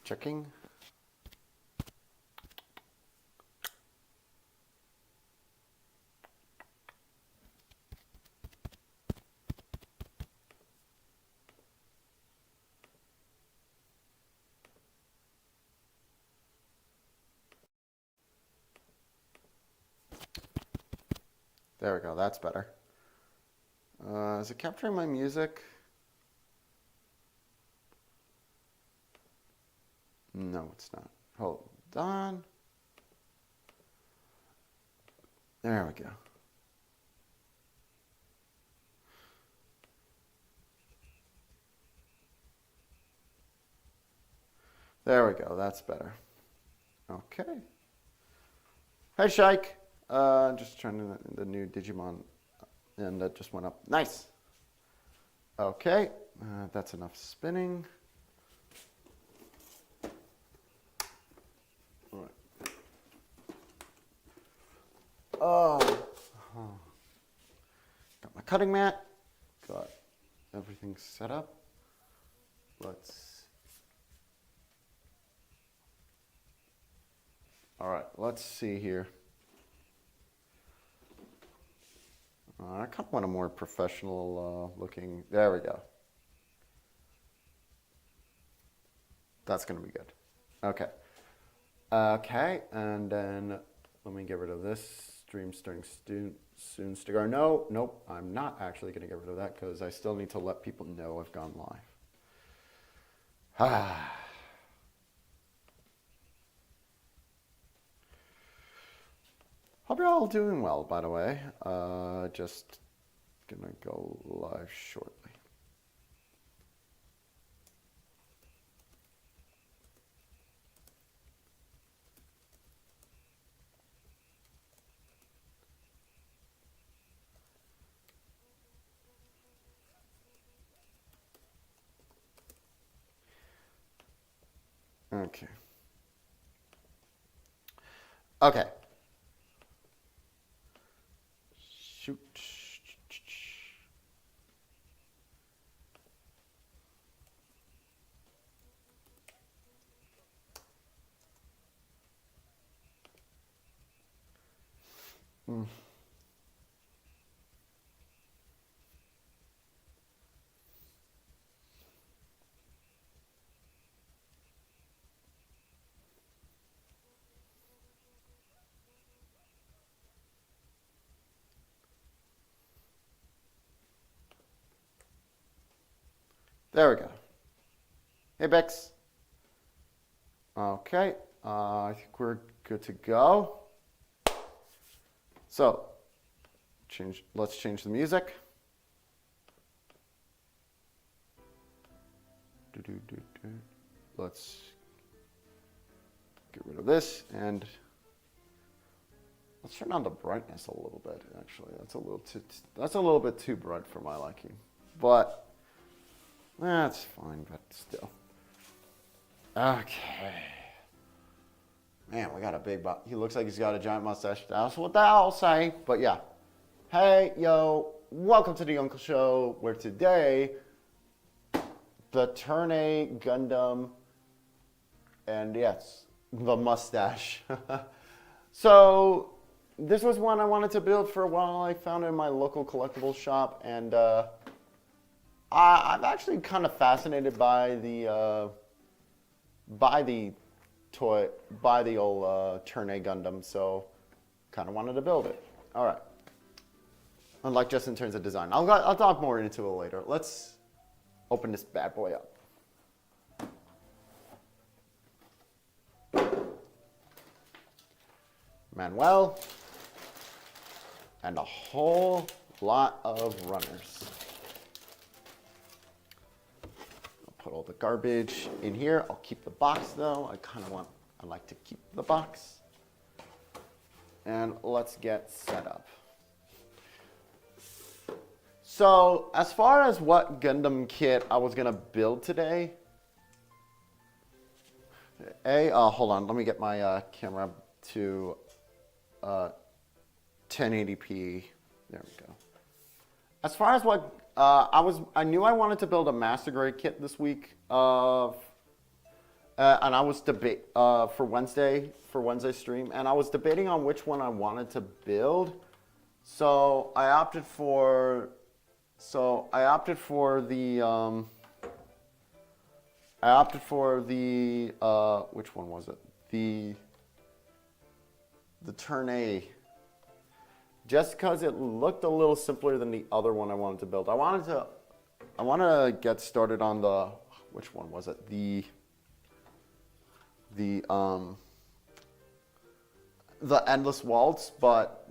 Checking. There we go, that's better. Is it capturing my music? No, it's not. Hold on. There we go. There we go, that's better. Okay. Hey, Shike. Just trying the new Digimon, and that just went up. Nice. Okay, that's enough spinning. All right. Oh. Got my cutting mat. Got everything set up. All right, let's see here. I kind of want a more professional looking. There we go. That's going to be good. Okay. Okay, and then let me get rid of this. Stream starting soon. Stigar. No, nope. I'm not actually going to get rid of that because I still need to let people know I've gone live. Hope you're all doing well, by the way. Just gonna go live shortly. Okay. Okay. Shoot. There we go. Hey, Bex. Okay, I think we're good to go. So, let's change the music. Let's get rid of this and let's turn on the brightness a little bit. Actually, that's a little bit too bright for my liking, but that's fine. But still, okay. Man, we got a big he looks like he's got a giant mustache. That's what they all say. But yeah. Hey, yo, welcome to the Uncle Show, where today, the Turn A Gundam, and yes, the mustache. So, this was one I wanted to build for a while. I found it in my local collectibles shop, and I'm actually kind of fascinated by the old Turn A Gundam, so kind of wanted to build it. All right. Unlike just in terms of design. I'll talk more into it later. Let's open this bad boy up. Manuel. And a whole lot of runners. I'll put all the garbage in here. I'll keep the box though. I like to keep the box. And let's get set up. So, as far as what Gundam kit I was going to build today, hold on, let me get my camera to 1080p. There we go. As far as what I knew I wanted to build a master grade kit this week of and I was for Wednesday stream, and I was debating on which one I wanted to build. So I opted for the which one was it? The Turn A. Just because it looked a little simpler than the other one I wanted to build. I want to get started on the, which one was it? The Endless Waltz, but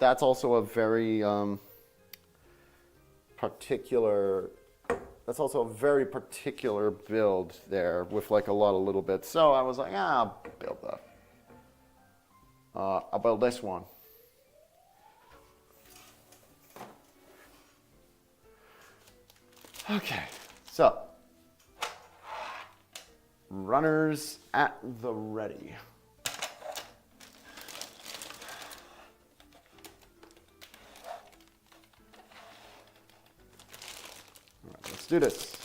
that's also a very particular build there with like a lot of little bits. So I was like, I'll build that. I'll build this one. Okay, so runners at the ready. All right, let's do this.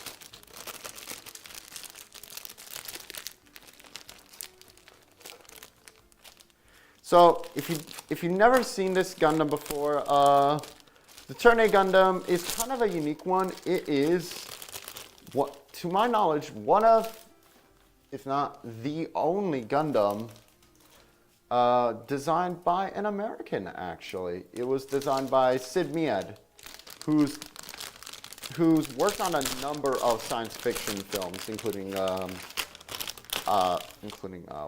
So if you've never seen this Gundam before, the Turn A Gundam is kind of a unique one. It is, to my knowledge, one of, if not the only Gundam designed by an American, actually. It was designed by Sid Mead, who's worked on a number of science fiction films, including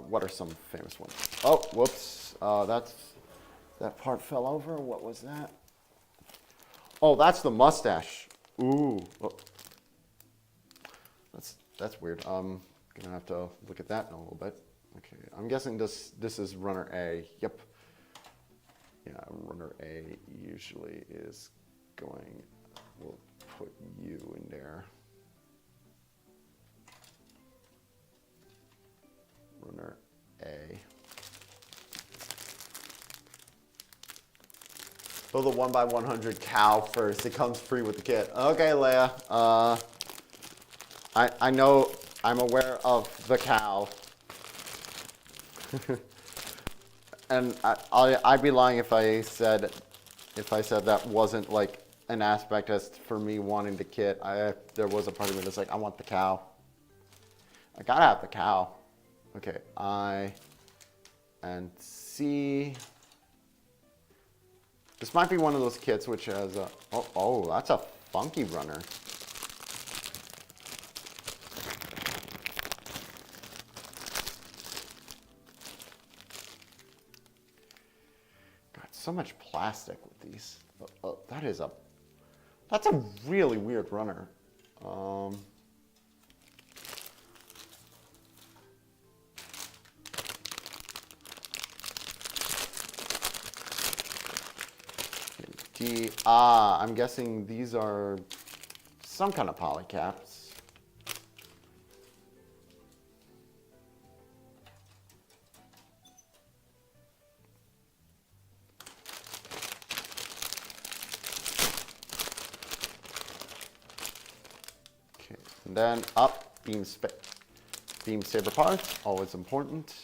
what are some famous ones? Oh, whoops, that part fell over. What was that? Oh, that's the mustache. Ooh, oh. That's weird. I'm gonna have to look at that in a little bit. Okay, I'm guessing this is runner A. Yep. Yeah, runner A usually is going. We'll put you in there. Runner A. Build a 1x100 cow first. It comes free with the kit. Okay, Leia. I know. I'm aware of the cow. And I'd be lying if I said that wasn't like an aspect as for me wanting the kit. There was a part of me that's like, I want the cow. I gotta have the cow. Okay, I and C. This might be one of those kits which has a, oh, that's a funky runner. Got so much plastic with these. That's a really weird runner. I'm guessing these are some kind of polycaps. Okay, and then up, beam saber parts, always important.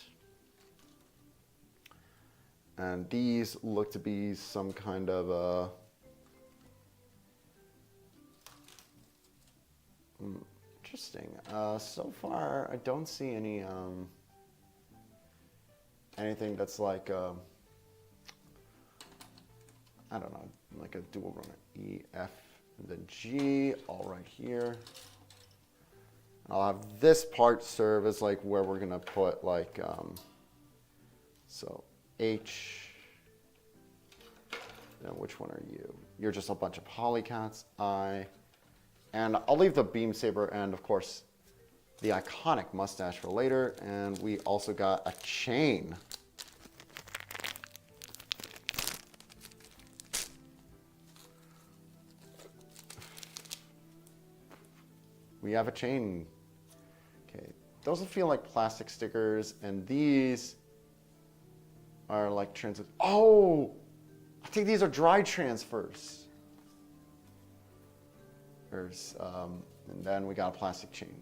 And these look to be some kind of interesting. So far, I don't see any anything that's like I don't know, like a dual runner. E, F, and then G, all right here. I'll have this part serve as like where we're gonna put like so. H, then which one are you? You're just a bunch of polycats. I, and I'll leave the beam saber and of course the iconic mustache for later. And we also got a chain. We have a chain. Okay, those will feel like plastic stickers, and these are like transit. Oh, I think these are dry transfers. And then we got a plastic chain.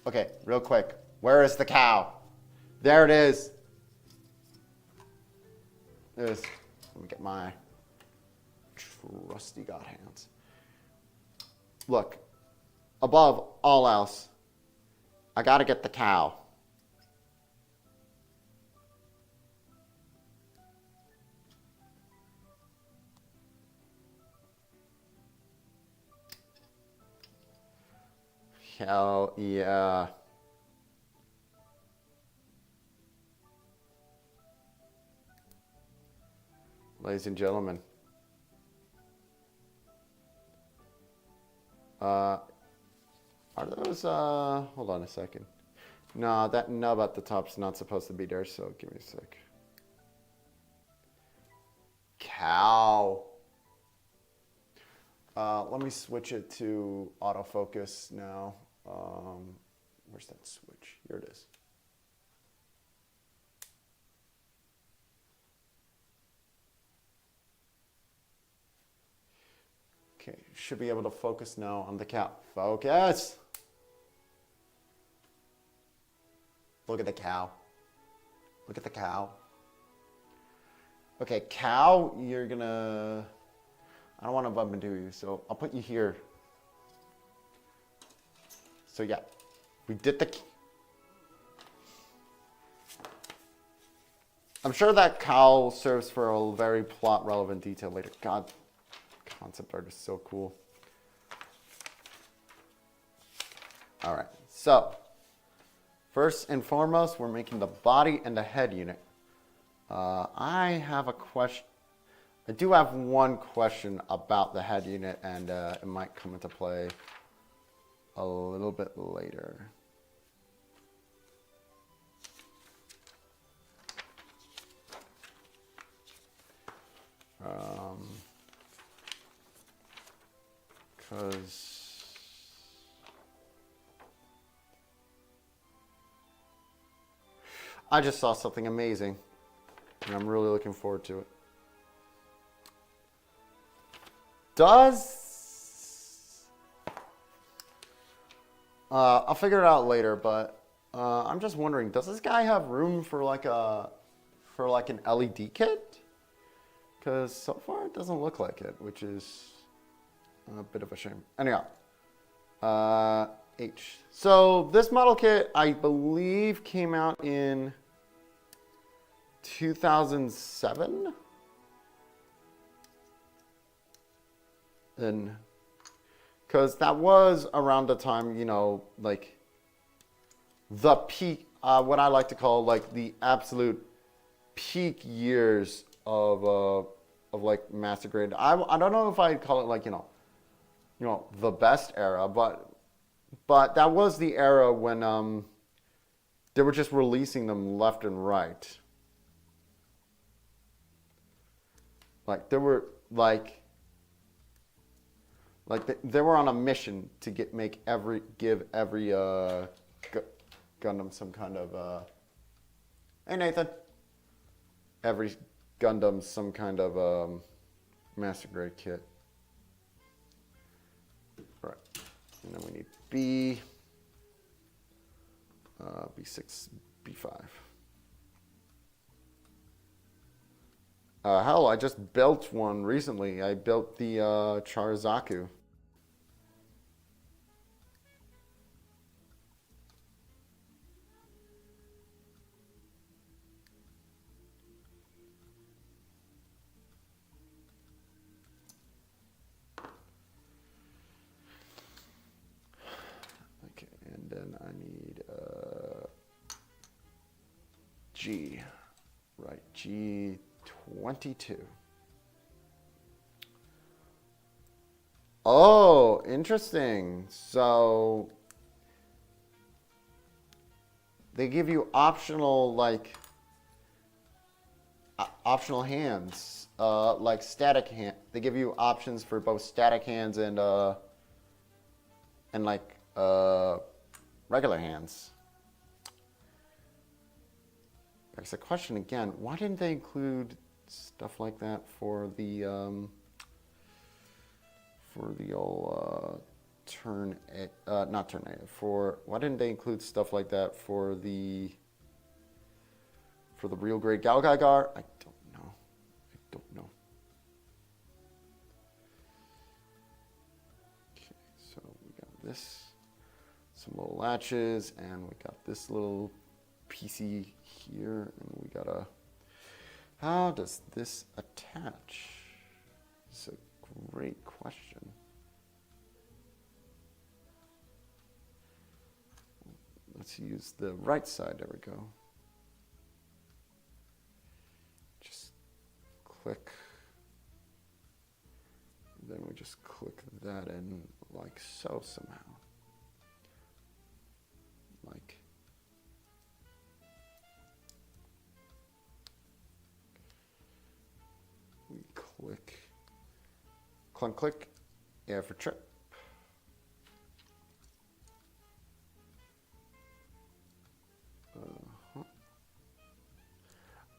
Okay, real quick. Where is the cow? There it is. Let me get my trusty god hands. Look, above all else, I gotta get the cow. Hell yeah. Ladies and gentlemen. Are those, hold on a second. No, that nub at the top's not supposed to be there, so give me a sec. Cow. Let me switch it to autofocus now. Where's that switch? Here it is. Okay, should be able to focus now on the cow. Focus! Look at the cow. Look at the cow. Okay, cow, you're gonna... I don't want to bump into you, so I'll put you here. So yeah, we did the... I'm sure that cow serves for a very plot-relevant detail later. God, concept art is so cool. All right, so first and foremost, we're making the body and the head unit. I have a question. I do have one question about the head unit, and it might come into play a little bit later. Because I just saw something amazing, and I'm really looking forward to it. I'll figure it out later, but I'm just wondering, does this guy have room for like an LED kit? Because so far it doesn't look like it, which is a bit of a shame. Anyhow, H. So this model kit, I believe, came out in 2007. And because that was around the time, you know, like the peak, what I like to call like the absolute peak years of like master grade. I don't know if I'd call it like, you know, the best era, but that was the era when they were just releasing them left and right. Like they were they were on a mission to give every Gundam some kind of hey Nathan, every Gundam some kind of master grade kit. Right, and then we need B, B6, B5. Hell, I just built one recently. I built the Charazaku. Okay, and then I need G, right? G22. Oh, interesting. So they give you optional optional hands, like static hand. They give you options for both static hands and regular hands. That's the question again. Why didn't they include stuff like that for the old not turn A, for, why didn't they include stuff like that for the real grade Gal Gaigar? I don't know. Okay, so we got this, some little latches, and we got this little PC here, and we got how does this attach? It's a great question. Let's use the right side. There we go. Just click. Then we just click that in like so somehow. Like. We click. Click. Yeah, for trip.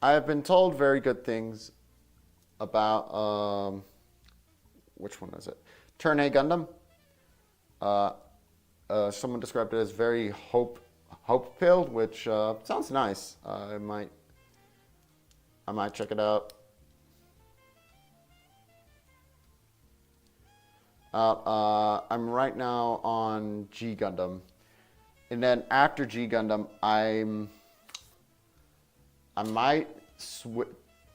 I have been told very good things about, which one is it? Turn A Gundam. Someone described it as very hope-filled, which sounds nice. I might check it out. I'm right now on G Gundam, and then after G Gundam, I might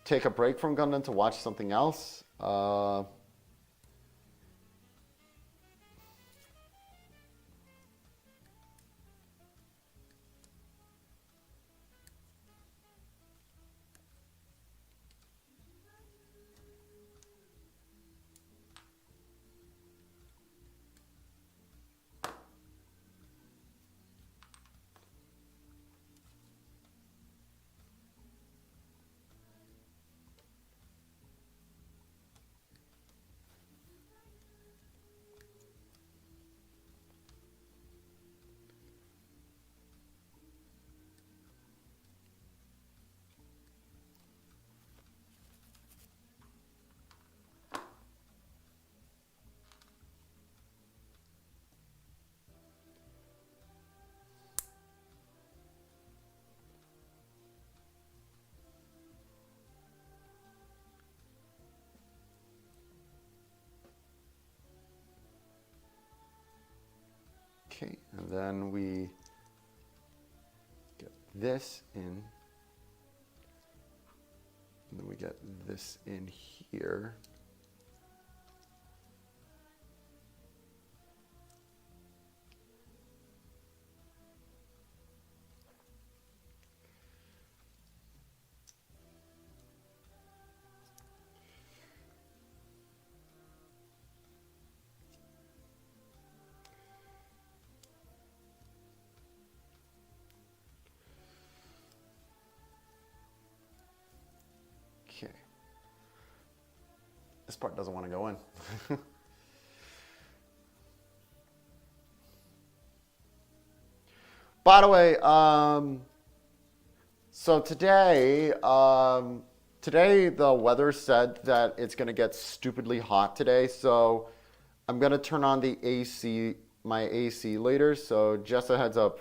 take a break from Gundam to watch something else. Okay, and then we get this in, and then we get this in here. Okay. This part doesn't want to go in. By the way, so today the weather said that it's going to get stupidly hot today, so I'm going to turn on the AC, my AC later, so just a heads up.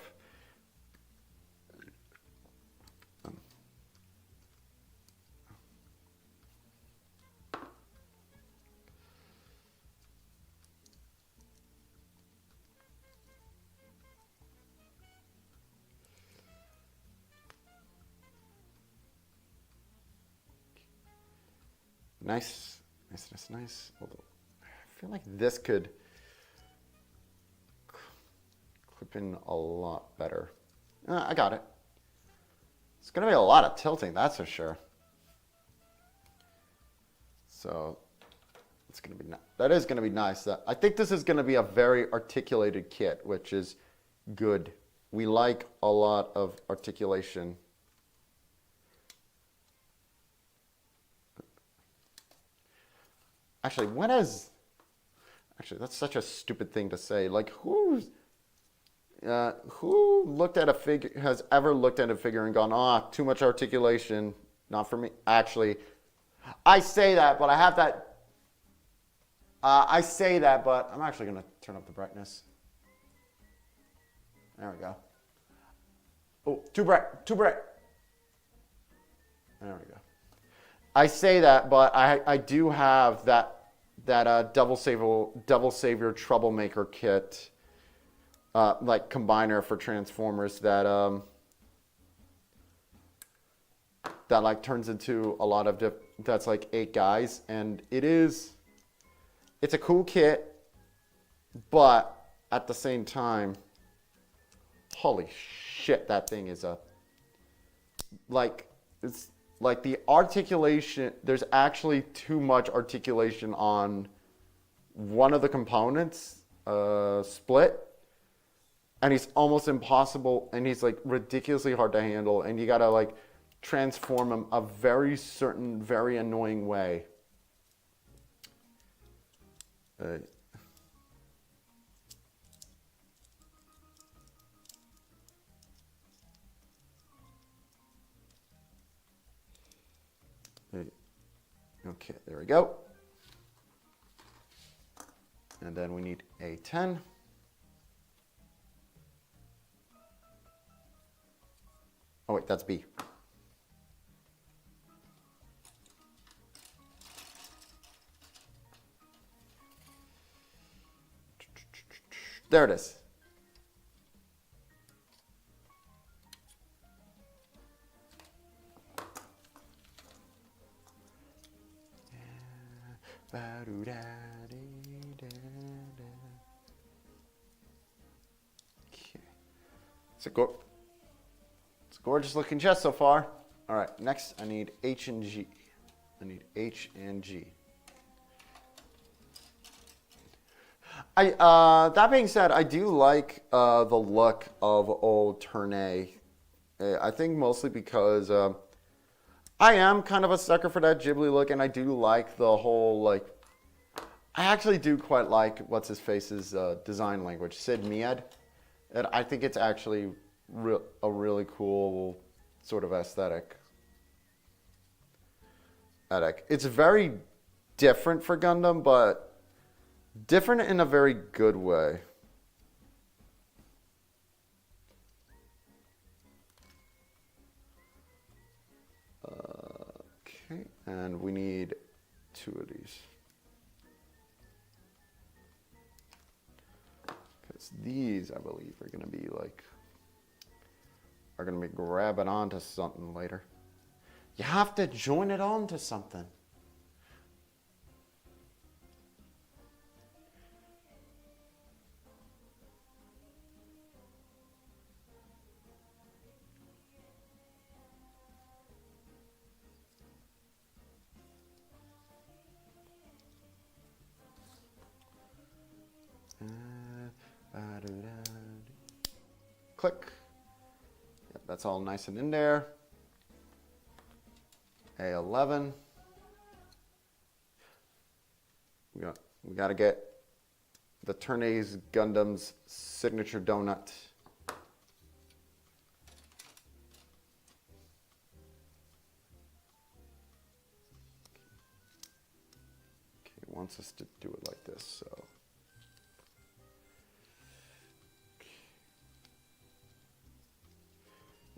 Nice. Although I feel like this could clip in a lot better. I got it. It's going to be a lot of tilting, that's for sure. So it's going to be that is going to be nice. I think this is going to be a very articulated kit, which is good. We like a lot of articulation. Actually, that's such a stupid thing to say. Like, who looked at a figure, has ever looked at a figure and gone, too much articulation, not for me? Actually, I say that, but I have that. I say that, but I'm actually going to turn up the brightness. There we go. Oh, too bright, too bright. There we go. I say that, but I do have that Devil Savior Troublemaker kit, like combiner for Transformers that like turns into a lot of that's like 8 guys, and it's a cool kit, but at the same time, holy shit, that thing is it's like the articulation, there's actually too much articulation on one of the components, split, and he's almost impossible, and he's like ridiculously hard to handle, and you gotta like transform him a very certain, very annoying way. Okay, there we go. And then we need a 10. Oh wait, that's B. There it is. Okay. It's a gorgeous looking chest so far. All right, next I need H and G. I need H and G. That being said, I do like the look of old Turn-A. I think mostly because I am kind of a sucker for that Ghibli look, and I do like the whole, like, I actually do quite like what's-his-face's design language, Sid Mead. And I think it's actually a really cool sort of aesthetic. It's very different for Gundam, but different in a very good way. Okay, and we need 2 of these. Because these, I believe, are going to be grabbing onto something later. You have to join it onto something. Click. Yep, that's all nice and in there. A11. We got to get the Turn-A's Gundam's signature donut. Okay, it wants us to do it like this, so.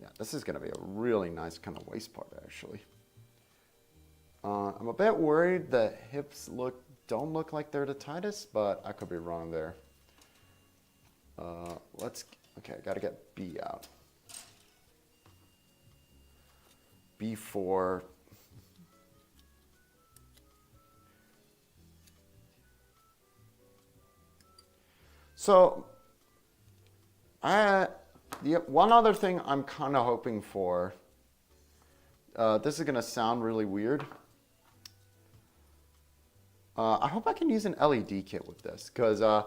Yeah, this is going to be a really nice kind of waist part, actually. I'm a bit worried the hips don't look like they're the tightest, but I could be wrong there. Okay, I got to get B out. B4. So, one other thing I'm kind of hoping for, this is going to sound really weird. I hope I can use an LED kit with this, because I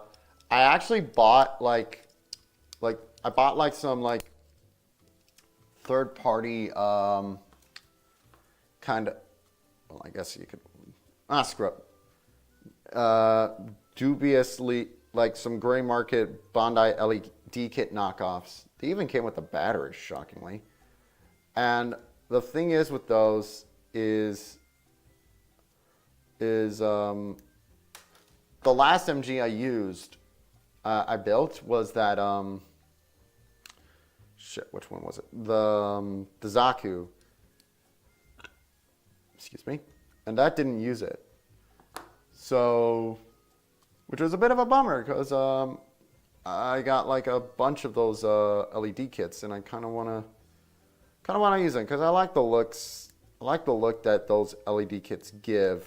actually bought some third-party kind of, well, I guess you could, screw up. Dubiously, like some gray market Bandai LED kit knockoffs. They even came with the batteries, shockingly. And the thing is with those is the last MG I used I built was that shit. Which one was it? The Zaku. Excuse me, and that didn't use it. So, which was a bit of a bummer because I got like a bunch of those LED kits, and I kind of want to use them because I like the looks. I like the look that those LED kits give.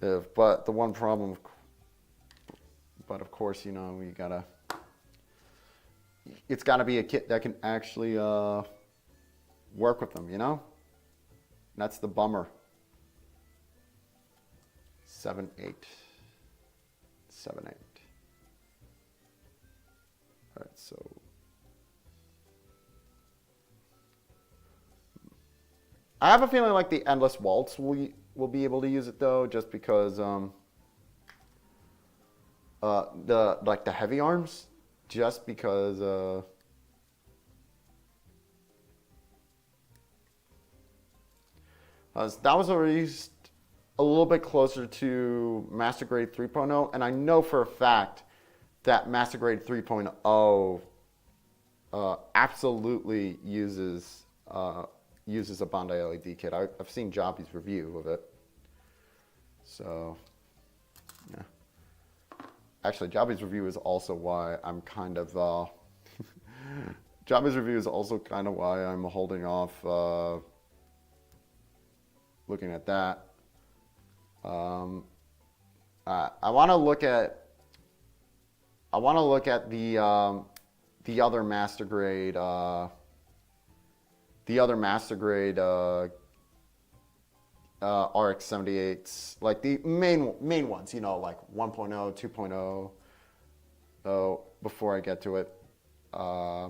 But the one problem, but of course, you know, it's gotta be a kit that can actually work with them, you know? And that's the bummer. 7, 8. 7, 8. All right, so. I have a feeling like the Endless Waltz will be able to use it though, just because the heavy arms, just because that was released a little bit closer to Master Grade 3.0, and I know for a fact that Master Grade 3.0 absolutely uses a Bandai LED kit. I've seen Jobby's review of it. So, yeah. Actually, Jobby's review is also why I'm kind of... Jobby's review is also kind of why I'm holding off looking at that. I want to look at... the other Master Grade... RX-78s, like the main ones, you know, like 1.0, 2.0. So before I get to it,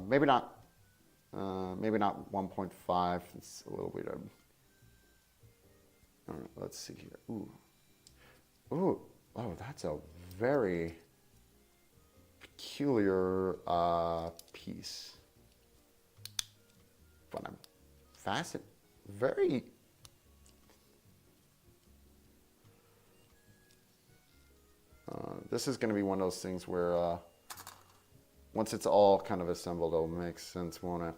maybe not 1.5. It's a little weird. All right, let's see here. Ooh, oh, that's a very peculiar piece. But I'm fascinated. Very. This is going to be one of those things where once it's all kind of assembled, it'll make sense, won't it?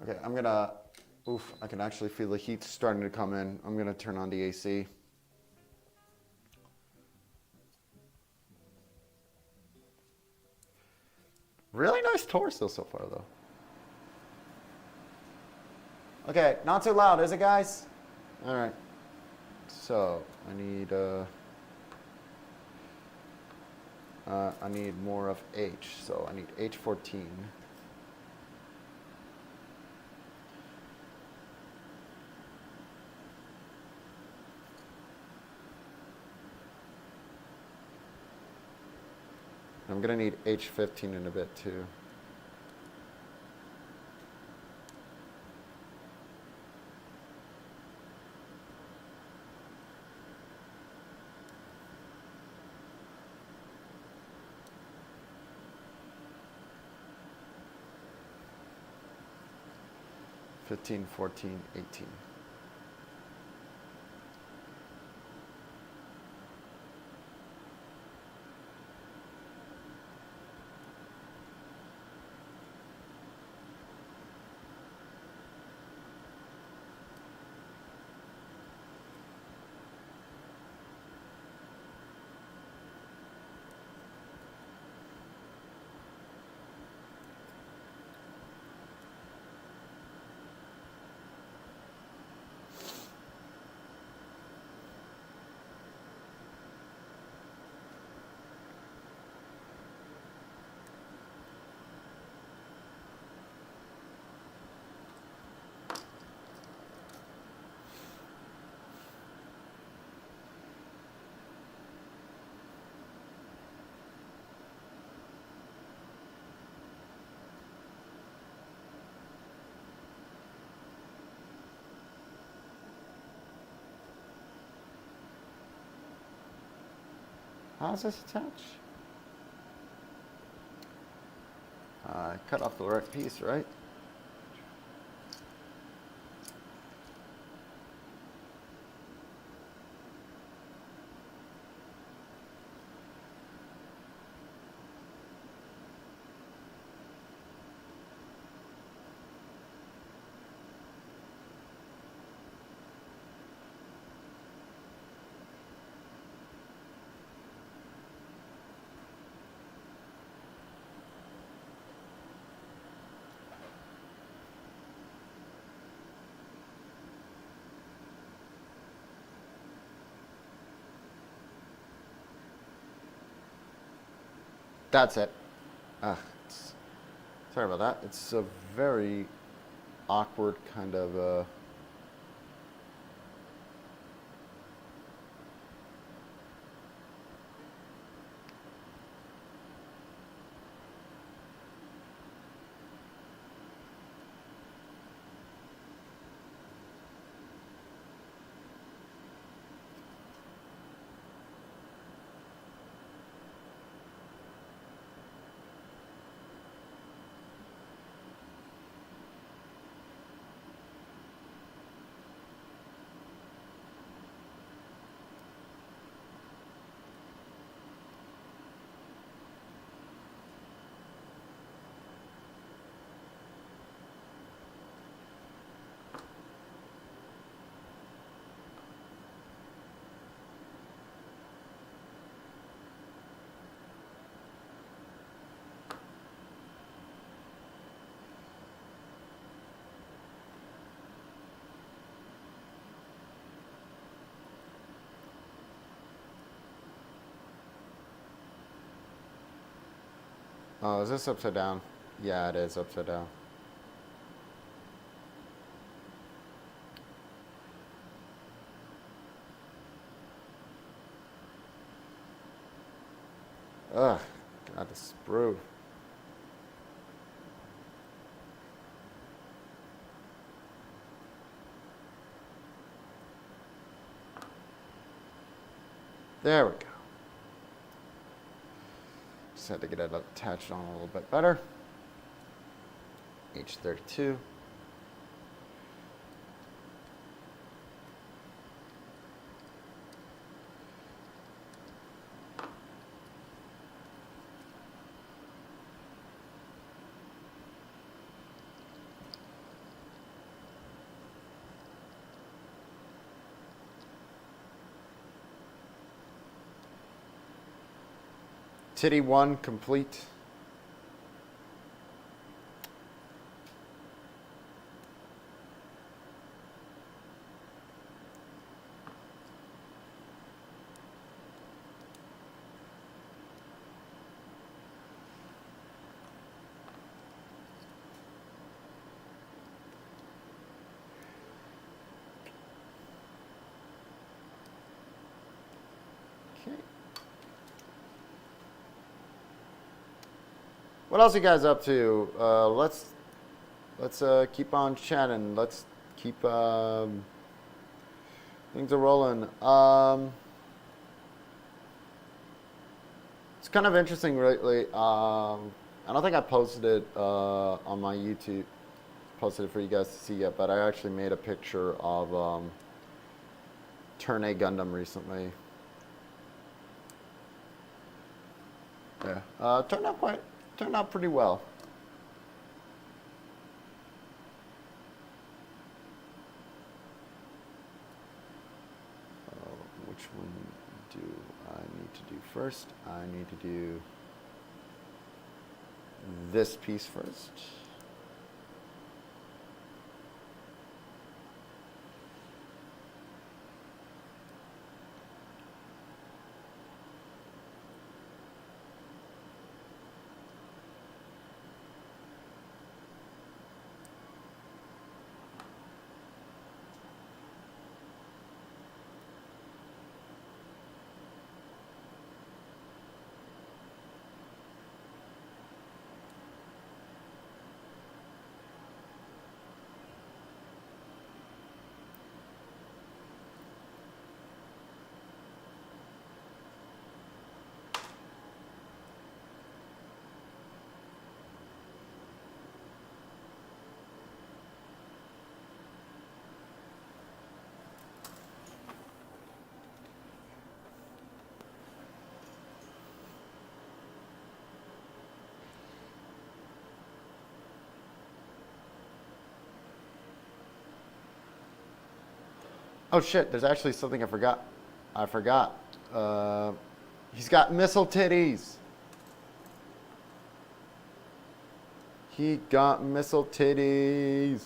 Okay, I'm gonna, I can actually feel the heat starting to come in. I'm gonna turn on the AC. Really nice torso so far though. Okay, not too loud, is it guys? All right, so I need more of H, so I need H14. I'm gonna need H15 in a bit too. $15, $14, $18. How's this attach? Cut off the right piece, right? That's it. Sorry about that. It's a very awkward kind of oh, is this upside down? Yeah, it is upside down. Ugh, God, this sprue. There we go. Just had to get it attached on a little bit better. H32. Titty 1 complete. Okay. What else are you guys up to? Let's keep on chatting. Let's keep things are rolling. It's kind of interesting lately. I don't think I posted it on my YouTube. Posted it for you guys to see yet, but I actually made a picture of Turn A Gundam recently. Yeah, turned out pretty well. Which one do I need to do first? I need to do this piece first. Oh shit, there's actually something I forgot. He's got missile titties. He got missile titties.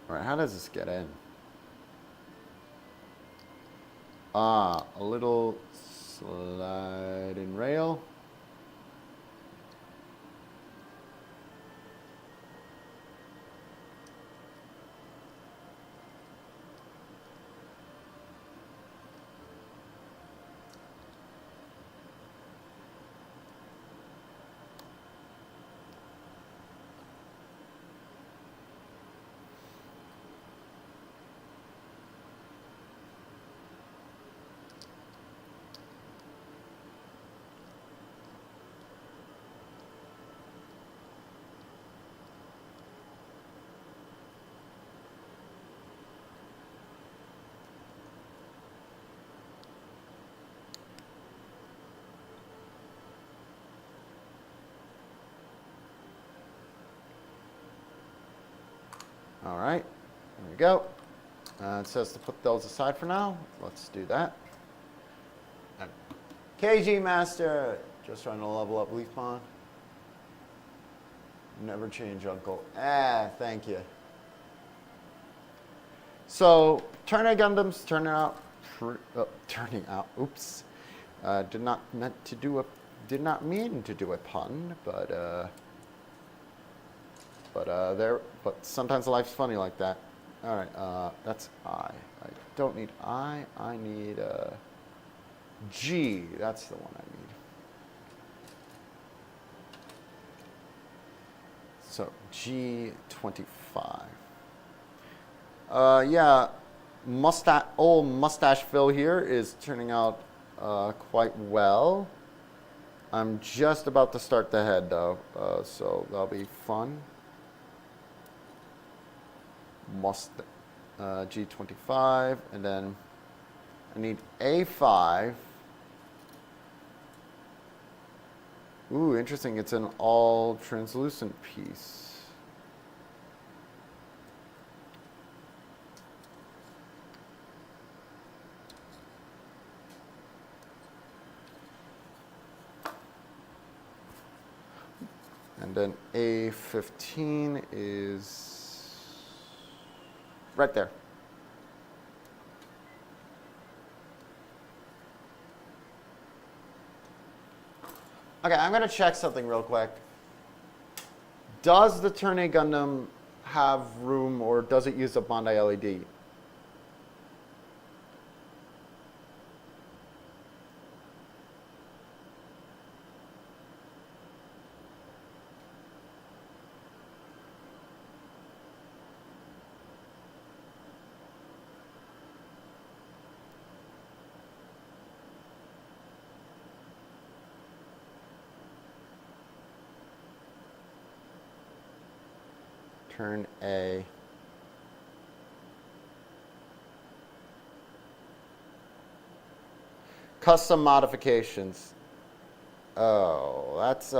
All right, how does this get in? Ah, a little sliding rail. All right, there we go. It says to put those aside for now. Let's do that. KG Master, just trying to level up Leaf Pond. Never change, Uncle. Thank you. So, Turner Gundam's turning out. Oops. Did not mean to do a pun, but sometimes life's funny like that. All right, that's I. I don't need I. I need G. That's the one I need. So G25. Yeah, old mustache Phil here is turning out quite well. I'm just about to start the head though, so that'll be fun. G25, and then I need A5. Ooh, interesting. It's an all translucent piece. And then A15 is right there. Okay, I'm going to check something real quick. Does the Turn A Gundam have room, or does it use a Bandai LED? Turn A. Custom modifications. Oh, that's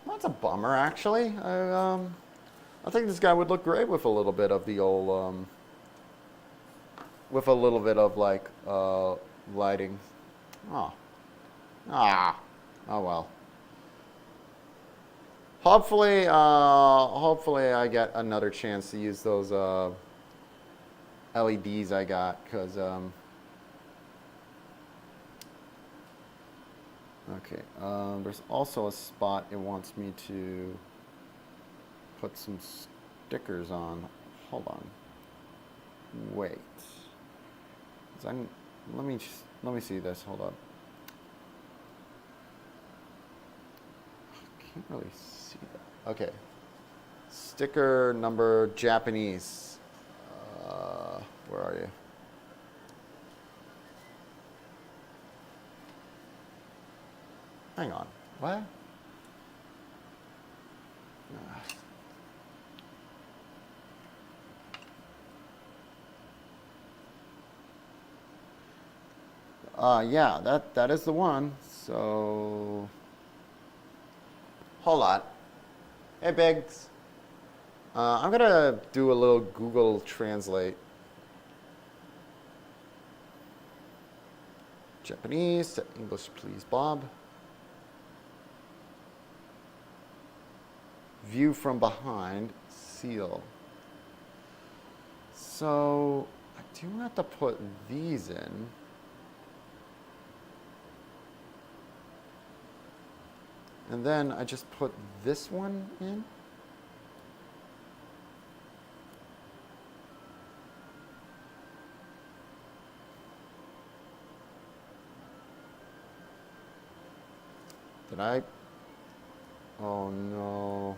that's a bummer actually. I think this guy would look great with a little bit of the old with a little bit of like lighting. Oh well. Hopefully I get another chance to use those LEDs I got, because okay, there's also a spot it wants me to put some stickers on. Hold on. Wait. Let me see this. Hold on. Can't really see that. Okay. Sticker number Japanese. Where are you. Hang on. What? Yeah, that is the one. So, hold on. Hey, Biggs. I'm gonna do a little Google Translate. Japanese to English, please, Bob. View from behind, seal. So, I do have to put these in. And then I just put this one in. Did I? Oh no.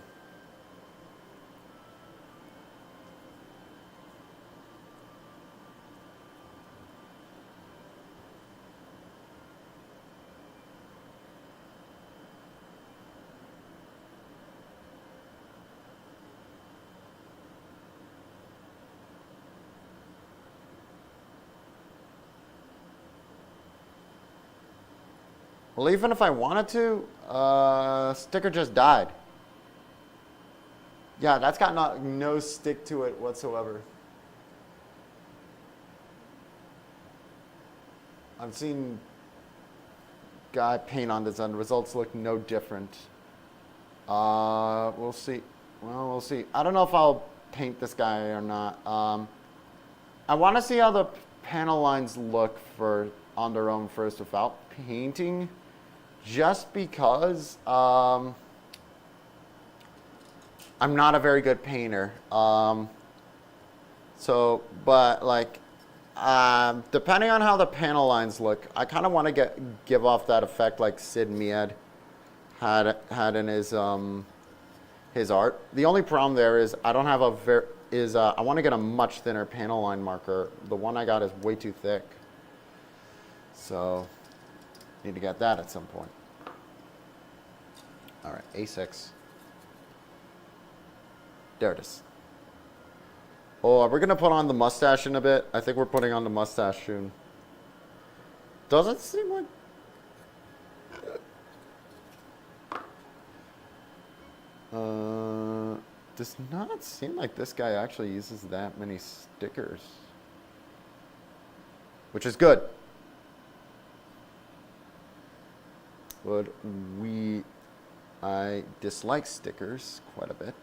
Well, even if I wanted to, sticker just died. Yeah, that's got no stick to it whatsoever. I've seen guy paint on this and results look no different. We'll see. Well, we'll see. I don't know if I'll paint this guy or not. I want to see how the panel lines look on their own first without painting. Just because I'm not a very good painter. But like, depending on how the panel lines look, I kind of want to give off that effect like Sid Mead had in his art. The only problem there is I don't have I want to get a much thinner panel line marker. The one I got is way too thick. So need to get that at some point. All right, A6. There it is. Oh, are we going to put on the mustache in a bit? I think we're putting on the mustache soon. Doesn't seem like... does not seem like this guy actually uses that many stickers. Which is good. I dislike stickers quite a bit.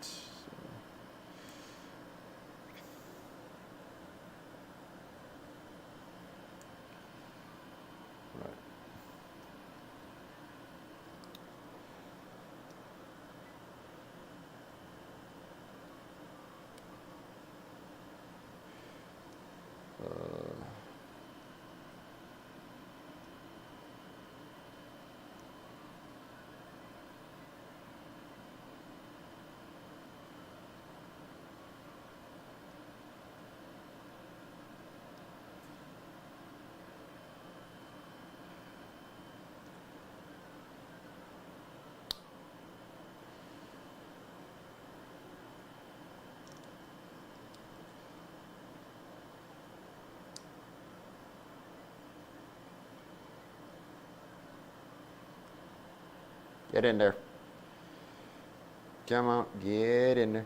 Get in there. Come on, get in there.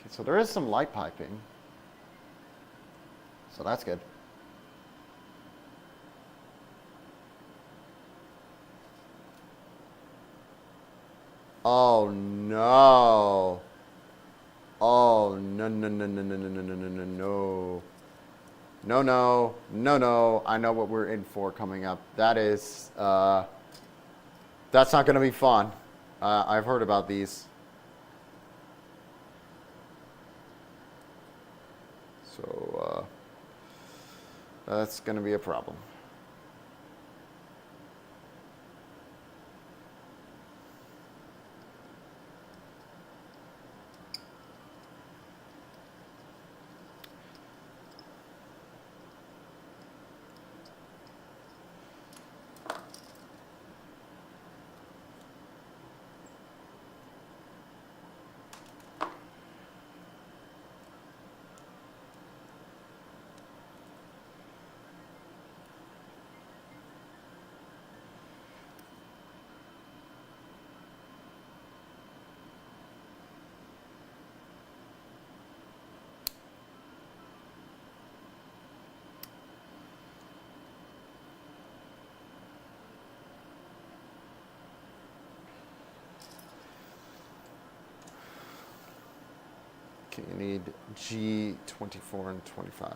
So there is some light piping. So that's good. Oh no. Oh no. No, no, no, no, no, no, no, no, no, no, no. No, no, no, no. I know what we're in for coming up. That is, that's not going to be fun. I've heard about these. So, that's going to be a problem. Okay, you need G24 and 25.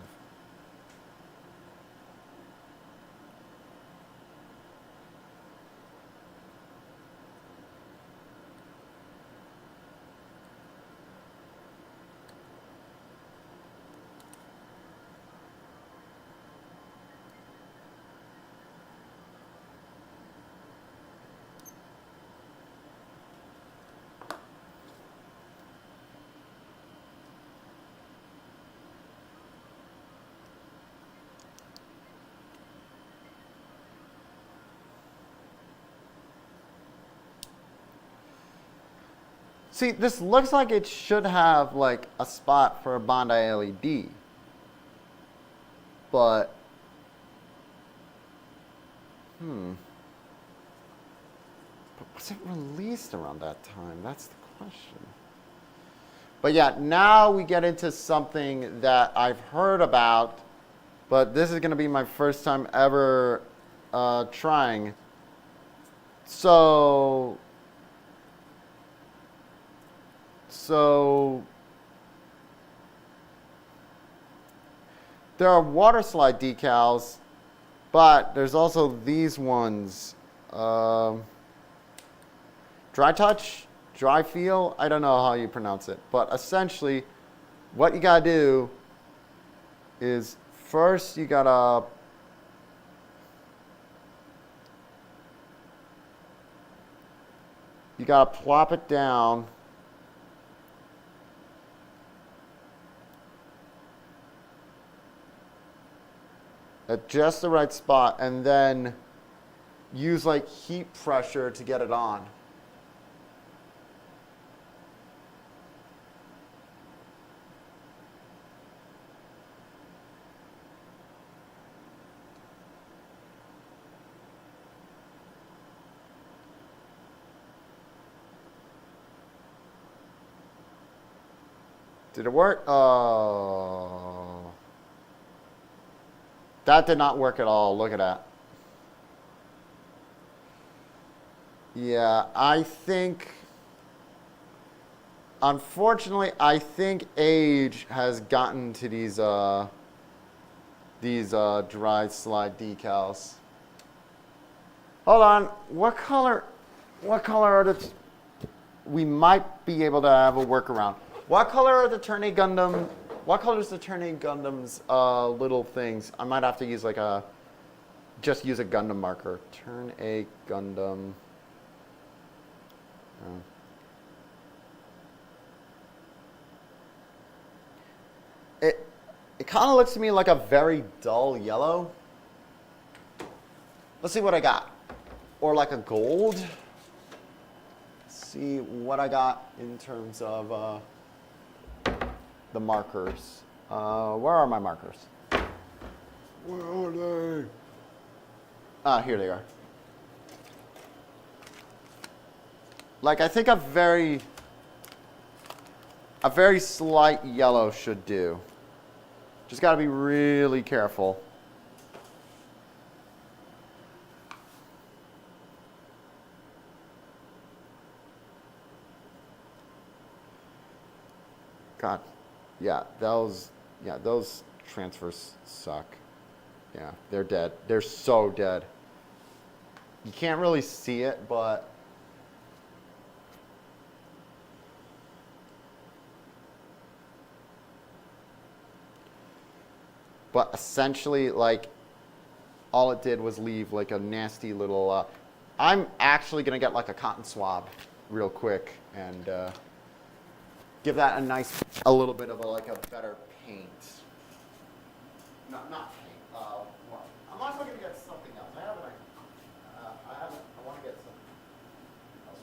See, this looks like it should have like a spot for a Bondi LED, but but was it released around that time? That's the question. But yeah, now we get into something that I've heard about, but this is going to be my first time ever trying. So there are water slide decals, but there's also these ones. Dry touch, dry feel, I don't know how you pronounce it. But essentially, what you gotta do is first you gotta plop it down. At just the right spot, and then use like heat pressure to get it on. Did it work? Oh. That did not work at all. Look at that. Yeah, I think, unfortunately, I think age has gotten to these dry slide decals. Hold on. What color are the? We might be able to have a workaround. What color are the Turn A Gundam? What color is the Turn A Gundam's little things? I might have to use like just use a Gundam marker. Turn A Gundam. It kind of looks to me like a very dull yellow. Let's see what I got. Or like a gold. Let's see what I got in terms of the markers. Where are my markers? Where are they? Ah, here they are. Like, I think a very slight yellow should do. Just got to be really careful. God. those transfers suck. Yeah, they're dead. They're so dead. You can't really see it, but essentially, like, all it did was leave like a nasty little. I'm actually gonna get like a cotton swab, real quick, and give that a little bit of a better paint. Not paint. What? I'm also gonna get something else. I want to get something else.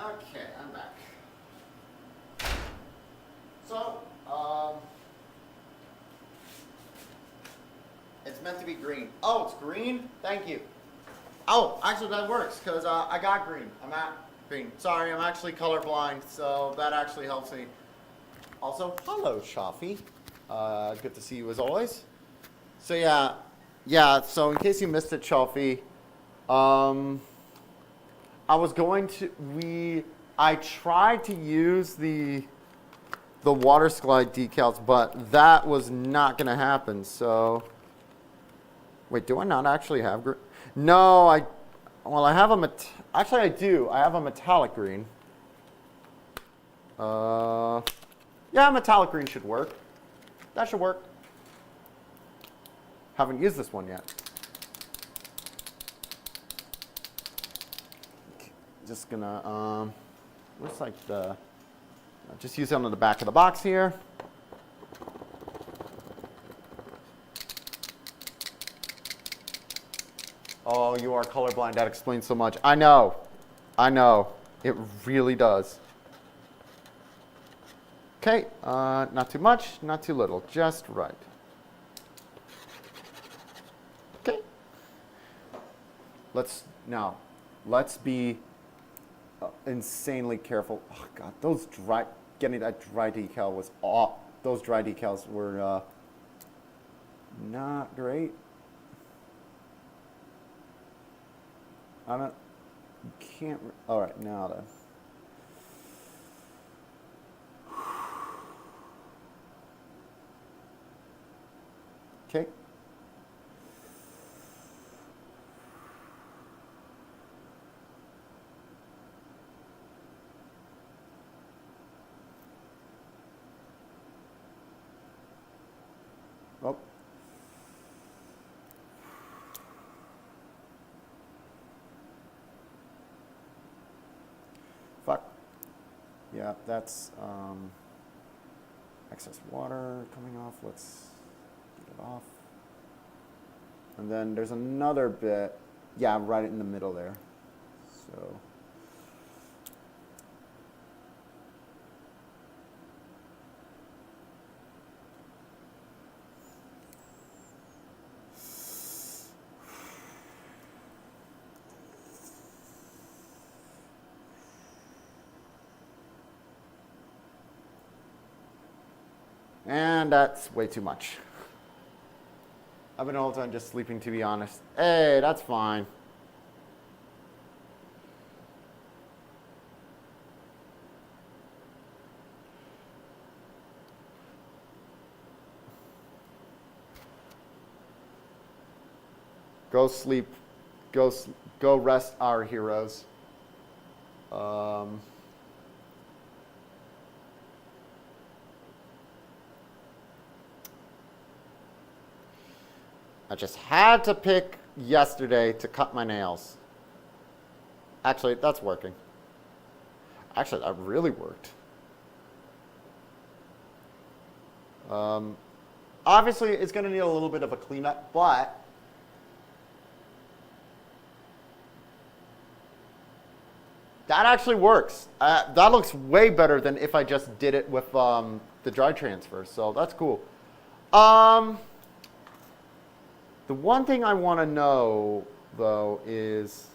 Okay, I'm back. So, it's meant to be green. Oh, it's green? Thank you. Oh, actually that works, because I got green. I'm at green. Sorry, I'm actually colorblind, so that actually helps me. Also, hello, Shafi. Good to see you as always. So yeah, so in case you missed it, Shafi, I tried to use the water slide decals, but that was not going to happen. So, wait, do I not actually have green? No, I have actually I do. I have a metallic green. Yeah, metallic green should work. That should work. Haven't used this one yet. Just gonna looks like just use it on the back of the box here. Oh, you are colorblind. That explains so much. I know. It really does. Okay, not too much, not too little, just right. Okay. Let's be insanely careful. Oh God, getting that dry decal was off. Those dry decals were not great. All right, now then. Okay. Oh. Fuck. Yeah, that's excess water coming off. Let's get it off. And then there's another bit. Yeah, right in the middle there. So. And that's way too much. I've been all the time just sleeping, to be honest. Hey, that's fine. Go sleep. Go rest our heroes. I just had to pick yesterday to cut my nails. Actually, that's working. Actually, that really worked. Obviously, it's going to need a little bit of a cleanup, but that actually works. That looks way better than if I just did it with the dry transfer, so that's cool. The one thing I want to know, though, is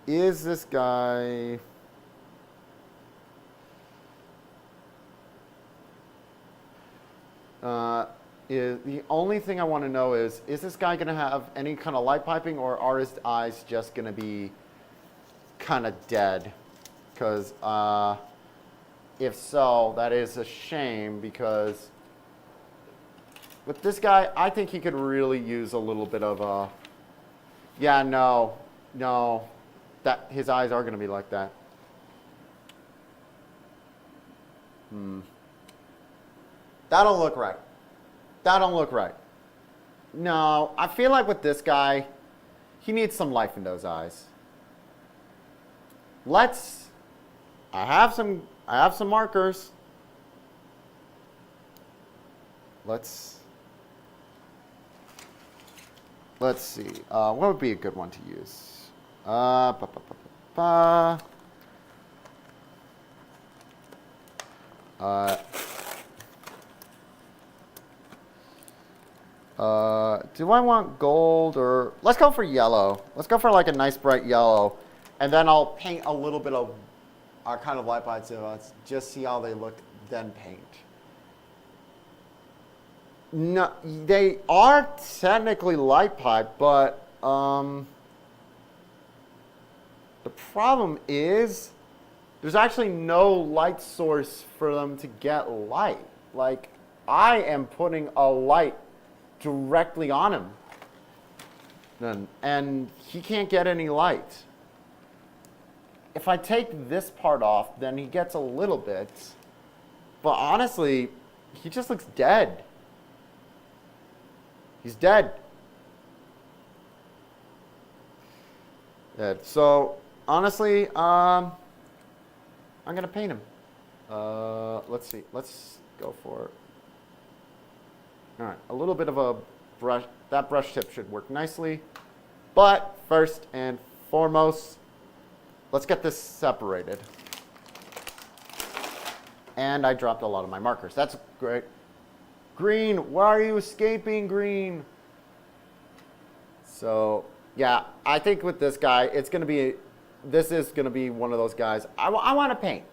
this guy... the only thing I want to know is this guy going to have any kind of light piping, or are his eyes just going to be kind of dead? Because if so, that is a shame, because with this guy, I think he could really use a little bit of a... Yeah, no, that his eyes are going to be like that. That don't look right. That don't look right. No, I feel like with this guy, he needs some life in those eyes. I have some markers. Let's see. What would be a good one to use? Do I want gold, or let's go for yellow. Let's go for like a nice bright yellow, and then I'll paint a little bit of our kind of light pipes. So let's just see how they look, then paint. No, they are technically light pipe, but the problem is there's actually no light source for them to get light. Like, I am putting a light directly on him, and he can't get any light. If I take this part off, then he gets a little bit, but honestly, he just looks dead. He's dead. Dead. So honestly, I'm gonna paint him. Let's see. Let's go for it. All right, a little bit of a brush. That brush tip should work nicely. But first and foremost, let's get this separated. And I dropped a lot of my markers. That's great. Green, why are you escaping, green? So, yeah, I think with this guy, this is going to be one of those guys. I want to paint.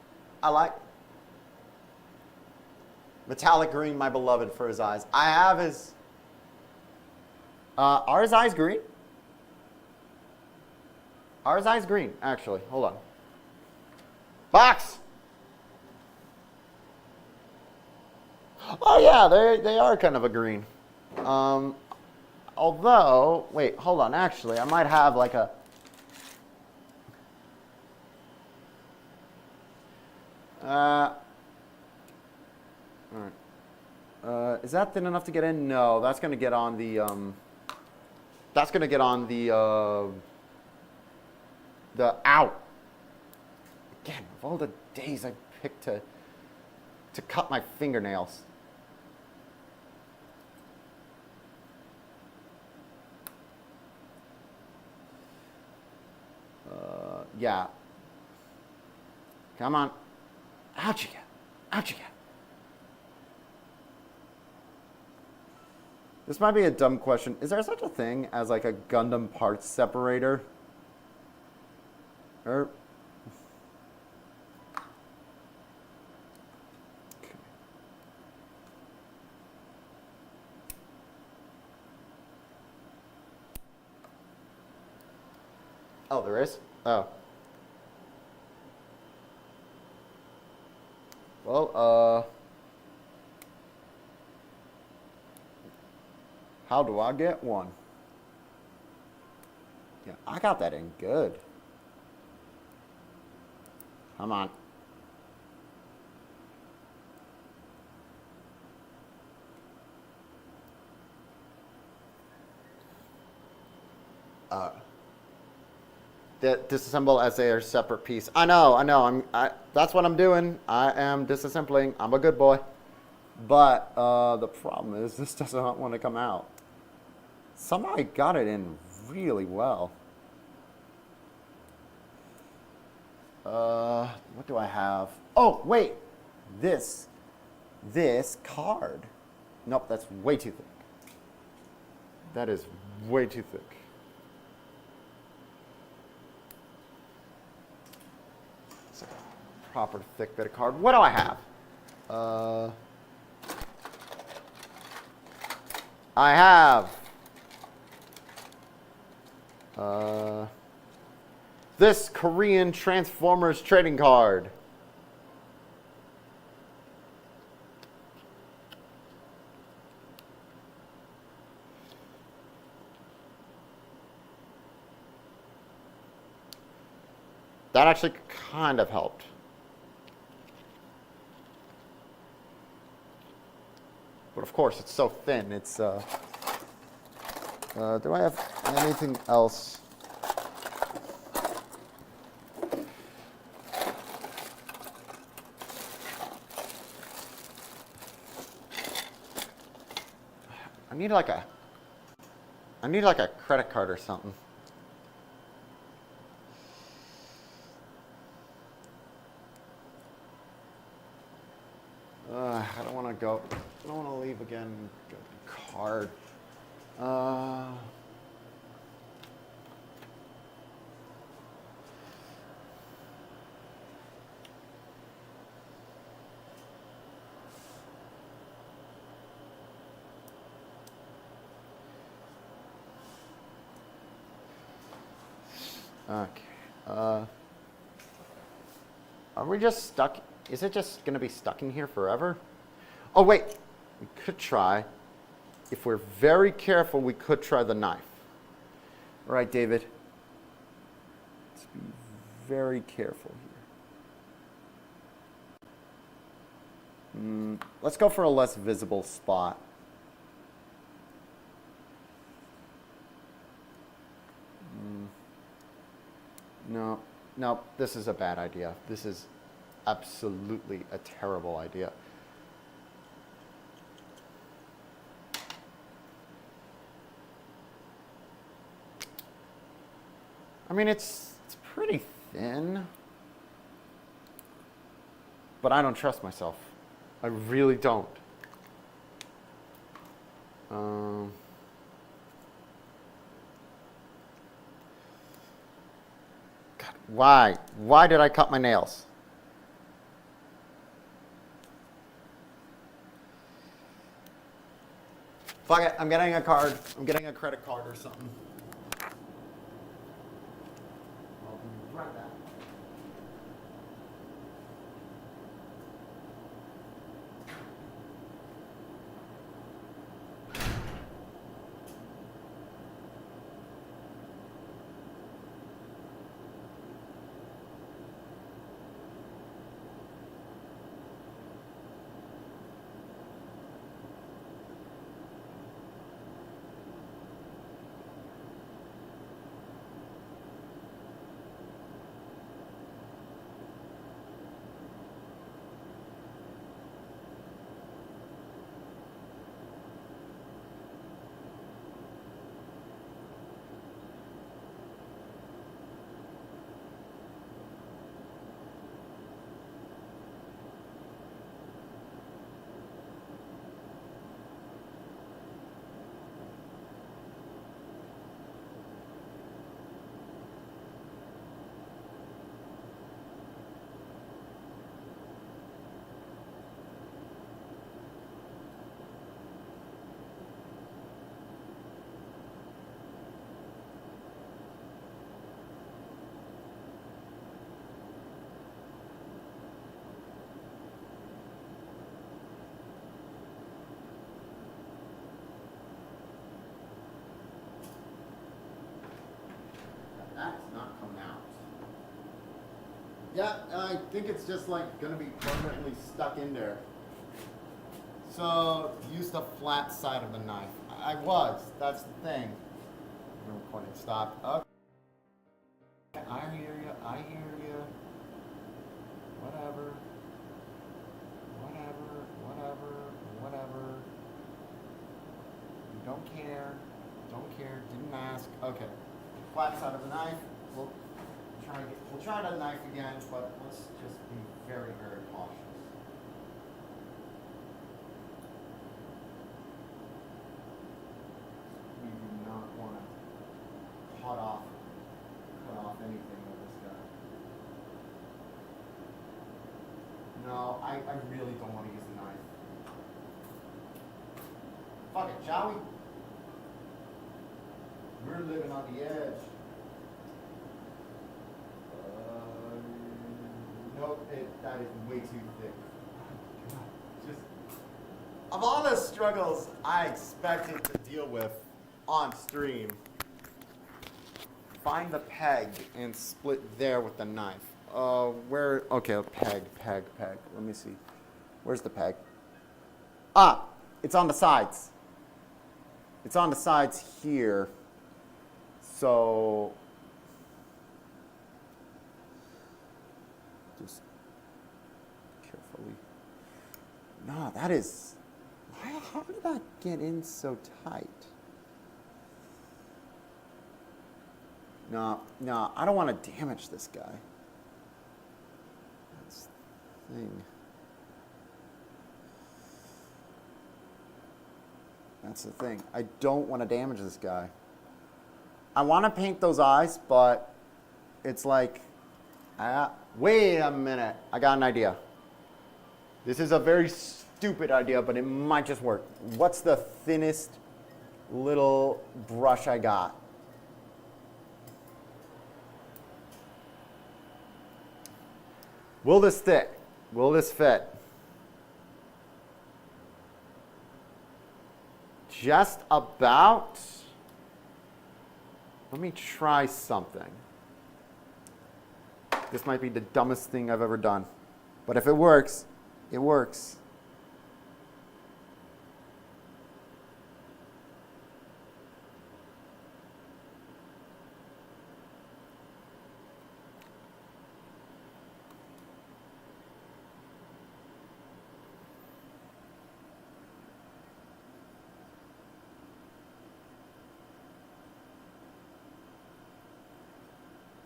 I like metallic green, my beloved, for his eyes. I have his... are his eyes green? Are his eyes green, actually? Hold on. Box! Oh, yeah, they are kind of a green. Although, wait, hold on. Actually, I might have like a... all right. Is that thin enough to get in? No, that's going to get on the... that's going to get on the out. Again, of all the days I picked to cut my fingernails. Yeah. Come on. Out you get. Out you get. This might be a dumb question. Is there such a thing as like a Gundam parts separator? Or... Oh, there is? Oh. Well, how do I get one? Yeah, I got that in good. Come on. disassemble as they are separate piece. I know. That's what I'm doing. I am disassembling. I'm a good boy. But the problem is this doesn't want to come out. Somehow I got it in really well. What do I have? Oh, wait. This card. Nope, that's way too thick. That is way too thick. It's like a proper thick bit of card. What do I have? I have this Korean Transformers trading card. That actually kind of helped. But of course, it's so thin. It's, do I have anything else? I need like a credit card or something. I don't want to go. I don't want to leave again. Go to the card. Okay. Are we just stuck? Is it just going to be stuck in here forever? Oh, wait. We could try. If we're very careful, we could try the knife. All right, David. Let's be very careful here. Let's go for a less visible spot. No, this is a bad idea. This is absolutely a terrible idea. I mean, it's pretty thin, but I don't trust myself. I really don't. God, why? Why did I cut my nails? Fuck it, I'm getting a card. I'm getting a credit card or something. I'll be right back. Yeah, I think it's just like gonna be permanently stuck in there. So use the flat side of the knife. I was. That's the thing. Recording stopped. I hear you. I hear you. Whatever. Whatever. Whatever. Whatever. You don't care. Don't care. Didn't ask. Okay. Flat side of the knife. We'll try the knife again, but let's just be very, very cautious. We do not want to cut off anything with this guy. No, I really don't want to use the knife. Fuck it, shall we? We're living on the edge. Nope, that is way too thick. Just, of all the struggles I expected to deal with on stream, find the peg and split there with the knife. Okay, peg. Let me see. Where's the peg? Ah, it's on the sides. It's on the sides here. So, just carefully. No, that is, how did that get in so tight? No, I don't want to damage this guy. That's the thing. That's the thing. I don't want to damage this guy. I want to paint those eyes, but it's like, wait a minute. I got an idea. This is a very stupid idea, but it might just work. What's the thinnest little brush I got? Will this fit? Will this fit? Just about. Let me try something. This might be the dumbest thing I've ever done. But if it works, it works.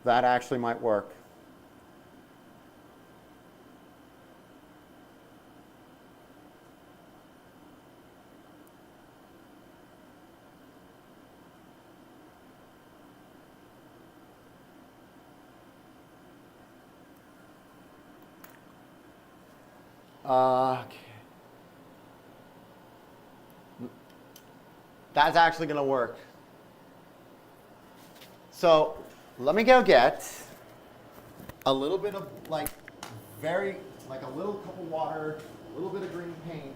That actually might work. Okay. That's actually going to work. So let me go get a little bit of like a little cup of water, a little bit of green paint.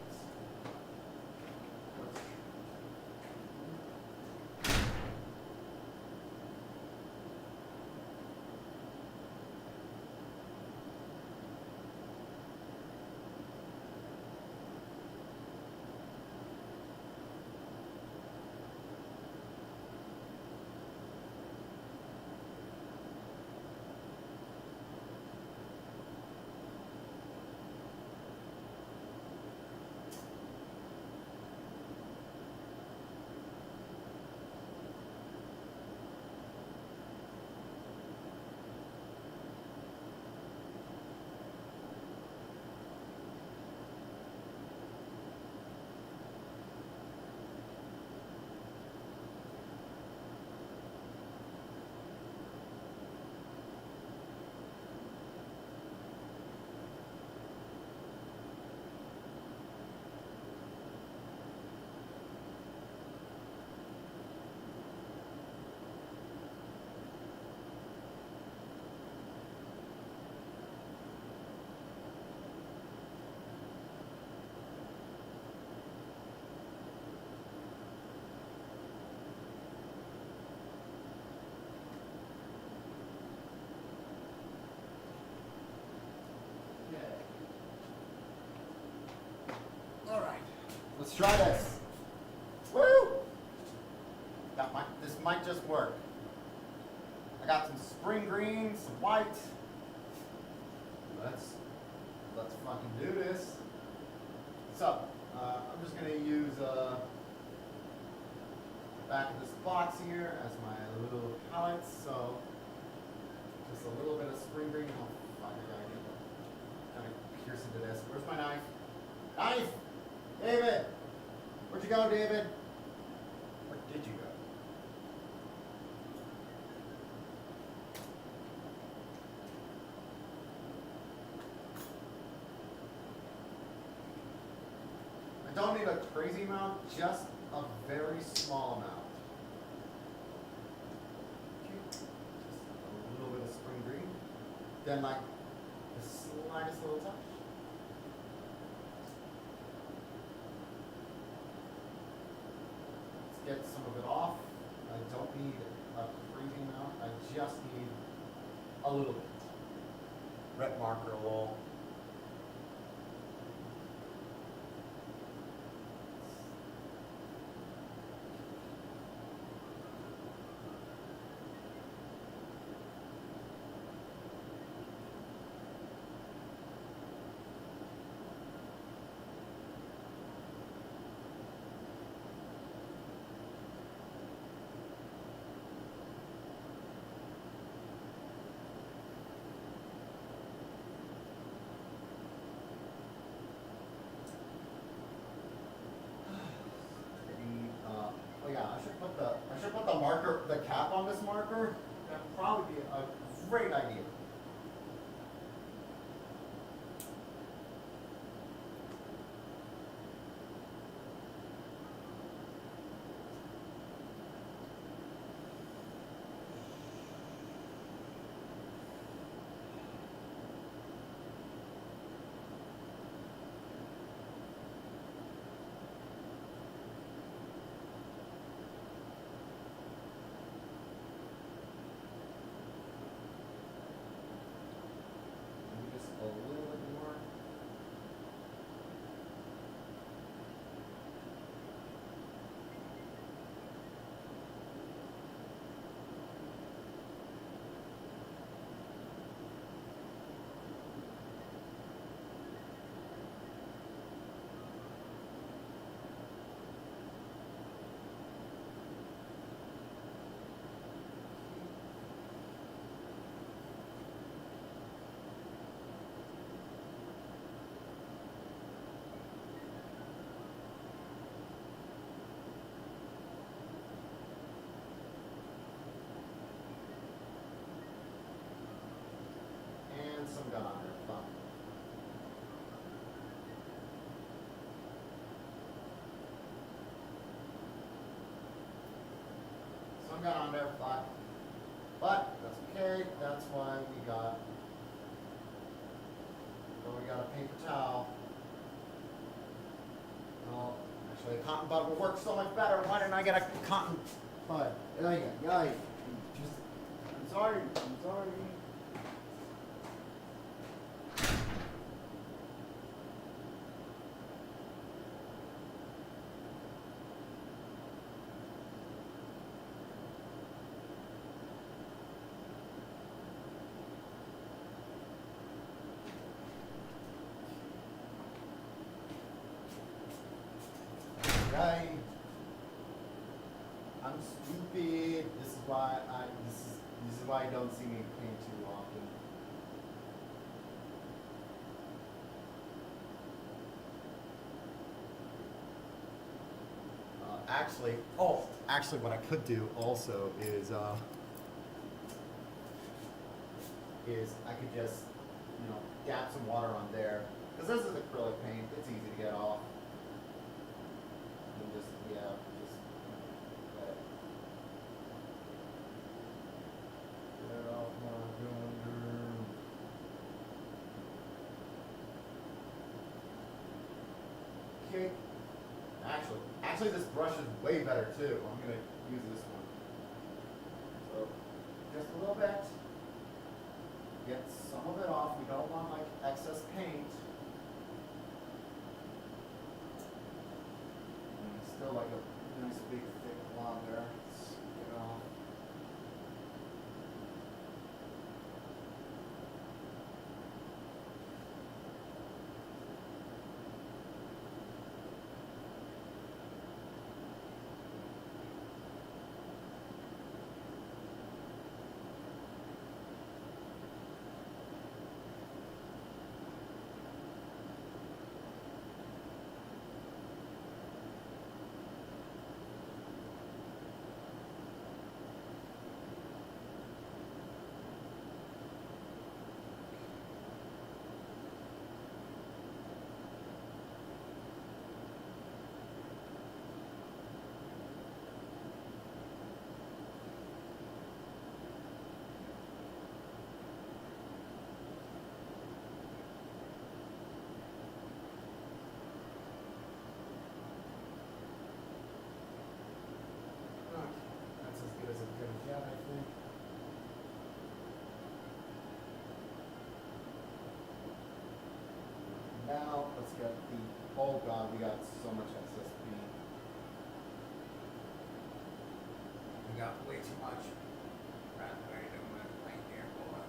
Let's try this. Woo! This might just work. I got some spring green, some white. Let's fucking do this. So, I'm just gonna use back of this box here as my little palettes. So, just a little bit of spring green. Oh, fuck, I gotta get kind of pierce into this. Where's my knife? Knife! David! Where'd you go, David? Where did you go? I don't need a crazy amount, just a very small amount. Okay. Just a little bit of spring green. Then like the slightest little touch. Let's get some of it off. I don't need a crazy amount. I just need a little bit. Red marker a little. I should put the marker, the cap on this marker. That'd probably be a great idea. A little bit more. Some gun on her thumb. Some gun on their thumb. But that's okay. That's why we got a paper towel. Well, actually a cotton bud would work so much better. Why didn't I get a cotton bud? I'm sorry. I'm stupid. This is why you don't see me paint too often. Actually, what I could do also is I could just, dab some water on there, because this is acrylic paint. It's easy to get off. And just let it. Get off my Gundam. Okay. Actually, this brush is way better too. I'm gonna use this one. So, just a little bit. Get some of it off. We don't want like excess paint. And still like a nice big thick blob there. Let's get it off. now let's get the, oh god, we got so much excess paint. We got way too much raspberry to paint here. Hold on,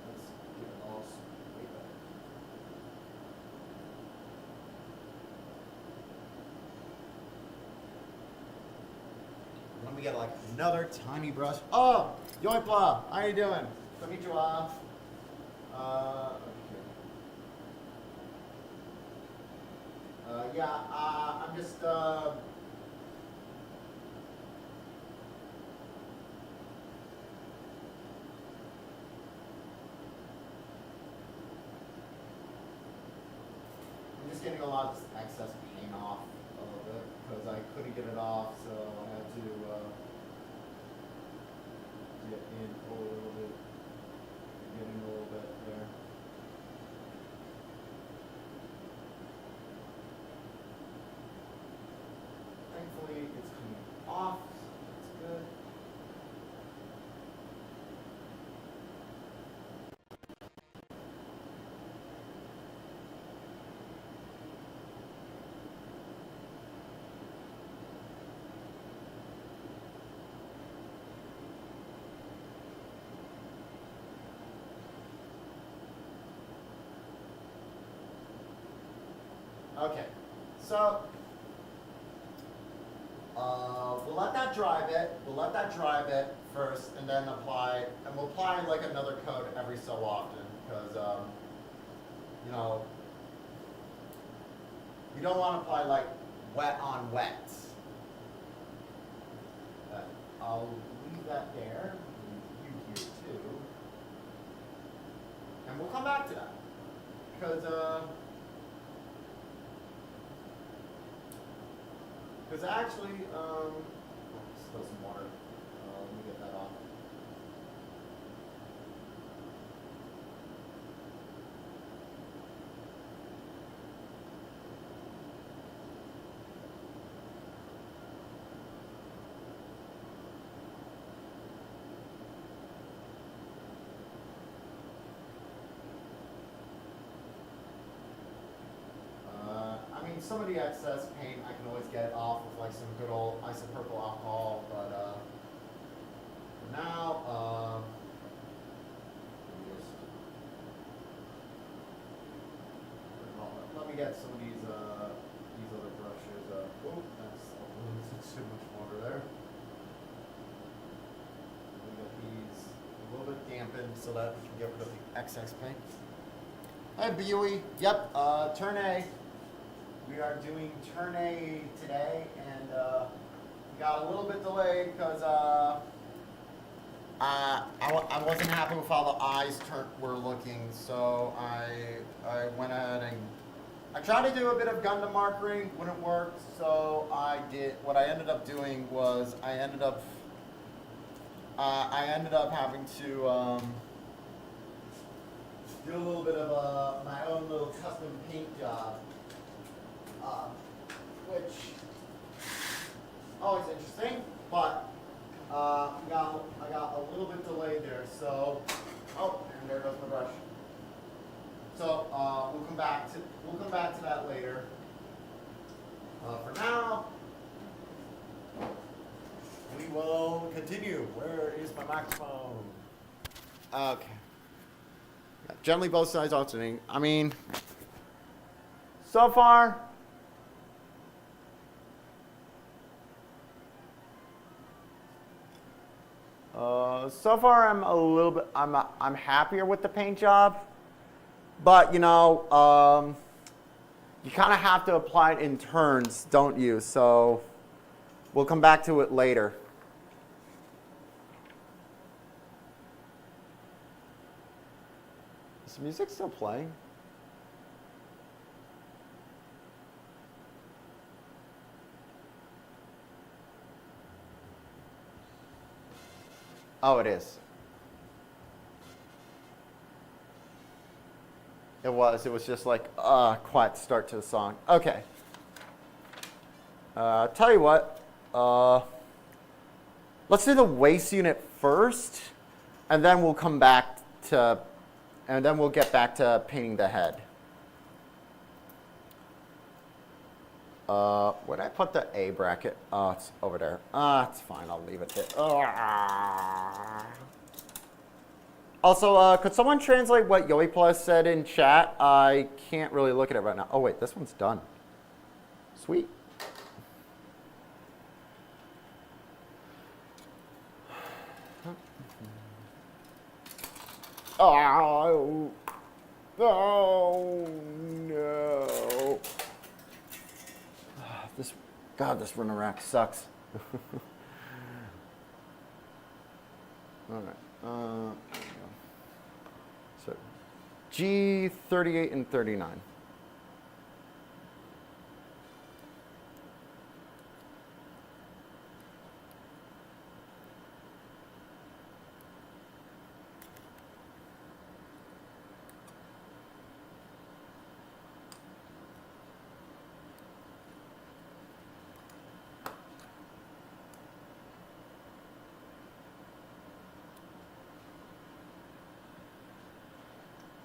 Let's get it all way better. Let me get like another tiny brush. Oh, Gunpla, how you doing? Konnichiwa. Okay. Yeah, I'm just getting a lot of excess paint off a little bit because I couldn't get it off, so I had to get in a little bit, getting a little bit there. Thankfully, it's coming off, so that's good. Okay, so we'll let that dry a bit. We'll let that dry a bit first, and then apply. And we'll apply like another coat every so often, because you know, you don't want to apply like wet on wet. But I'll leave that there. You here too, and we'll come back to that because. Because actually, spill some water. Let me get that off. Some of the excess paint I can always get off with like some good old isopropyl alcohol, but for now, let me get some of these other brushes. Oh, that's too much water there. Let me get these a little bit dampened so that we can get rid of the excess paint. Hi, Buey. Yep, turn A. We are doing turn A today, and we got a little bit delayed because I wasn't happy with how the eyes were looking, so I went ahead and I tried to do a bit of Gundam markering, wouldn't work, so what I ended up doing was I ended up having to do a little bit of my own little custom paint job. Which always interesting, but I got a little bit delayed there. So, oh, and there goes my brush. So we'll come back to that later. For now, we will continue. Where is my microphone? Okay. Yeah, generally, both sides alternating. I mean, so far. So far, I'm a little bit. I'm happier with the paint job, but you know, you kind of have to apply it in turns, don't you? So we'll come back to it later. Is the music still playing? Oh, it is. It was. It was just like quiet start to the song. Okay. Tell you what. Let's do the waist unit first, and then we'll come back to and then we'll get back to painting the head. Where'd I put the A bracket? Oh, it's over there. It's fine. I'll leave it there. Also, could someone translate what Gunpla said in chat? I can't really look at it right now. Oh, wait. This one's done. Sweet. Oh, oh no. This runner rack sucks. All right. There we go. So, G 38 and 39.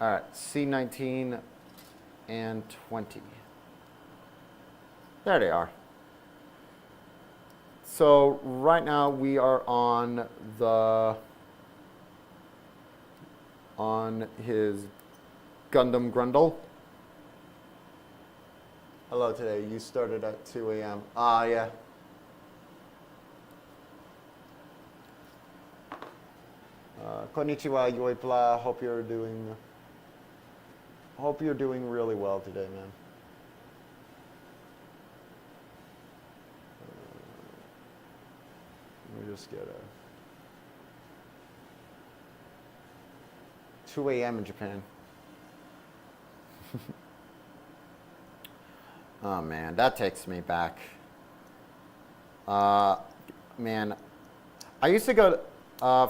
All right, C19 and 20. There they are. So right now we are on his Gundam Grundle. Hello today, you started at 2 a.m. Ah, yeah. Konnichiwa, Gunpla. Hope you're doing really well today, man. Let me just get a 2 a.m. in Japan. Oh man, that takes me back. Man, I used to go.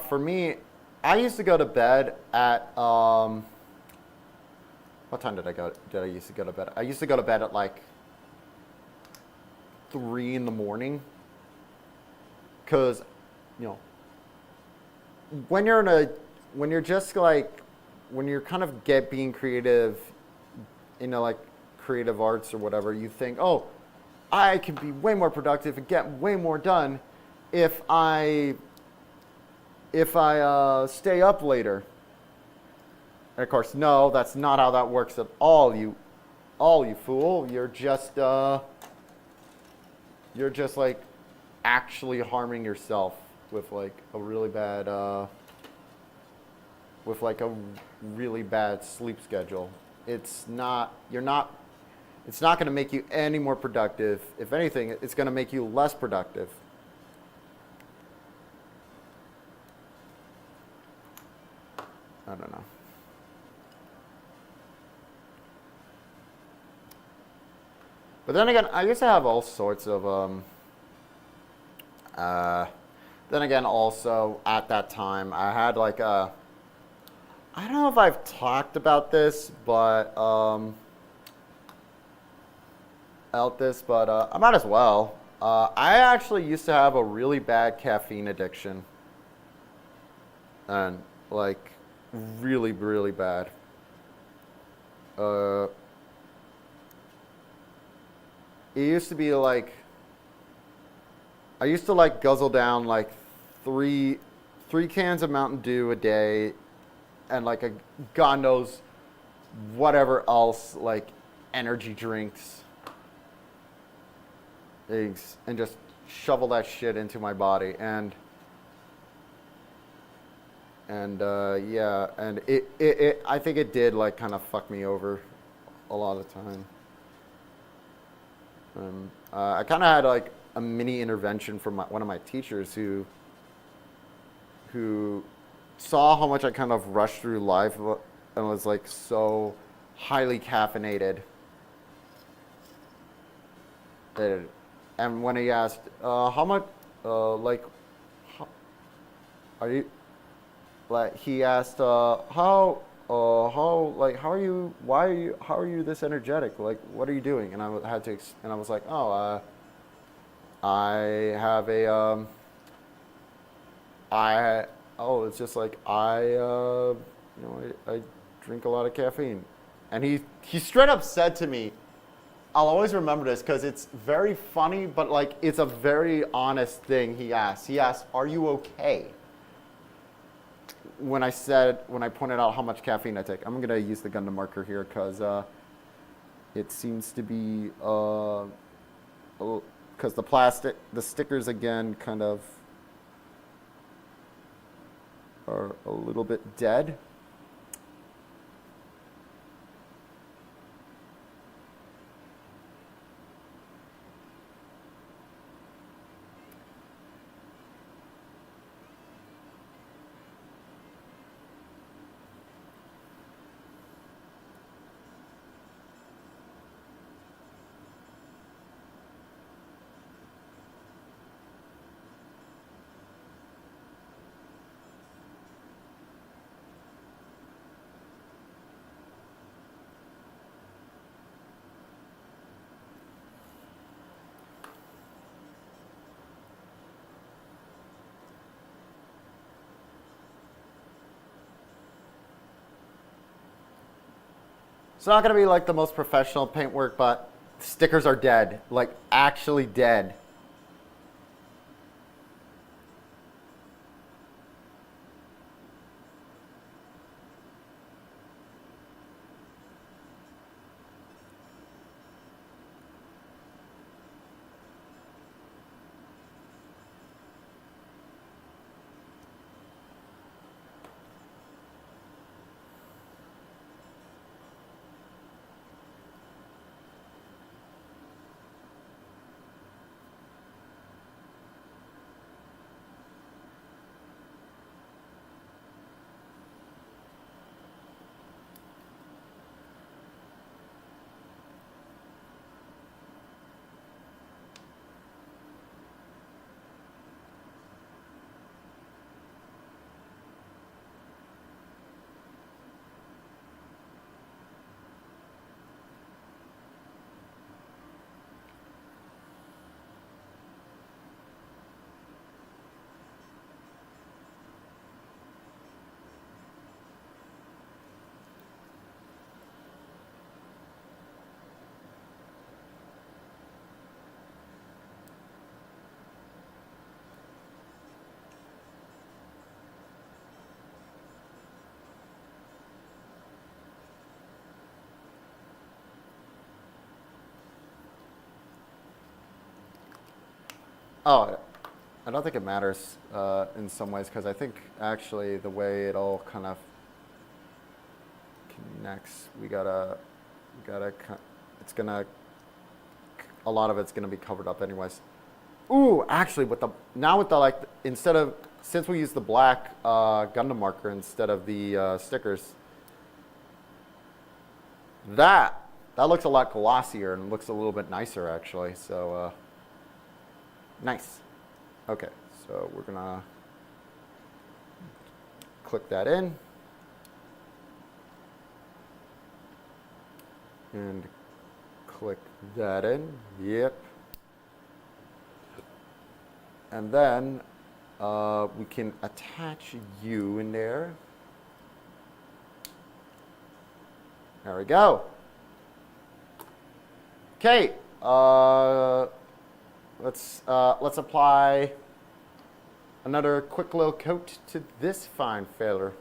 For me, I used to go to bed at what time did I used to go to bed? I used to go to bed at like 3 in the morning. Cause, you know, when you're kind of being creative, like creative arts or whatever, you think, oh, I can be way more productive and get way more done if I stay up later. And of course, no, that's not how that works at all, you fool. You're just like actually harming yourself with like a really bad sleep schedule. It's not going to make you any more productive. If anything, it's going to make you less productive. I don't know. But then again, I used to have all sorts of, then again, also at that time, I had like I don't know if I've talked about this, but, I might as well. I actually used to have a really bad caffeine addiction. And like, really, really bad. It used to be like, I used to like guzzle down like three cans of Mountain Dew a day, and like God knows whatever else, like energy drinks, eggs, and just shovel that shit into my body, and yeah, and it I think it did like kind of fuck me over a lot of the time. I kind of had like a mini intervention from one of my teachers who saw how much I kind of rushed through life and was like so highly caffeinated. And when he asked, how much, like, how are you, like, he asked, how are you, how are you this energetic? Like, what are you doing? And I was like, oh, it's just like, I drink a lot of caffeine. And he straight up said to me, I'll always remember this because it's very funny, but like it's a very honest thing he asked. He asked, are you okay? When I pointed out how much caffeine I take. I'm going to use the Gundam marker here because it seems to be, because the stickers again kind of are a little bit dead. It's not going to be like the most professional paintwork, but stickers are dead, like actually dead. Oh, I don't think it matters in some ways because I think actually the way it all kind of connects, it's gonna, a lot of it's gonna be covered up anyways. Ooh, actually since we use the black Gundam marker instead of the stickers, that looks a lot glossier and looks a little bit nicer actually, so nice. Okay, so we're gonna click that in and click that in. Yep. And then we can attach you in there. There we go. Okay. Let's apply another quick little coat to this fine feather.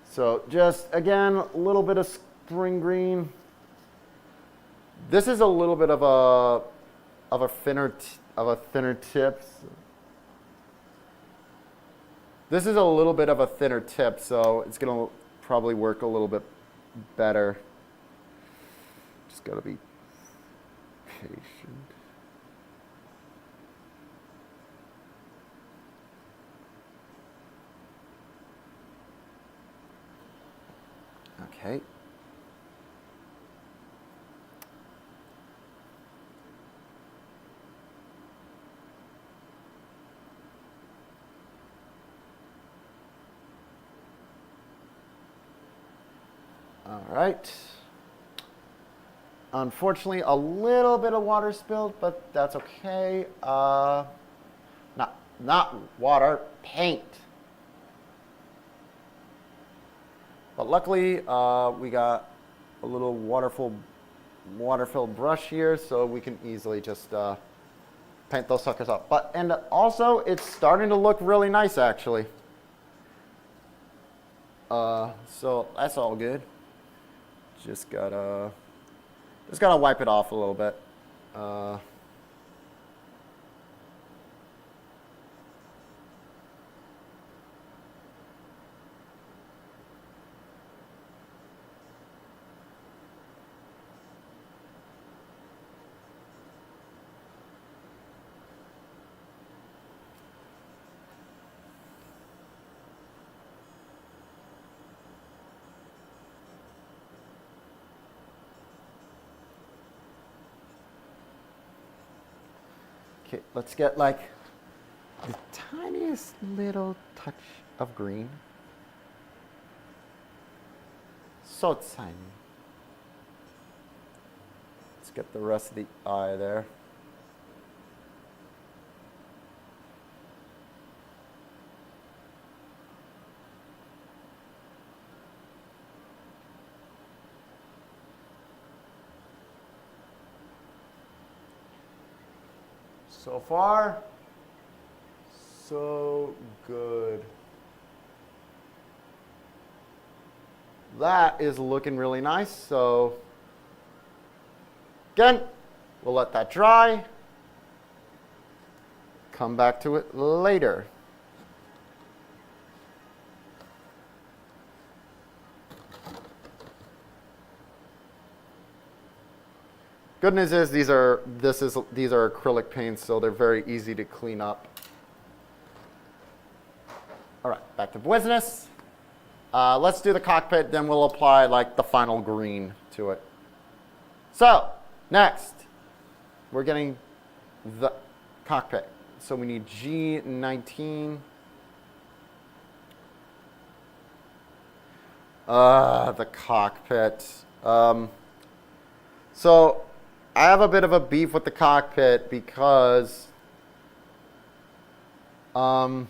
So just again a little bit of spring green. This is a little bit of a thinner tip. This is a little bit of a thinner tip, so it's gonna probably work a little bit better. Just gotta be patient. Okay. All right. Unfortunately, a little bit of water spilled, but that's okay. Not water, paint. But luckily, we got a little water-filled brush here, so we can easily just paint those suckers up. And also, it's starting to look really nice, actually. So that's all good. Just gotta wipe it off a little bit. Okay, let's get like the tiniest little touch of green. So tiny. Let's get the rest of the eye there. So far, so good. That is looking really nice. So again, we'll let that dry. Come back to it later. Good news is these are acrylic paints, so they're very easy to clean up. All right, back to business. Let's do the cockpit, then we'll apply like the final green to it. So next, we're getting the cockpit. So we need G19. The cockpit. So I have a bit of a beef with the cockpit because, oh,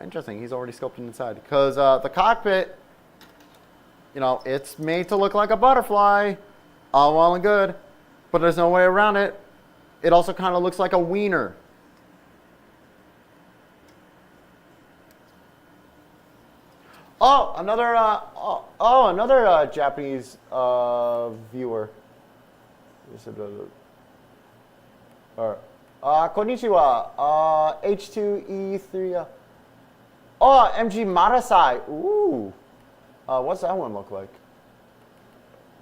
interesting. He's already sculpted inside. Because the cockpit, you know, it's made to look like a butterfly, all well and good, but there's no way around it. It also kind of looks like a wiener. Oh, another Japanese viewer. Konnichiwa. H2E3. Oh, MG Marasai. Ooh. What's that one look like?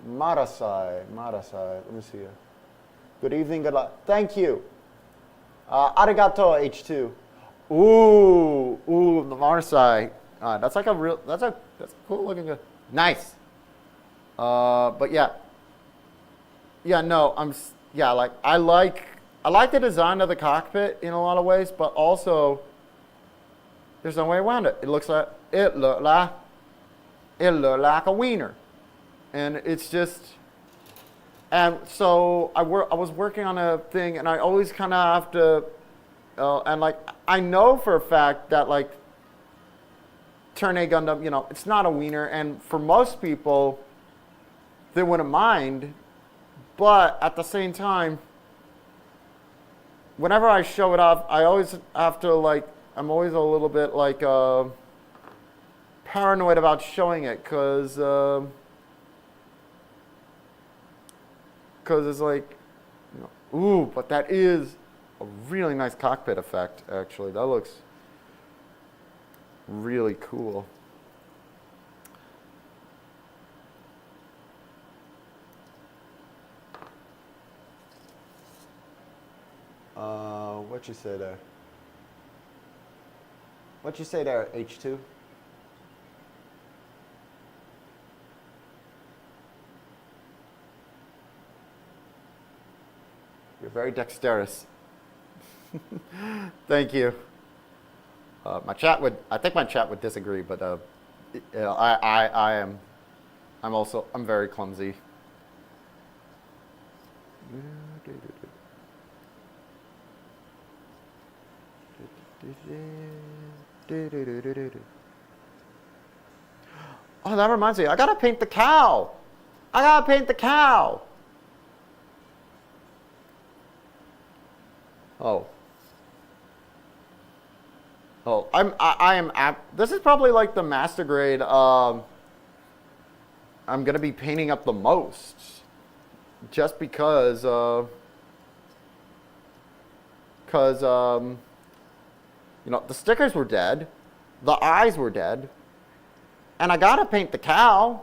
Marasai. Let me see here. Good evening, good luck. Thank you. Arigato, H2. Ooh, the Marasai. That's like that's a cool looking good. Nice. But yeah. Yeah, no, like I like the design of the cockpit in a lot of ways, but also there's no way around it. It looked like a wiener. And it's just, and so I was working on a thing, and I always kind of have to and like I know for a fact that like Turn A Gundam, you know, it's not a wiener, and for most people they wouldn't mind. But at the same time, whenever I show it off, I always have to like, I'm always a little bit like paranoid about showing it because it's like, you know, ooh, but that is a really nice cockpit effect, actually. That looks really cool. What you say there? What you say there, H2? You're very dexterous. Thank you. I think my chat would disagree, but you know, I'm very clumsy. Oh, that reminds me. I gotta paint the cow. I gotta paint the cow. Oh. Oh, I am this is probably like the master grade I'm gonna be painting up the most, just because you know, the stickers were dead, the eyes were dead, and I gotta paint the cow.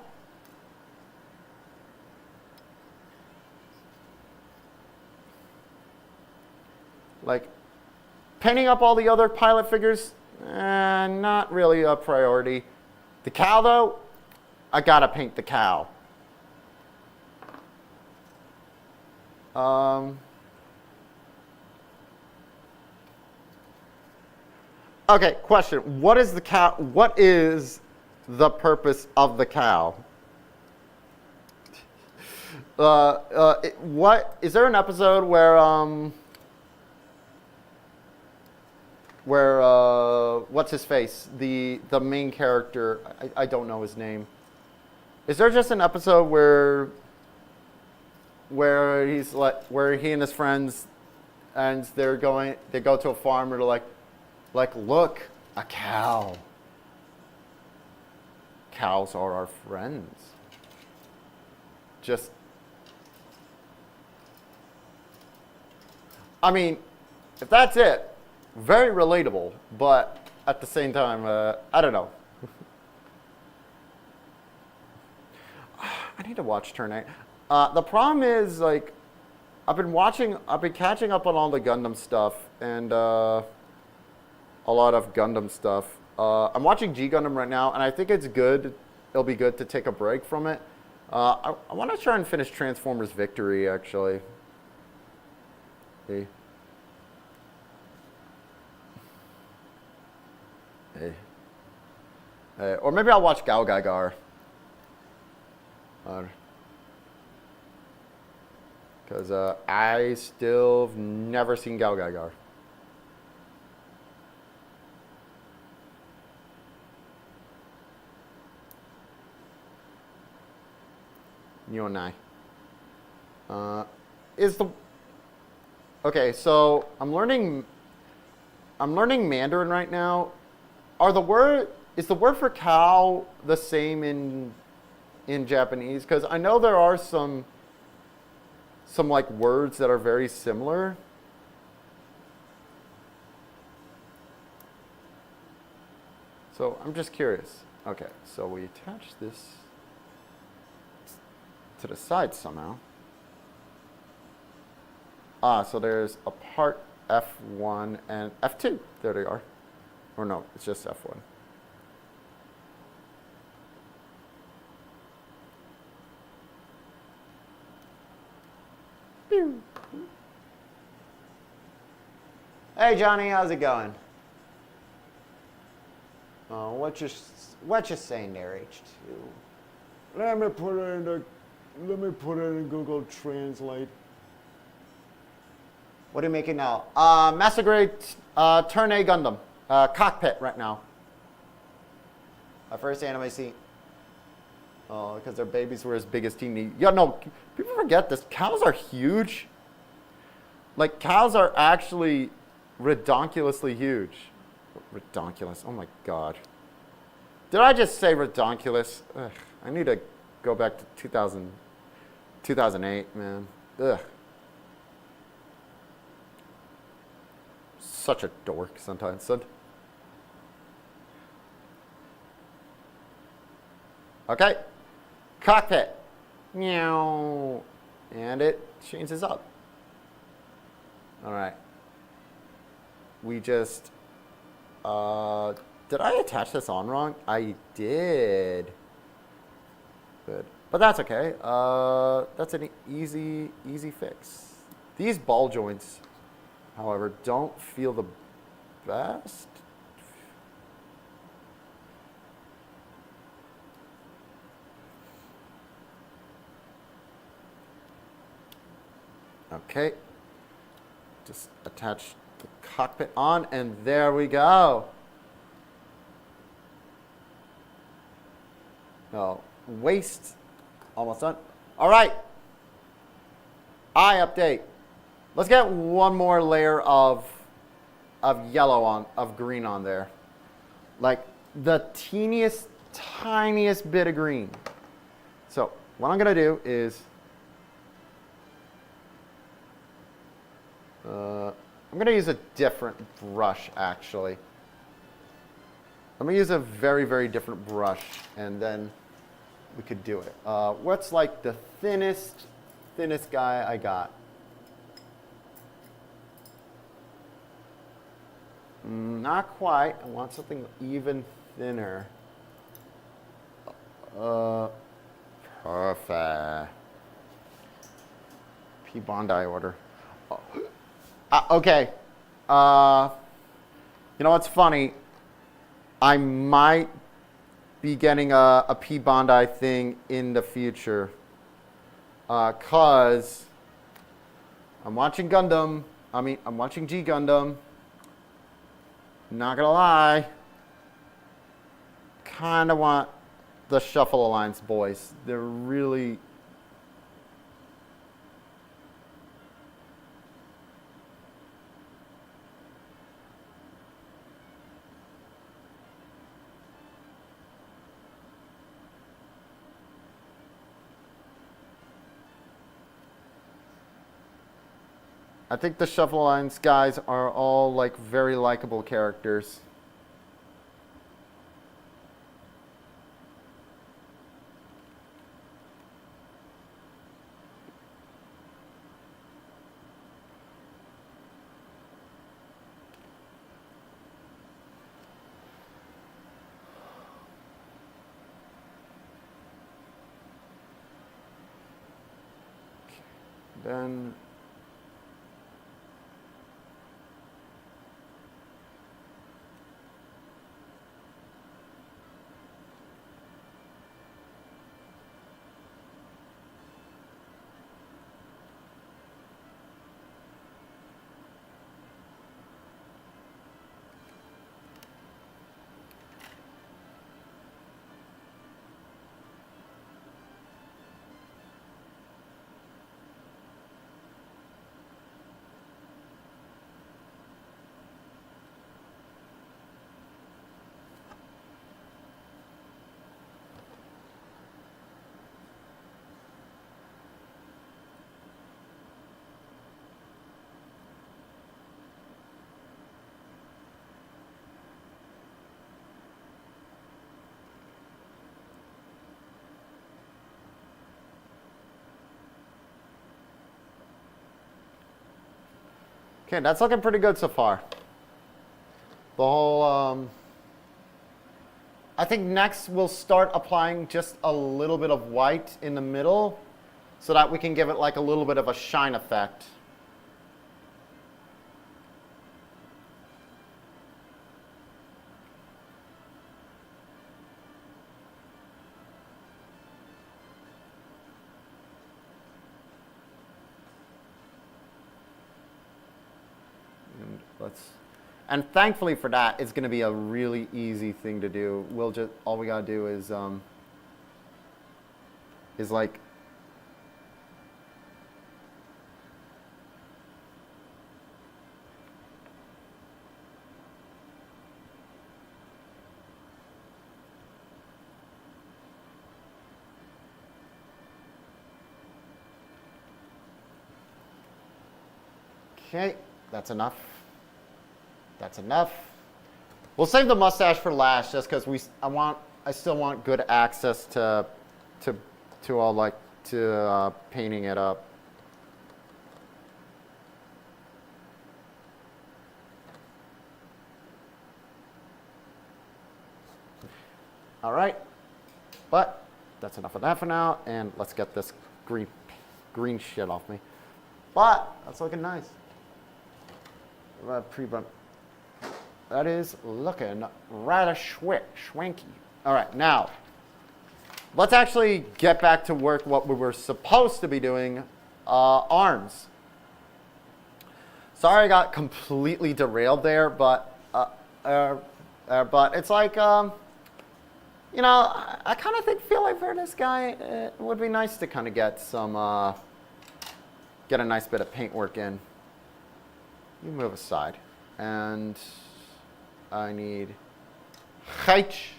Like, painting up all the other pilot figures, not really a priority. The cow, though, I gotta paint the cow. Okay, question. What is the cow? What is the purpose of the cow? What is there an episode where what's his face, the main character, I don't know his name. Is there just an episode where he's like, where he and his friends, and they go to a farm, and they're like, look, a cow. Cows are our friends. Just, I mean, if that's it, very relatable, but at the same time, I don't know. I need to watch Turn 8. The problem is, like, I've been catching up on all the Gundam stuff, and a lot of Gundam stuff. I'm watching G Gundam right now, and I think it's good. It'll be good to take a break from it. I want to try and finish Transformers Victory, actually. Hey. Or maybe I'll watch Gao Gaigar. Because I still have never seen Gao Gaigar. You and I. Okay, so I'm learning Mandarin right now. Is the word for cow the same in Japanese? Because I know there are some like words that are very similar. So I'm just curious. Okay, so we attach this to the side somehow. So there's a part F1 and F2. There they are. Or no, it's just F1. Hey Johnny, how's it going? What you saying there, H2? Let me put it in Google Translate. What are you making now? Master Grade Turn A Gundam. Cockpit right now. My first anime scene. Oh, because their babies were as big as teeny. Yeah, no, people forget this. Cows are huge. Like, cows are actually redonkulously huge. Redonkulous, oh my god. Did I just say redonkulous? Ugh, I need to go back to 2008, man. Ugh. Such a dork sometimes, son. Okay. Cockpit. Meow. And it changes up. All right. We just, did I attach this on wrong? I did. Good. But that's okay. That's an easy fix. These ball joints, however, don't feel the best. Okay. Just attach the cockpit on, and there we go. No, waist, almost done. All right, eye update. Let's get one more layer of yellow on, of green on there. Like the teeniest, tiniest bit of green. So what I'm gonna do is, I'm gonna use a different brush actually. Let me use a very, very different brush and then we could do it. What's like the thinnest guy I got? Not quite. I want something even thinner. Perfect. P Bondi order. Okay. You know what's funny? I might be getting a P Bondi thing in the future. Cause I'm watching Gundam. I'm watching G Gundam. Not gonna lie. Kinda want the Shuffle Alliance boys. They're really... I think the Shuffle Alliance guys are all like very likable characters. Then okay, that's looking pretty good so far. The whole, I think next we'll start applying just a little bit of white in the middle so that we can give it like a little bit of a shine effect. And thankfully for that, it's going to be a really easy thing to do. All we got to do is like, okay, that's enough. That's enough. We'll save the mustache for last, just because I still want good access to painting it up. All right, but that's enough of that for now, and let's get this green shit off me. But that's looking nice. That is looking rather schwanky. All right, now, let's actually get back to work what we were supposed to be doing, arms. Sorry I got completely derailed there, but it's like, You know, I kind of feel like for this guy, it would be nice to kind of get some, get a nice bit of paintwork in. You move aside. And I need H.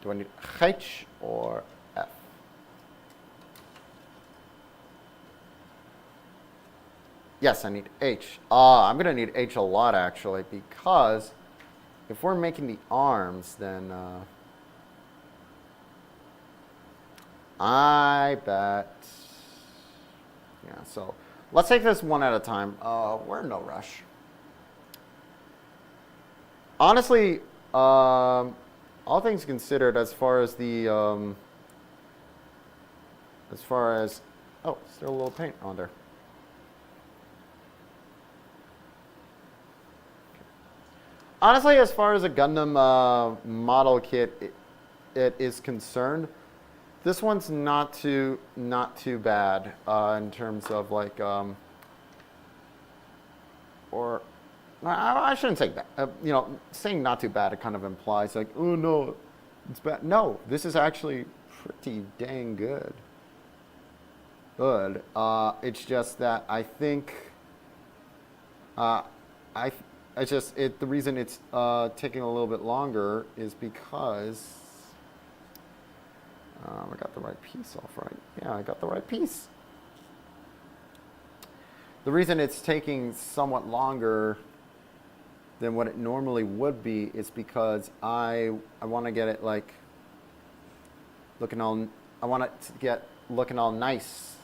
Do I need H or F? Yes, I need H. I'm going to need H a lot, actually, because if we're making the arms, then I bet. Yeah, so let's take this one at a time. We're in no rush. Honestly, all things considered, as far as oh, still a little paint on there. Honestly, as far as a Gundam model kit it is concerned, this one's not too bad in terms of like or I shouldn't say that. You know, saying not too bad, it kind of implies like, oh no, it's bad. No, this is actually pretty dang good. It's just that I think the reason it's taking a little bit longer is because I got the right piece off, right? Yeah, I got the right piece. The reason it's taking somewhat longer than what it normally would be is because I want to get it like looking all, I want it to get looking all nice.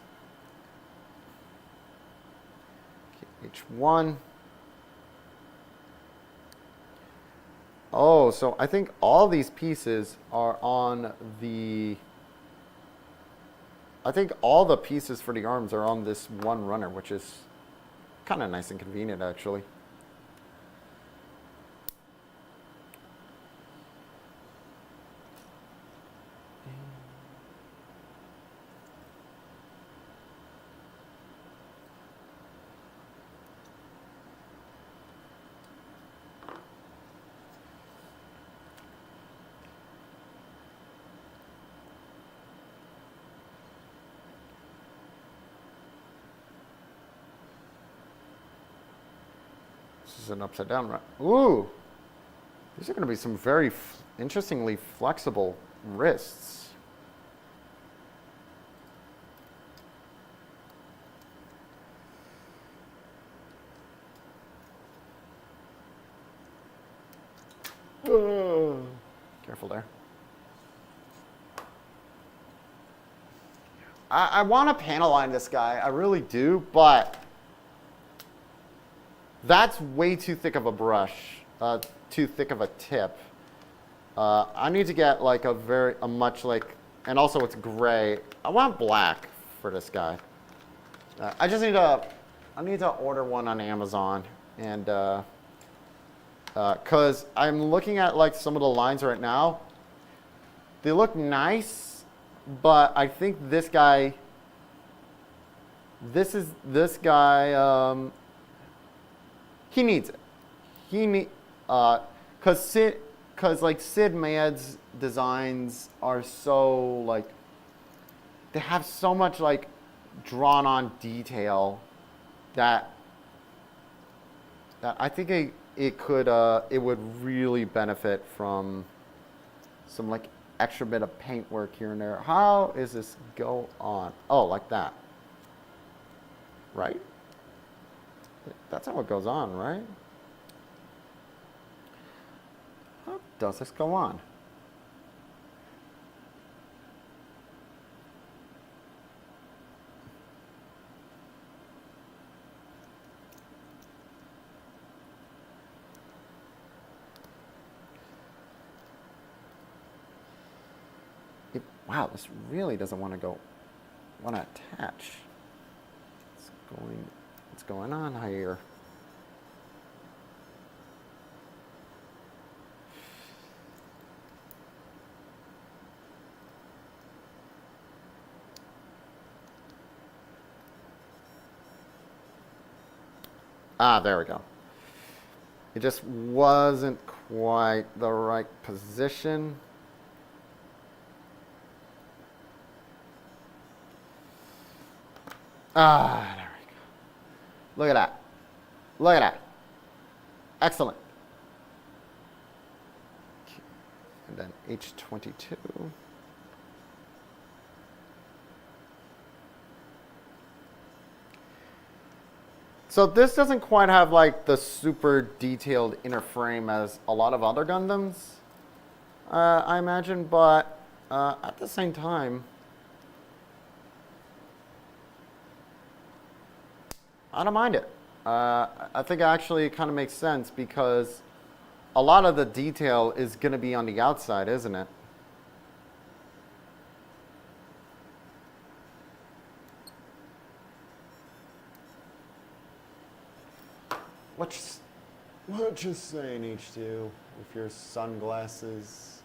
Okay, H1. Oh, so I think all these pieces are on the, I think all the pieces for the arms are on this one runner, which is kind of nice and convenient, actually. This is an upside down right. Ooh, these are going to be some very interestingly flexible wrists. Careful there. I want to panel line this guy, I really do, but that's way too thick of a brush, too thick of a tip. I need to get like a much like, and also it's gray. I want black for this guy. I just need I need to order one on Amazon, and cause I'm looking at like some of the lines right now. They look nice, but I think this guy, he needs it. Cause like Sid Meier's designs are so like, they have so much like drawn on detail that I think it would really benefit from some like extra bit of paint work here and there. How is this go on? Oh, like that, right? That's how it goes on, right? How does this go on? Wow, this really doesn't want to attach. What's going on here? Ah, there we go. It just wasn't quite the right position. Ah, there we go. Look at that. Look at that. Excellent. And then H22. So this doesn't quite have like the super detailed inner frame as a lot of other Gundams, I imagine, but at the same time, I don't mind it. I think it actually kind of makes sense because a lot of the detail is going to be on the outside, isn't it? What you saying, H2, with your sunglasses?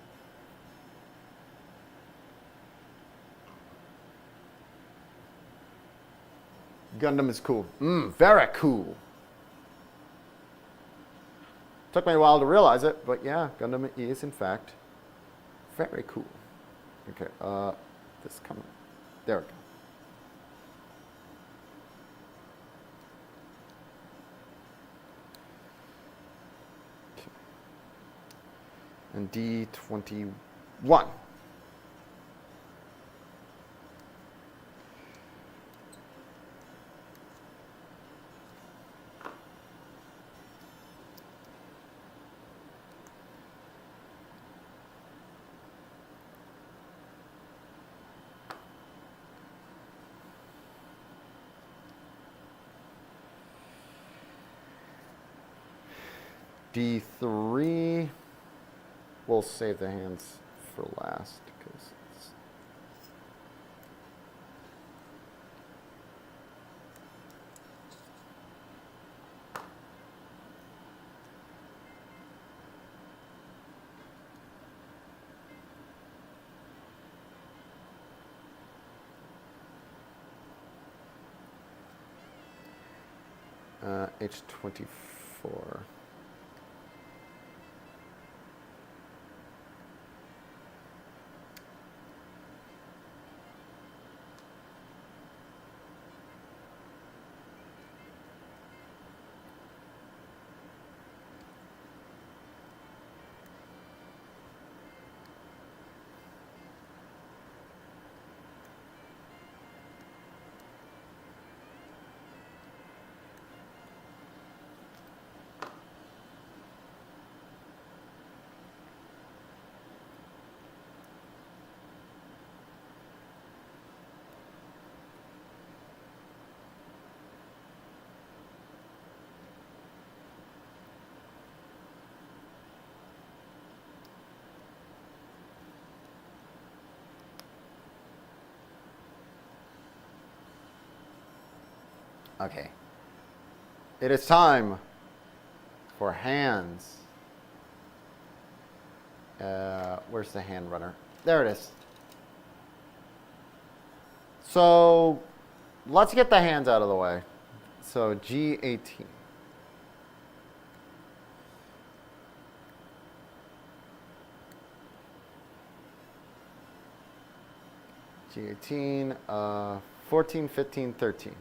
Gundam is cool. Very cool. Took me a while to realize it, but yeah, Gundam is in fact very cool. Okay, this coming. There we go. And D21. D3. We'll save the hands for last because it's H24. Okay. It is time for hands. Where's the hand runner? There it is. So let's get the hands out of the way. So G18. G18, 14, 15, 13.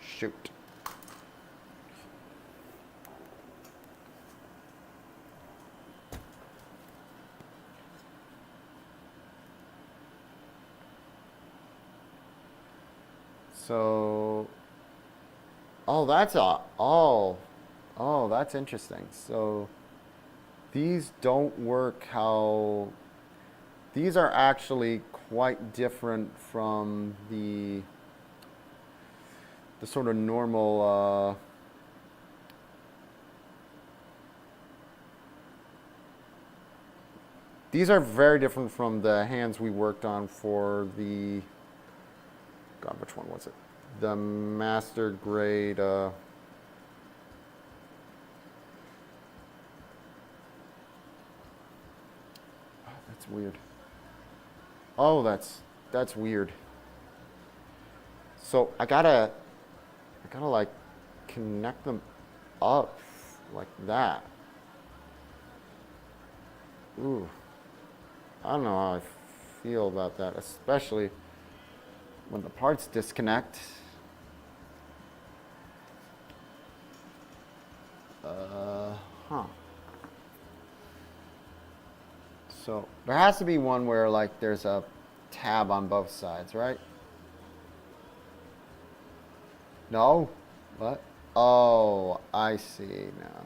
Shoot. So, that's interesting. So these don't work how, these are actually quite different from the sort of normal these are very different from the hands we worked on for the, God, which one was it? The master grade that's weird. Oh, that's weird. So I gotta like connect them up like that. Ooh, I don't know how I feel about that, especially when the parts disconnect. Huh. So there has to be one where like there's a tab on both sides, right? No? What? Oh, I see now.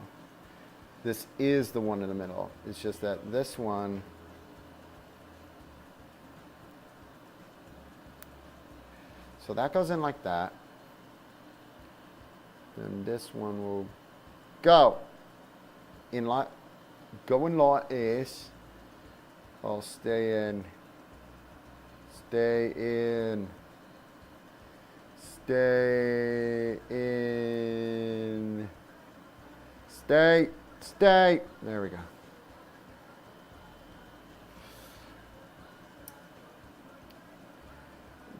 This is the one in the middle. It's just that this one... So that goes in like that. Then this one will go in like... Going like this. I'll stay in. Stay in. Stay in. Stay. Stay. There we go.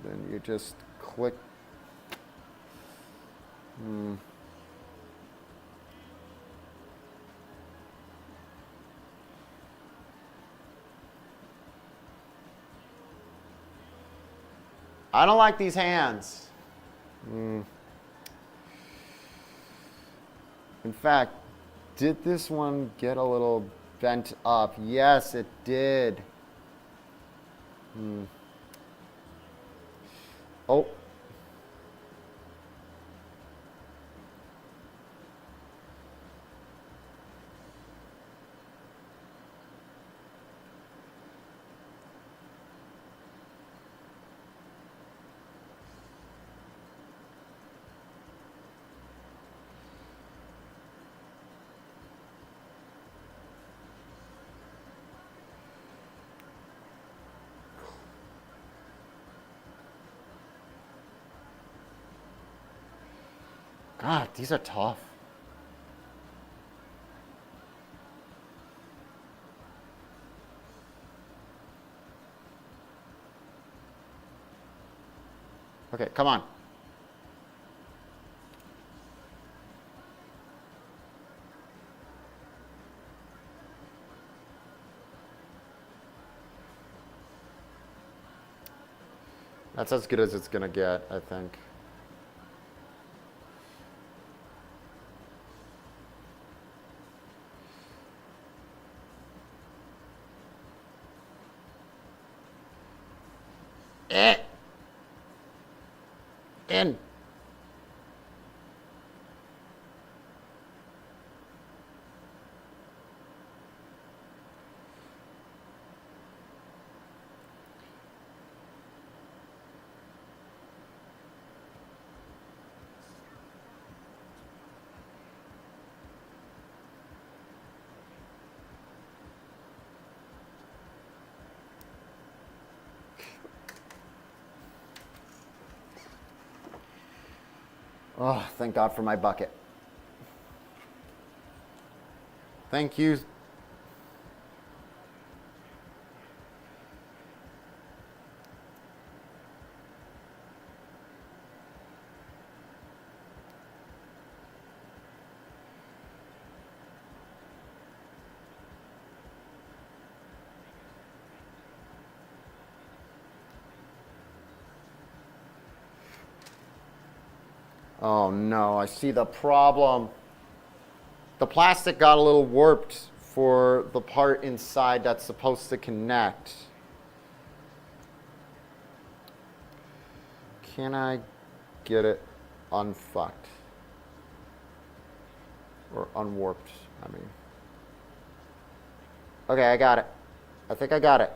Then you just click. I don't like these hands. In fact, did this one get a little bent up? Yes, it did. Oh. God, these are tough. Okay, come on. That's as good as it's gonna get, I think. In. Oh, thank God for my bucket. Thank you. Oh no, I see the problem. The plastic got a little warped for the part inside that's supposed to connect. Can I get it unfucked? Or unwarped, I mean. Okay, I got it. I think I got it.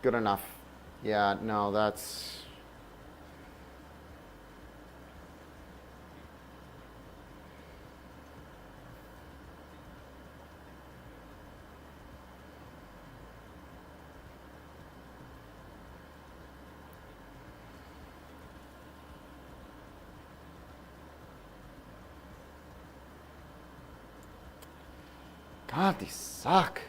Good enough. Yeah, no, that's... God, these suck.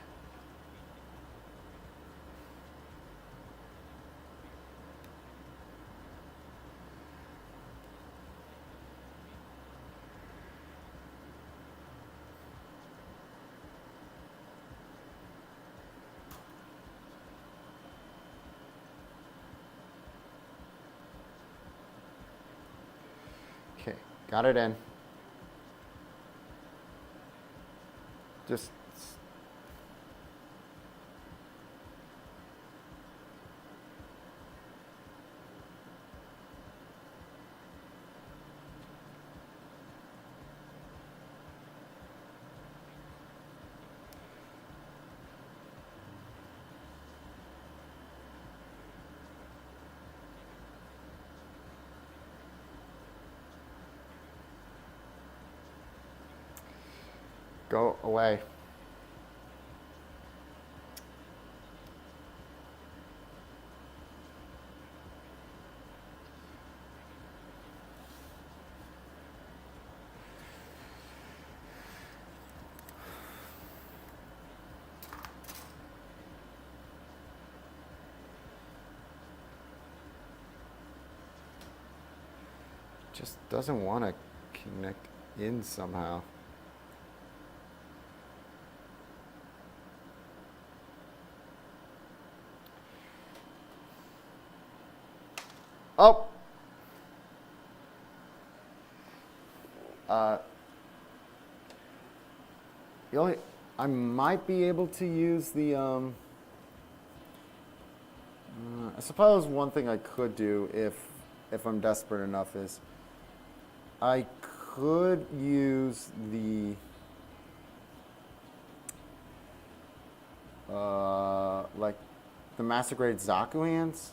Got it in. Just go away. Just doesn't want to connect in somehow. Oh. The only, I might be able to use the, I suppose one thing I could do if I'm desperate enough is I could use the, like the Master Grade Zaku hands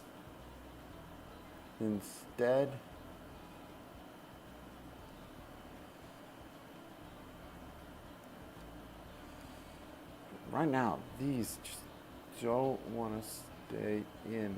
instead. Right now, these just don't want to stay in.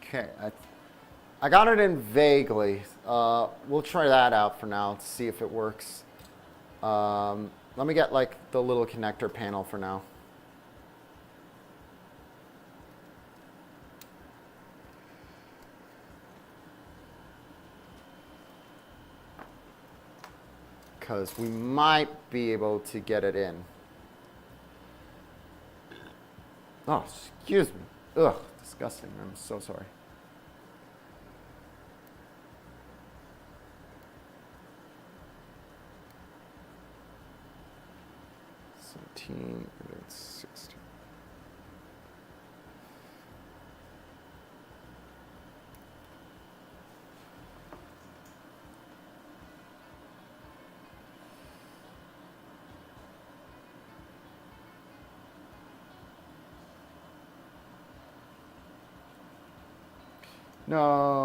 Okay, I got it in vaguely. We'll try that out for now to see if it works. Let me get like the little connector panel for now. Because we might be able to get it in. Oh, excuse me. Ugh, disgusting. I'm so sorry. And then 16. No.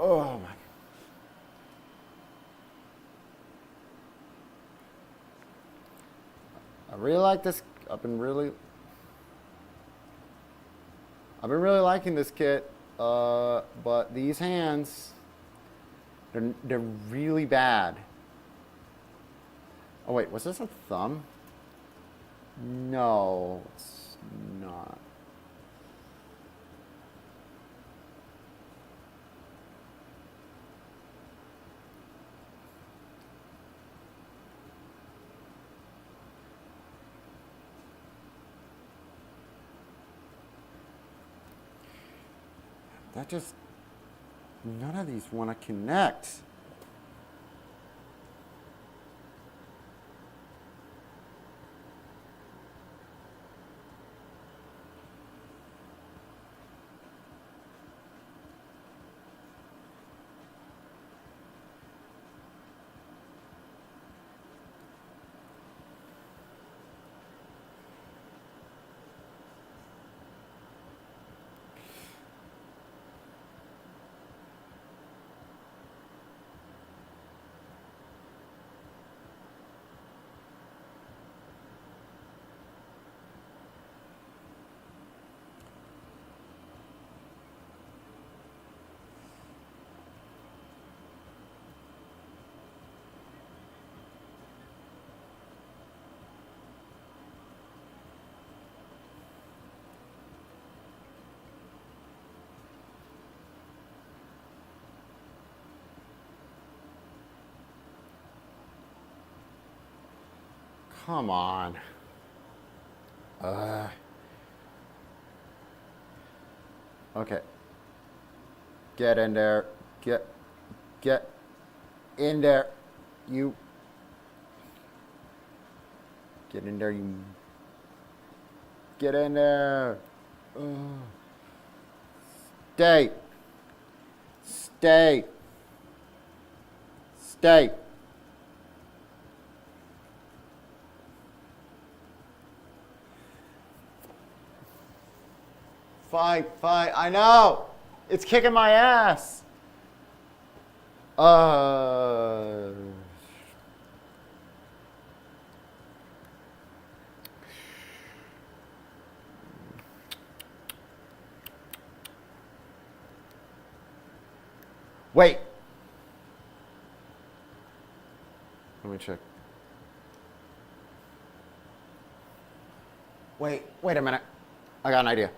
Oh my. I really like this. I've been really liking this kit, but these hands They're really bad. Oh wait, was this a thumb? No, it's not. That just, none of these want to connect. Come on. Okay. Get in there. Get in there. You. Get in there, you. Get in there. Stay. Stay. Stay. Fine, fine. I know. It's kicking my ass. Wait. Let me check. Wait a minute. I got an idea.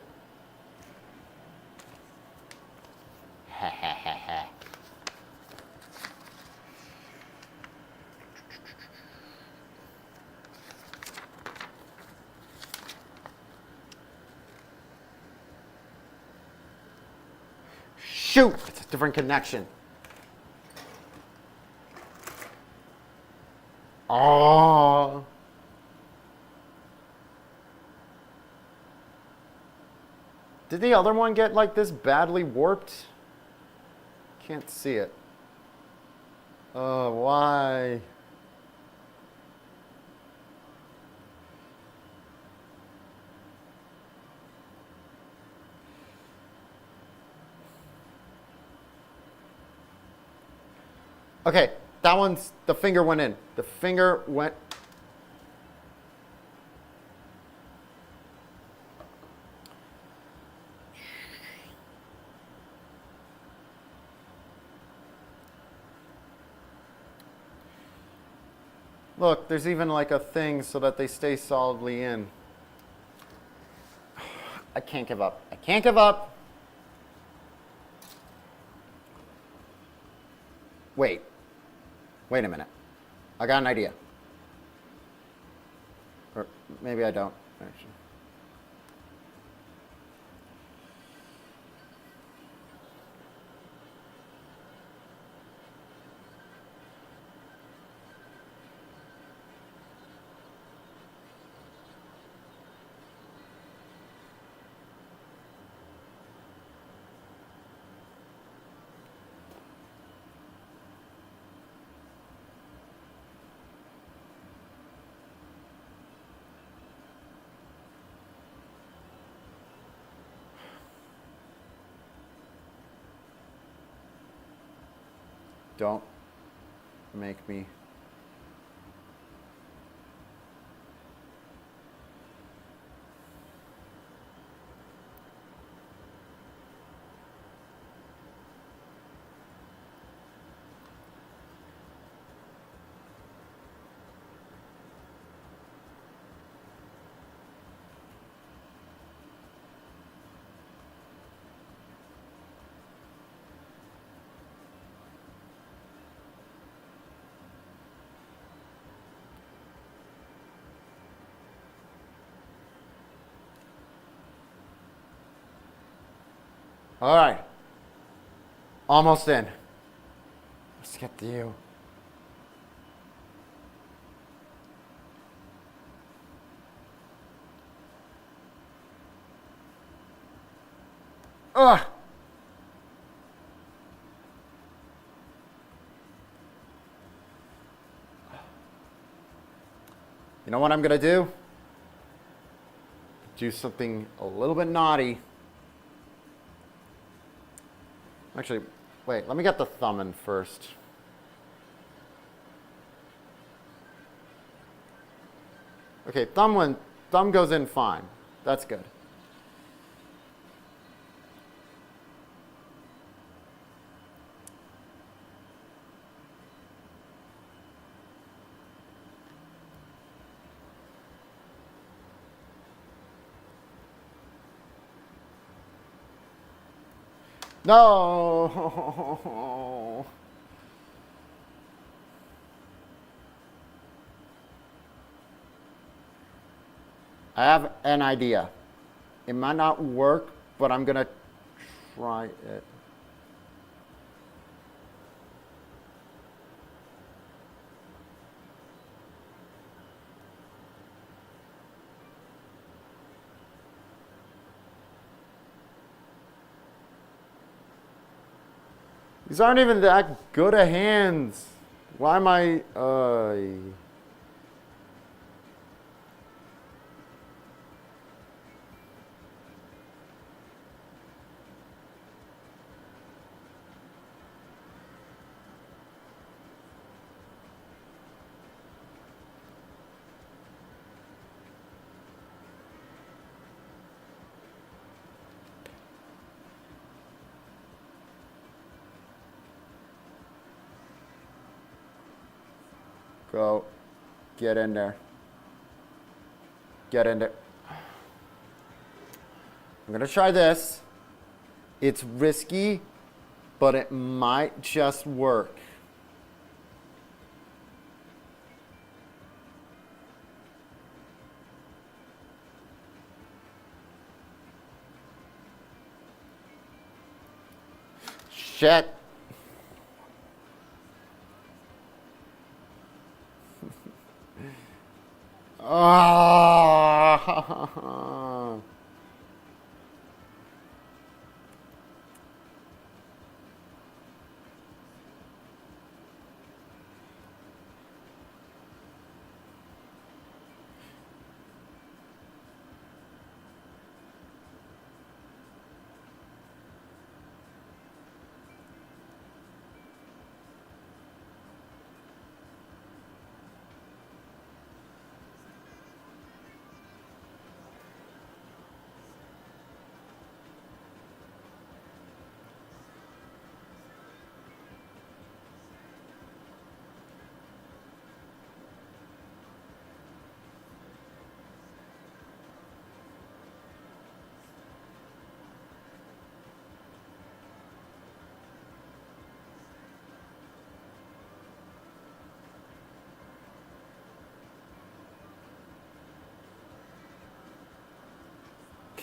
Shoot! It's a different connection. Oh. Did the other one get like this badly warped? Can't see it. Oh, why? Okay, that one's, the finger went in. The finger went. Look, there's even like a thing so that they stay solidly in. I can't give up. I can't give up. Wait a minute. I got an idea. Or maybe I don't, actually. Don't make me. All right. Almost in. Let's get to you. Ugh. You know what I'm gonna do? Do something a little bit naughty. Actually, wait, let me get the thumb in first. Okay, thumb goes in fine. That's good. No. I have an idea. It might not work, but I'm gonna try it. These aren't even that good of hands. Why am I, Go. Get in there. Get in there. I'm gonna try this. It's risky, but it might just work. Shit. Oh.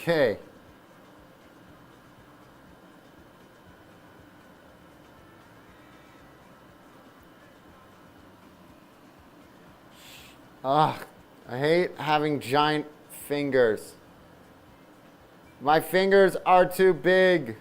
Okay. Ugh, I hate having giant fingers. My fingers are too big.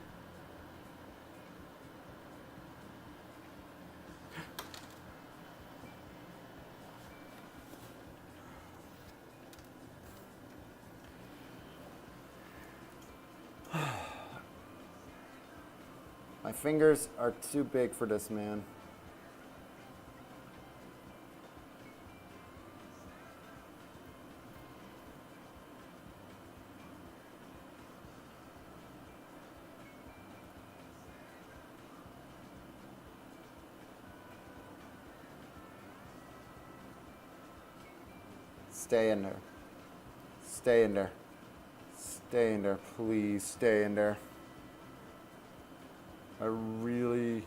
My fingers are too big for this, man. Stay in there. Stay in there. Stay in there. Please stay in there. I really...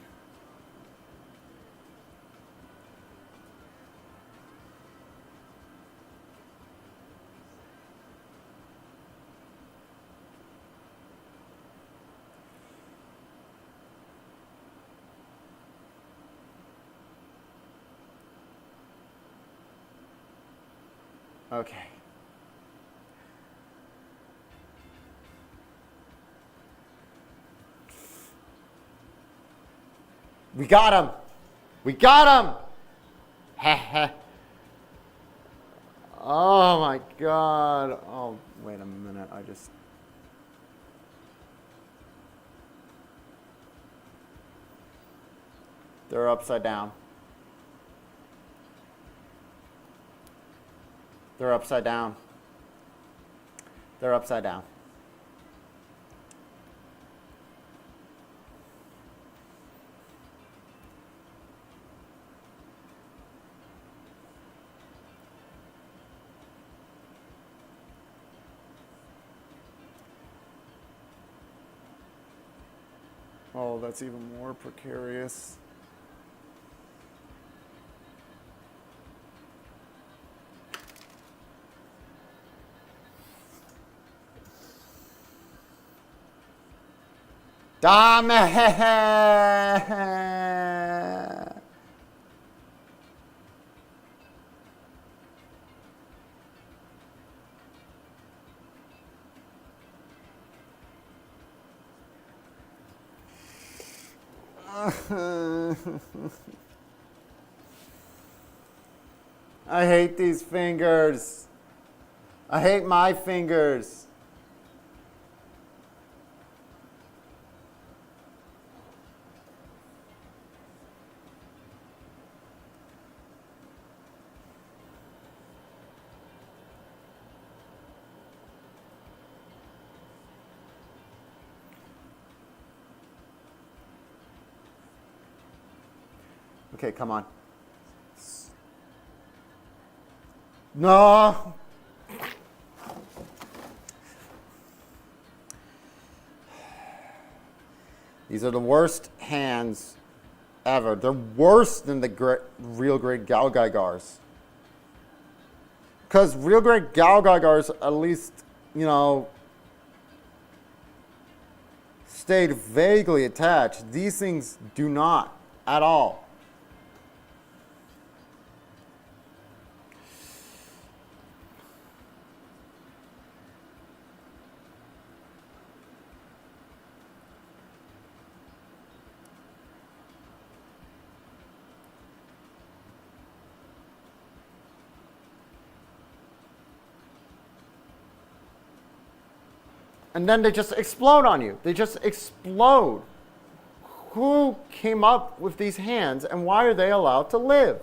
Okay. We got him. We got him. Heh. Oh my god. Oh, wait a minute. They're upside down. They're upside down. They're upside down. Oh, that's even more precarious. Damn it! I hate these fingers. I hate my fingers. Okay, come on. No. These are the worst hands ever. They're worse than the real great Galgaigars. Because real great Galgaigars at least, you know, stayed vaguely attached. These things do not at all. And then they just explode on you. They just explode. Who came up with these hands and why are they allowed to live?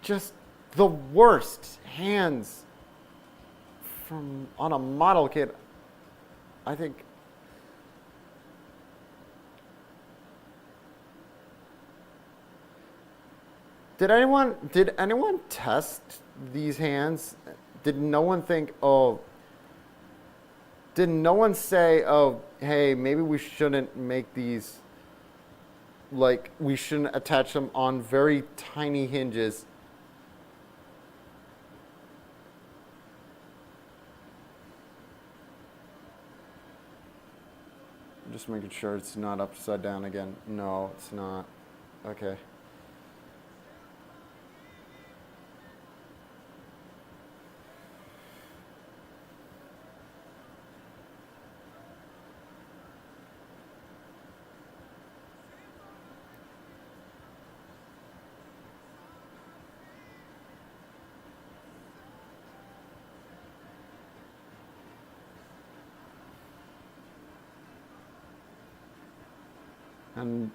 Just the worst hands on a model kit, I think. Did anyone test these hands? Did no one think, oh, did no one say, oh, hey, maybe we shouldn't make these, like, we shouldn't attach them on very tiny hinges? Just making sure it's not upside down again. No, it's not. Okay. And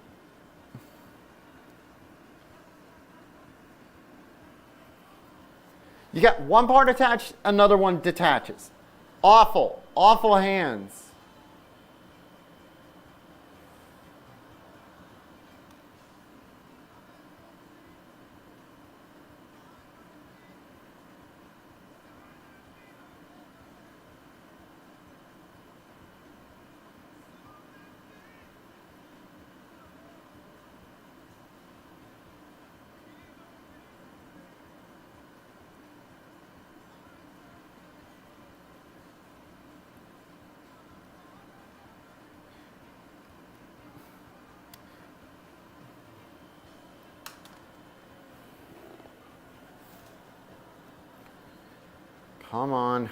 you got one part attached, another one detaches. Awful, awful hands. Come on.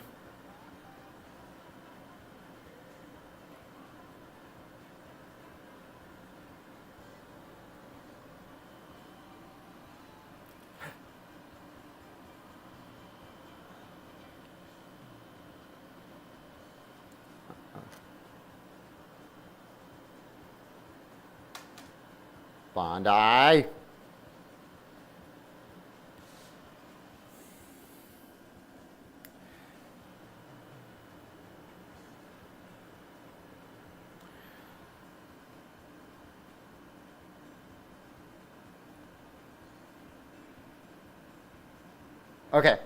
Bondi. Okay,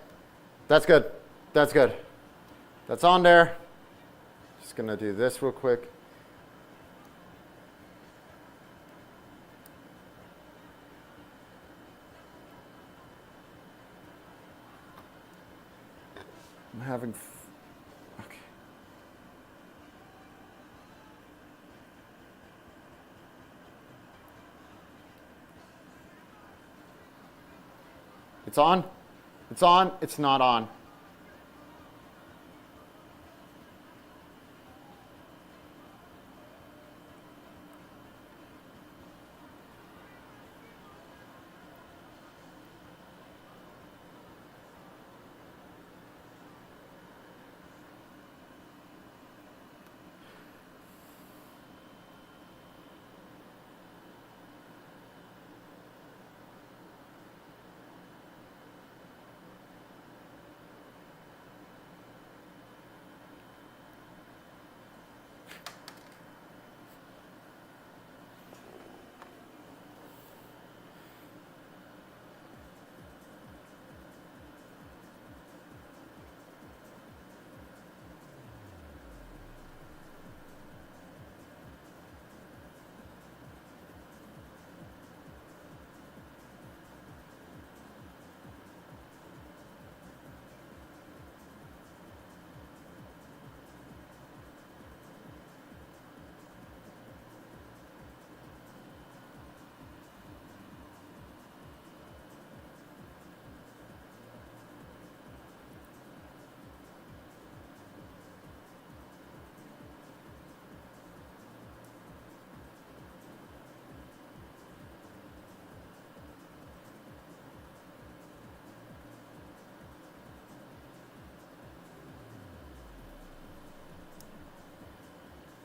that's good. That's good. That's on there. Just gonna do this real quick. I'm having. Okay. It's on. It's on. It's not on.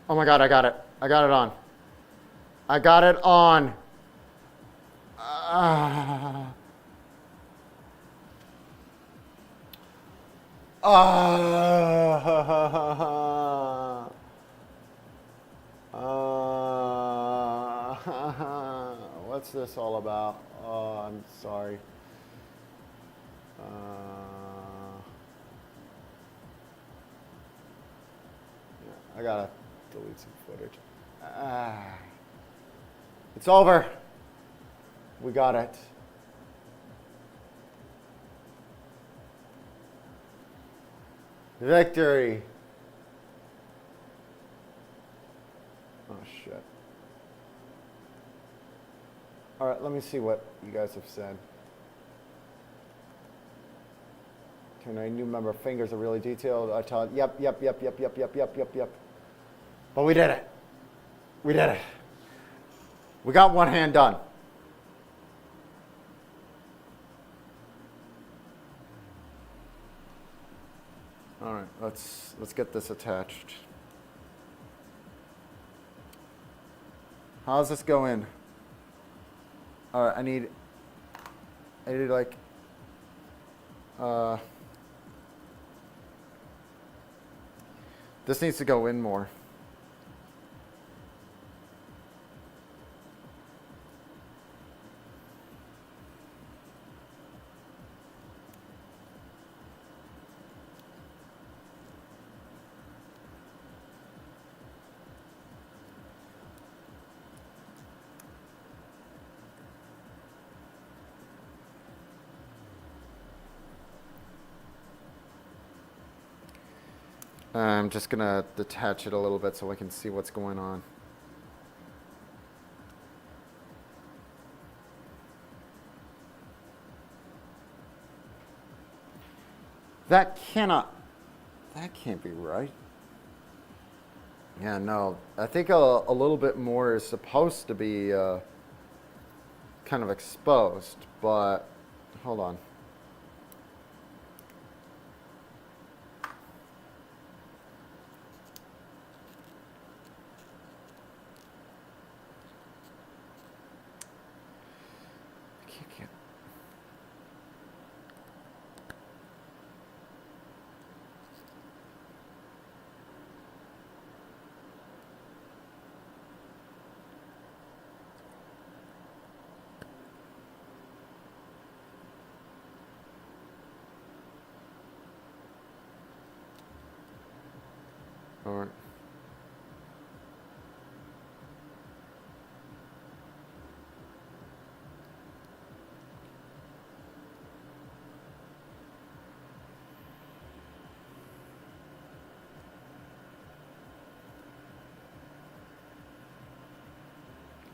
Oh my God, I got it. I got it on. I got it on. Ah. Ah. What's this all about? Oh, I'm sorry. Yeah, I gotta delete some footage. It's over. We got it. Victory. Oh, shit. All right, let me see what you guys have said. Can I new member fingers are really detailed? I taught, yep. But we did it. We did it. We got one hand done. All right, let's get this attached. How's this going? All right, I need like, this needs to go in more. I'm just gonna detach it a little bit so I can see what's going on. That can't be right. Yeah, no. I think a little bit more is supposed to be kind of exposed, but hold on. Can't. All right.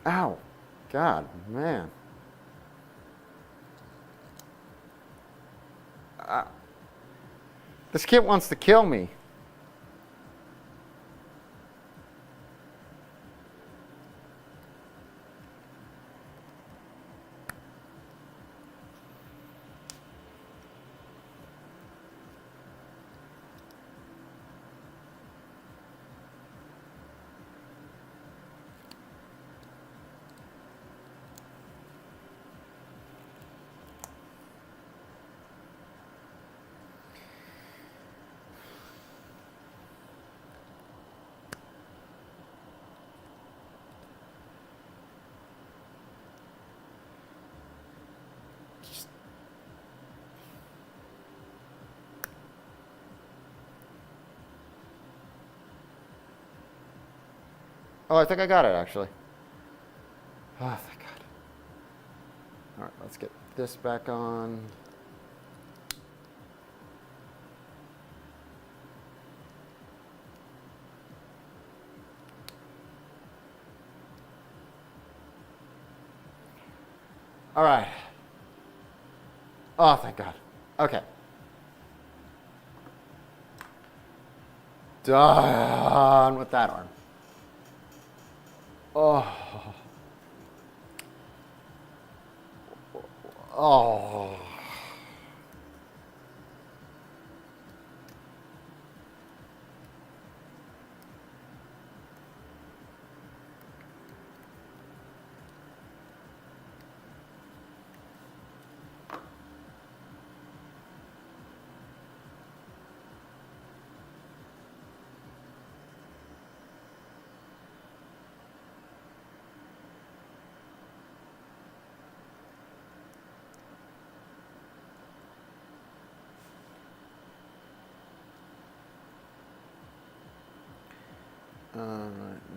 Ow. God, man. This kid wants to kill me. Oh, I think I got it, actually. Oh, thank God. All right, let's get this back on. All right. Oh, thank God. Okay. Done with that arm. Oh. Oh.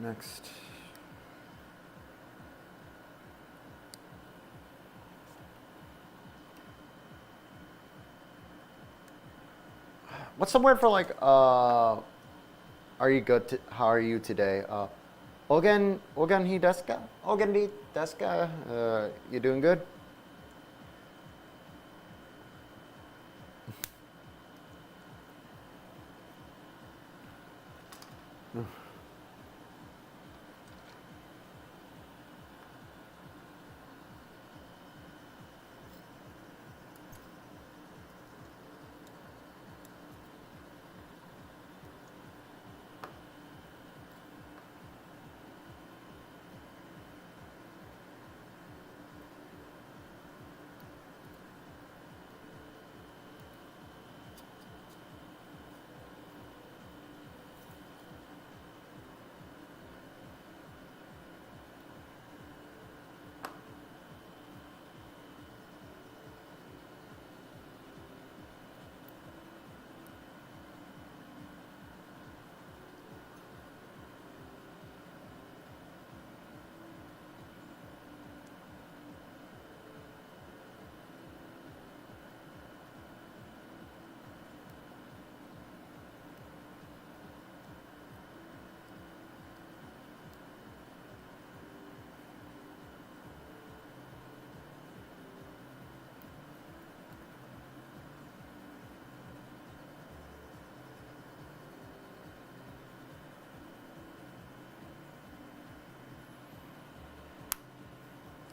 Next. What's the word for like, are you good? How are you today? Ogen hi desu ka? Ogen di desu ka? You doing good?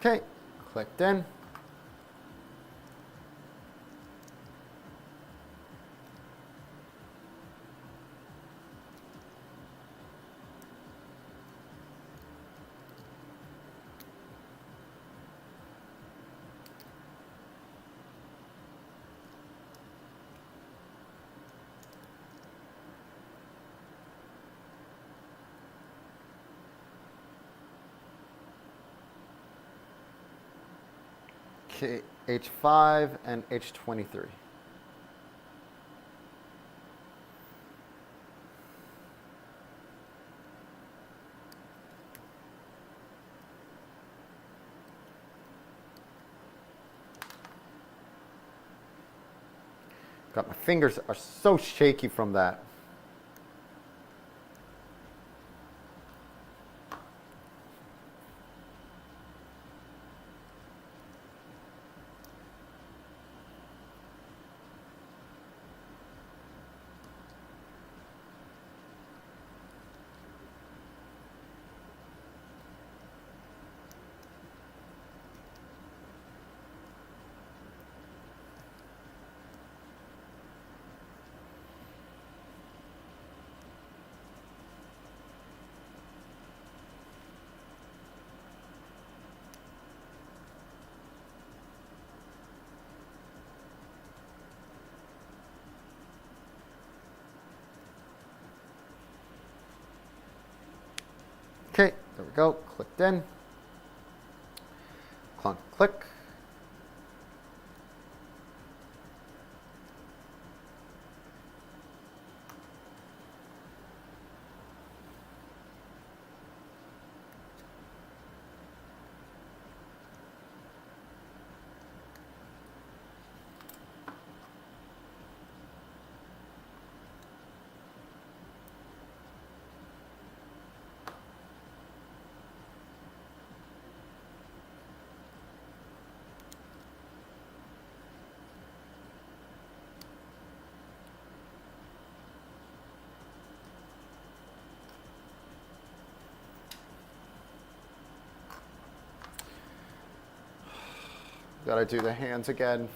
Okay, clicked in. Okay, H5 and H23. God, my fingers are so shaky from that. Okay, there we go. Clicked in. Clunk, click. Gotta do the hands again.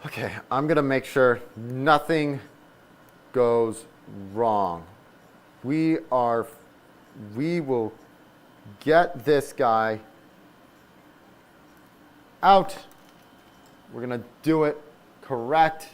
Okay, I'm gonna make sure nothing goes wrong. We will get this guy out. We're gonna do it correct.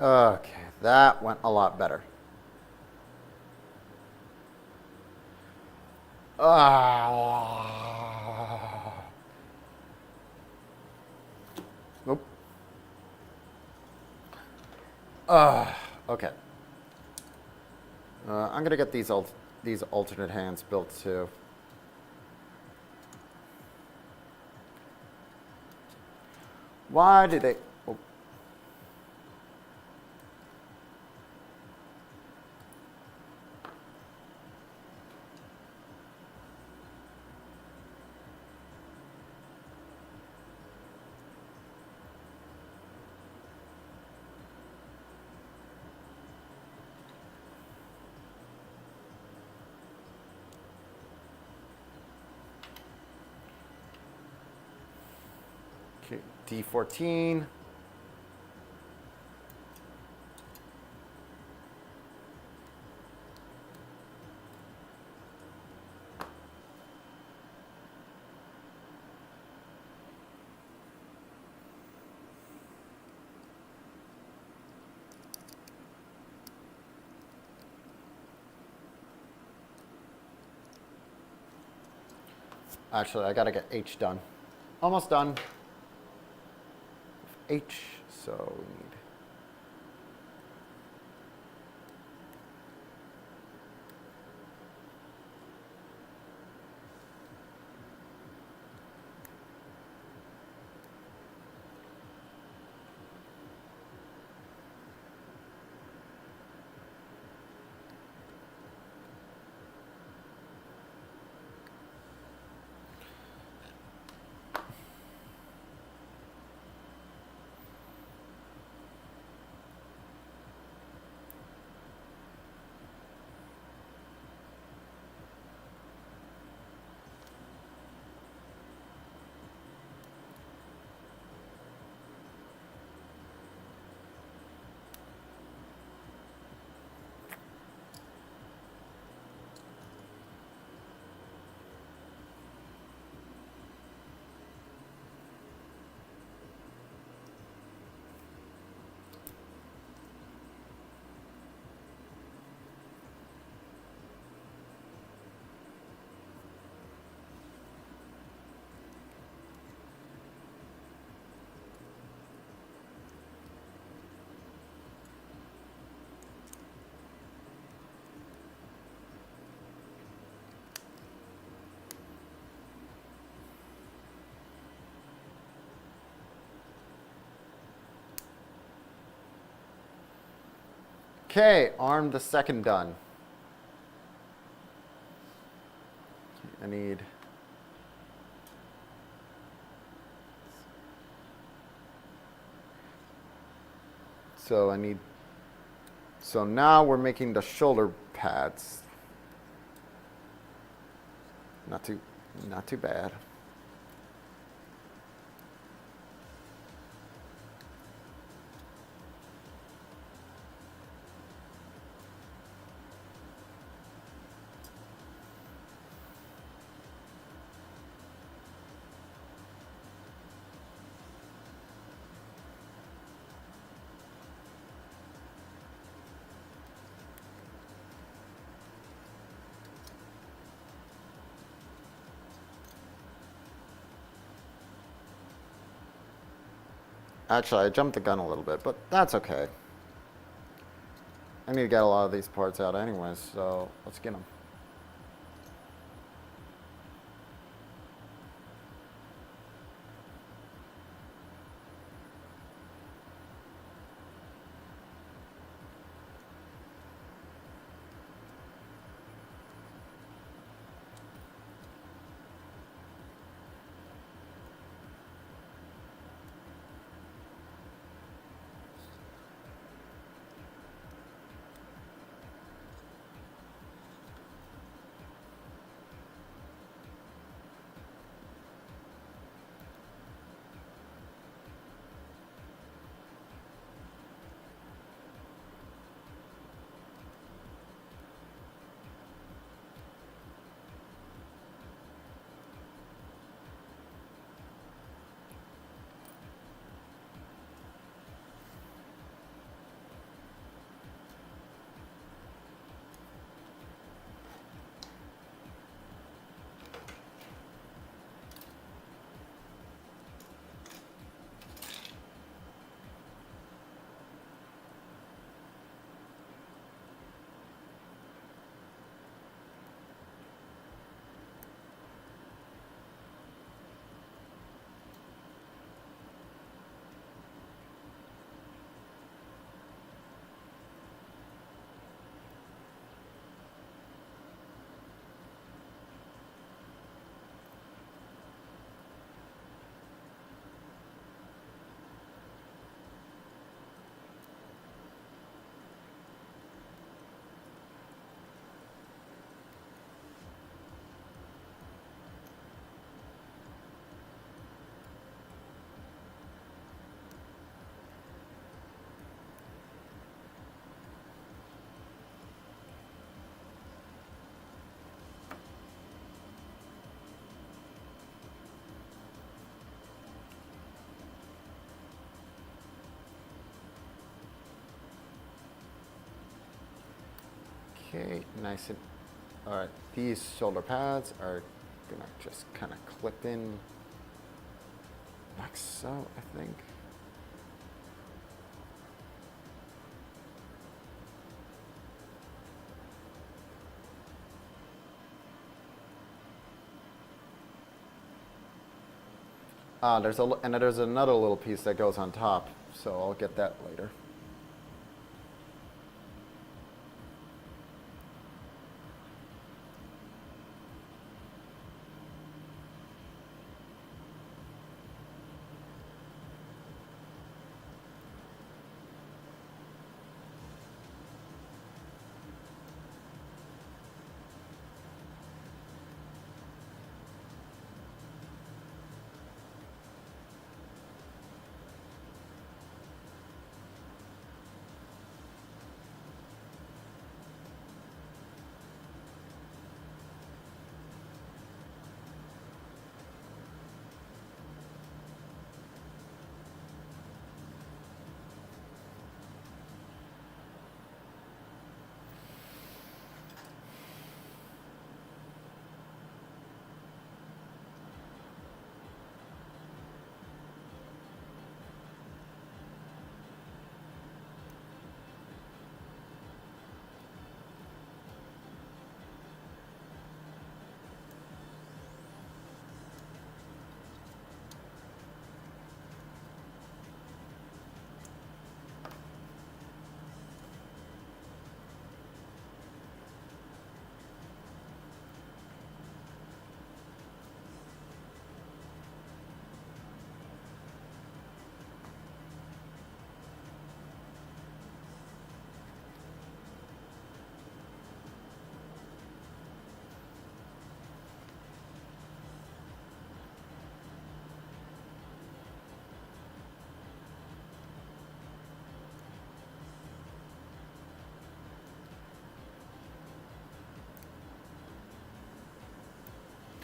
Okay, that went a lot better. Ah. Nope. Okay. I'm gonna get these alternate hands built too. Why did they? Oh. Okay, D14. Actually, I gotta get H done. Almost done. H, so we need. Okay, arm the second done. I need... So now we're making the shoulder pads. Not too bad. Actually, I jumped the gun a little bit, but that's okay. I need to get a lot of these parts out anyways, so let's get them. Okay, nice and, all right, these shoulder pads are gonna just kind of clip in like so, I think. There's another little piece that goes on top, so I'll get that later.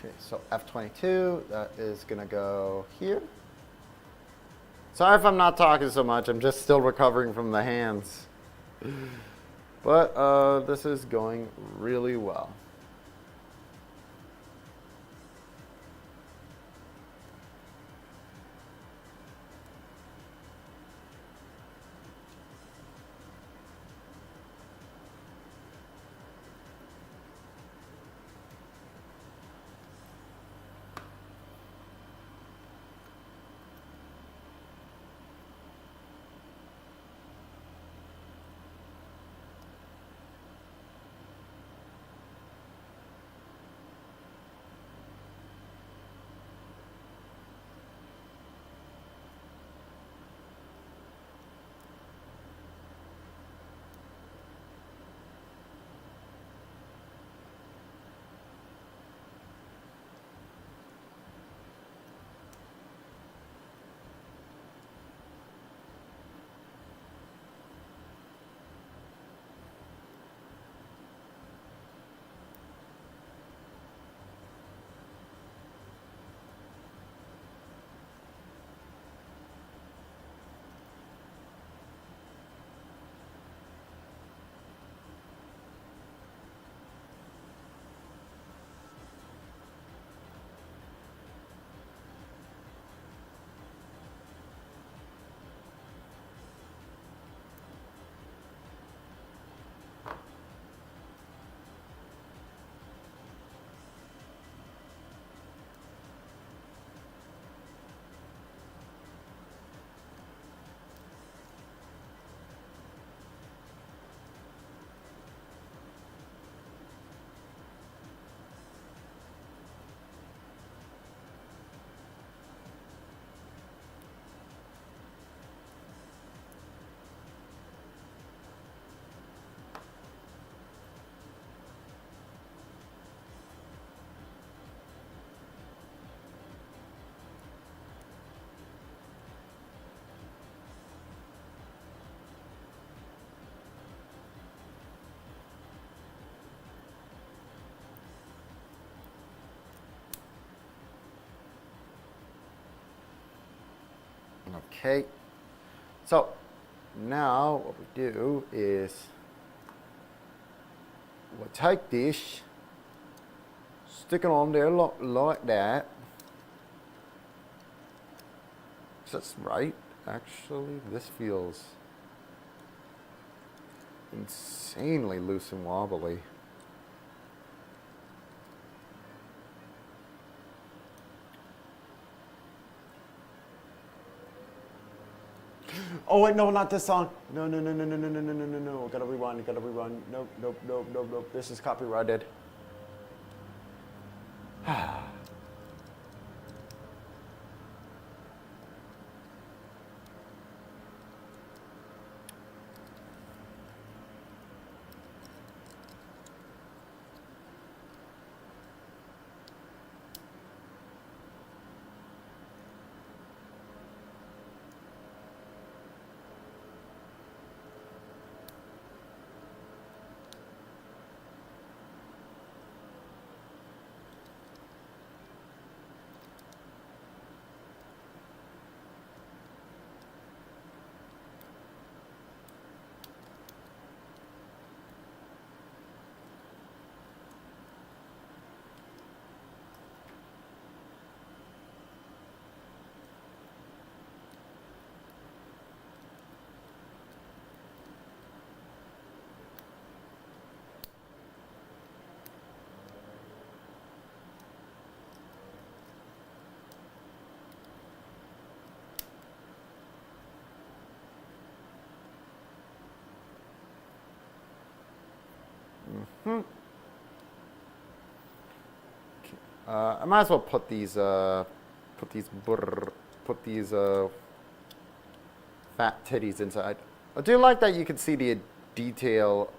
Okay, so F22, that is gonna go here. Sorry if I'm not talking so much, I'm just still recovering from the hands. But this is going really well. Okay, so now what we do is we'll take this, stick it on there like that. That's right. Actually, this feels insanely loose and wobbly. Oh wait, no, not this song. No. Gotta rewind. Nope. This is copyrighted. I might as well put these fat titties inside. I do like that you can see the detail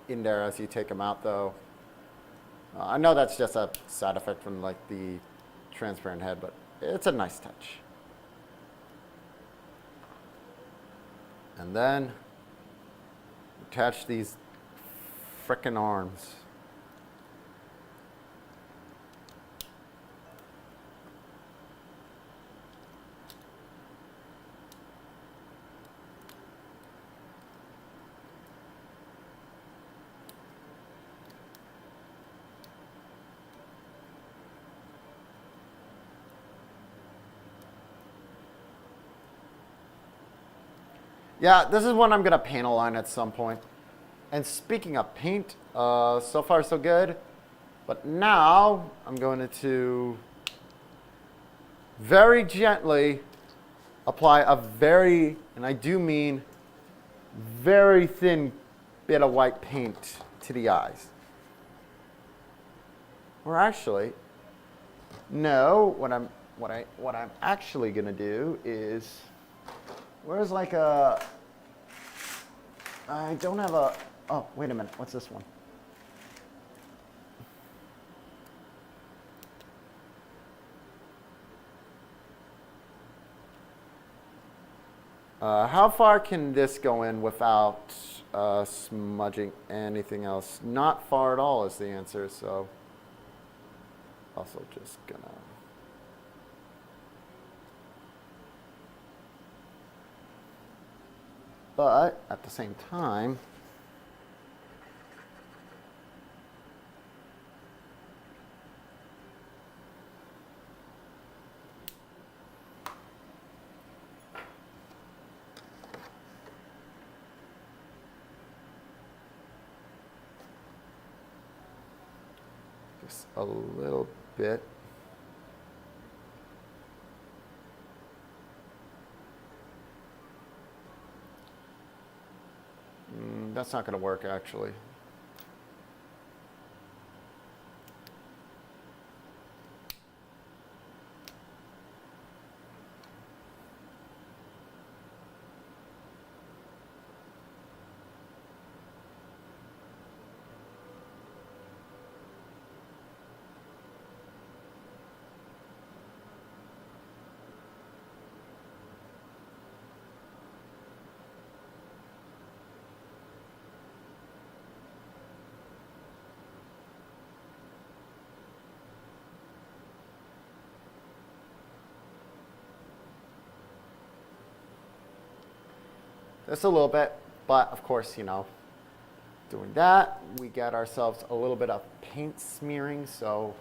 in there as you take them out, though. I know that's just a side effect from like the transparent head, but it's a nice touch. And then attach these frickin' arms. Yeah, this is one I'm going to paint a line at some point. And speaking of paint, so far so good. But now I'm going to very gently apply a very, and I do mean very thin bit of white paint to the eyes. Or actually, no, what I'm actually gonna do is, where's like a, I don't have a, oh, wait a minute, what's this one? How far can this go in without smudging anything else? Not far at all is the answer, so also just gonna... But at the same time, just a little bit. That's not going to work, actually. Just a little bit, but of course, you know, doing that, we get ourselves a little bit of paint smearing. So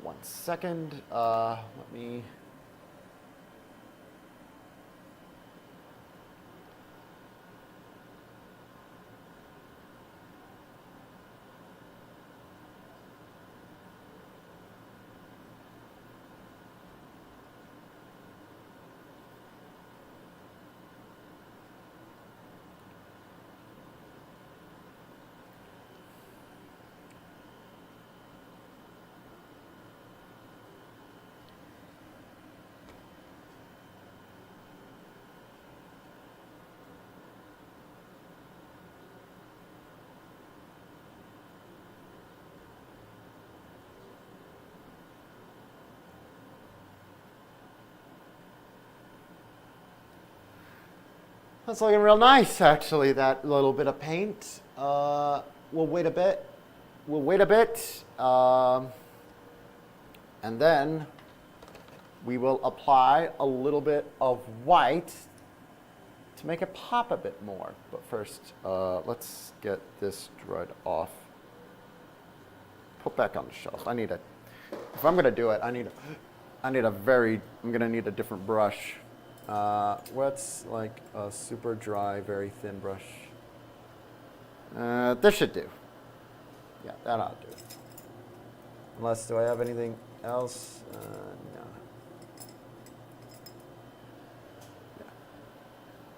1 second, let me... That's looking real nice, actually, that little bit of paint. We'll wait a bit. We'll wait a bit. And then we will apply a little bit of white to make it pop a bit more. But first, let's get this dried off. Put back on the shelf. I need a, if I'm going to do it, I'm going to need a different brush. What's like a super dry, very thin brush? This should do. Yeah, that ought to do. Unless, do I have anything else? No.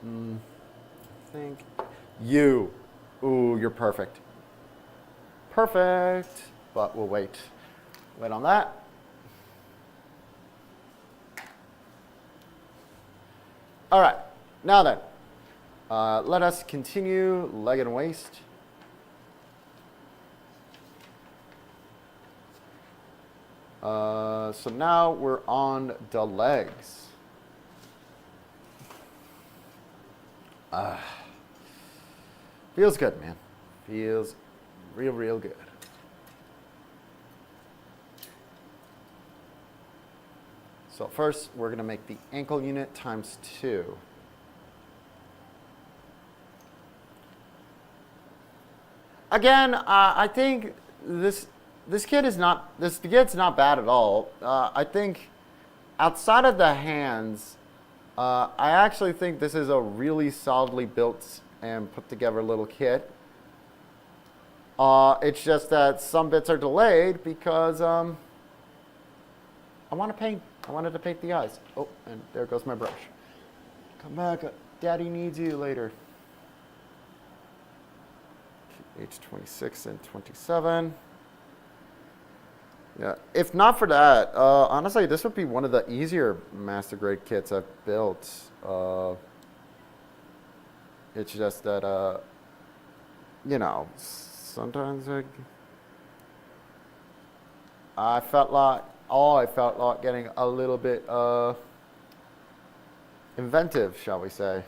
Yeah. I think you. Ooh, you're perfect. Perfect. But we'll wait. Wait on that. All right, now then, let us continue leg and waist. So now we're on the legs. Feels good, man. Feels real, real good. So first, we're going to make the ankle unit times 2. Again, I think this kid's not bad at all. I think outside of the hands, I actually think this is a really solidly built and put together little kit. It's just that some bits are delayed because I want to paint. I wanted to paint the eyes. Oh, and there goes my brush. Come back. Daddy needs you later. Age 26 and 27. Yeah, if not for that, honestly, this would be one of the easier master grade kits I've built. It's just that, you know, sometimes I felt like getting a little bit inventive, shall we say.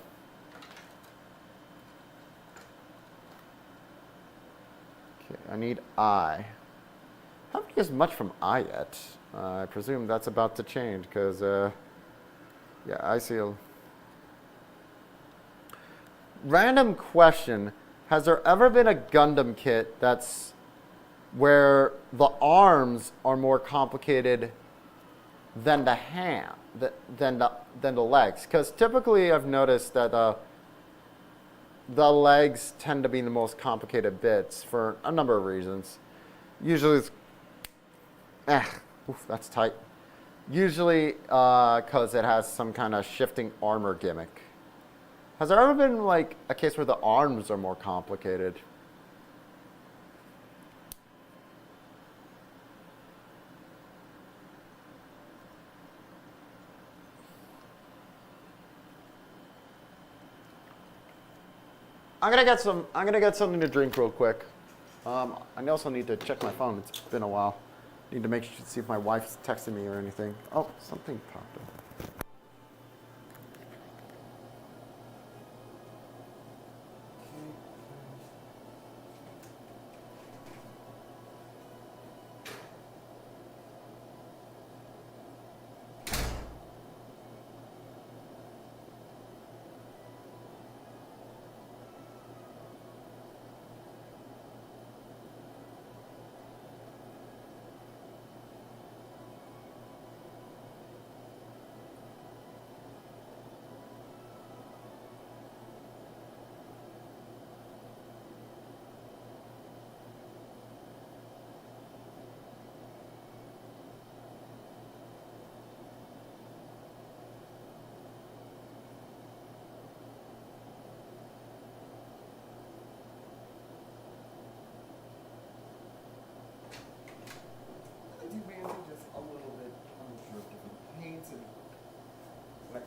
Okay, I need eye. Haven't used much from eye yet. I presume that's about to change because, yeah, I see a random question. Has there ever been a Gundam kit that's where the arms are more complicated than the hand, than the legs? Because typically I've noticed that the legs tend to be the most complicated bits for a number of reasons. Usually it's oof, that's tight. Usually because it has some kind of shifting armor gimmick. Has there ever been like a case where the arms are more complicated? I'm gonna get something to drink real quick. I also need to check my phone. It's been a while. Need to see if my wife's texting me or anything. Oh, something popped up.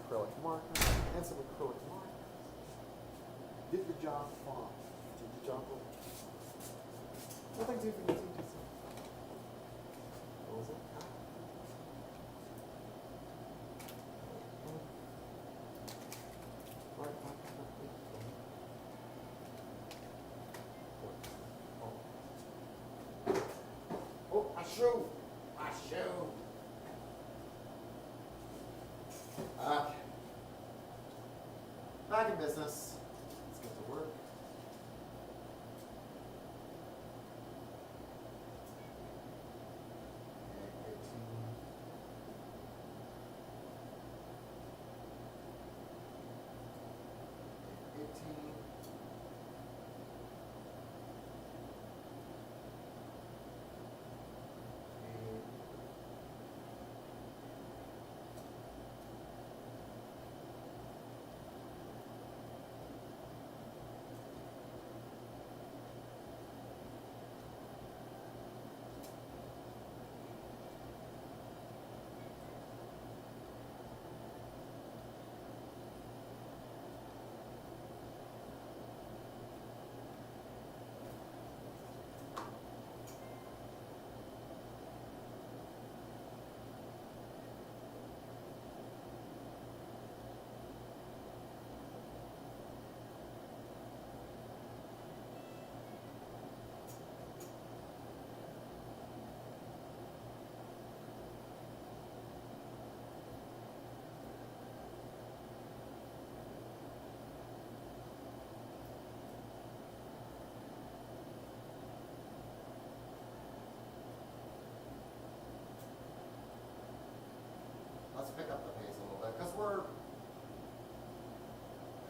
Acrylic marker and some acrylic markers. Did the job fine. Did the job well. Nothing too fancy. What was it? Oh, my shoe! My shoe! Okay. Back in business. Let's get to work.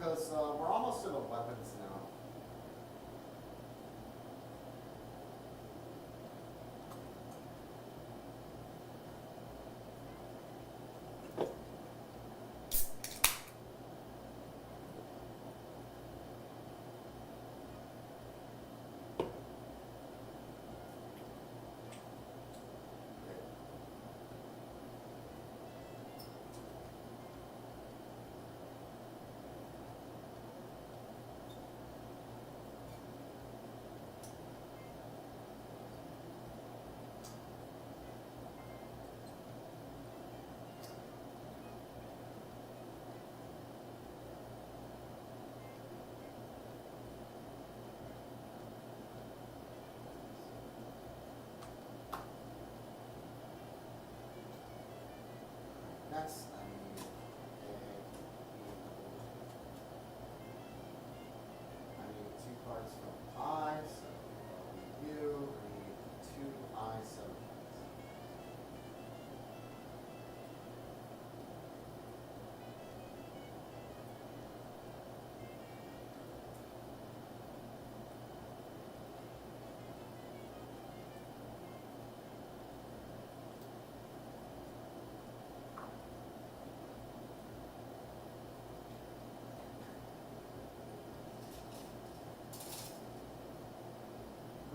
because we're almost to the weapons now. Next, I need 2 cards from I, so you. I need 2 I subjects.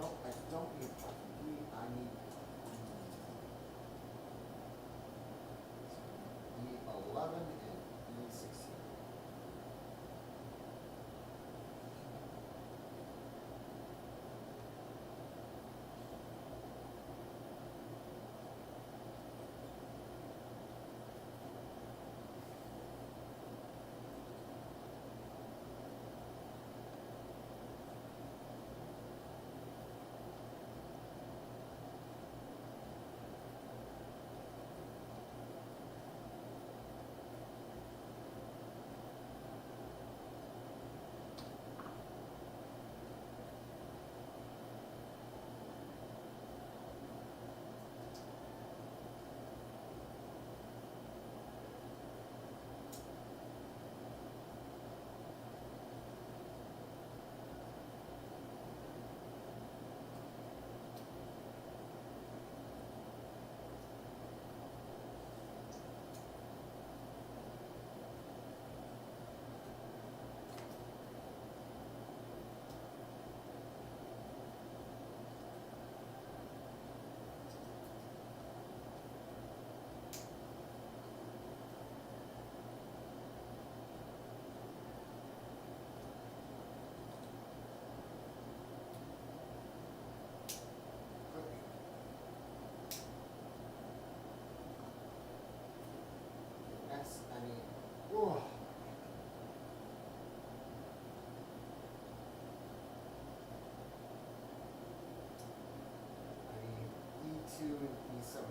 No, I don't need E. I need E11 and E16. Next, I need. Whoa. I need E2 and E17.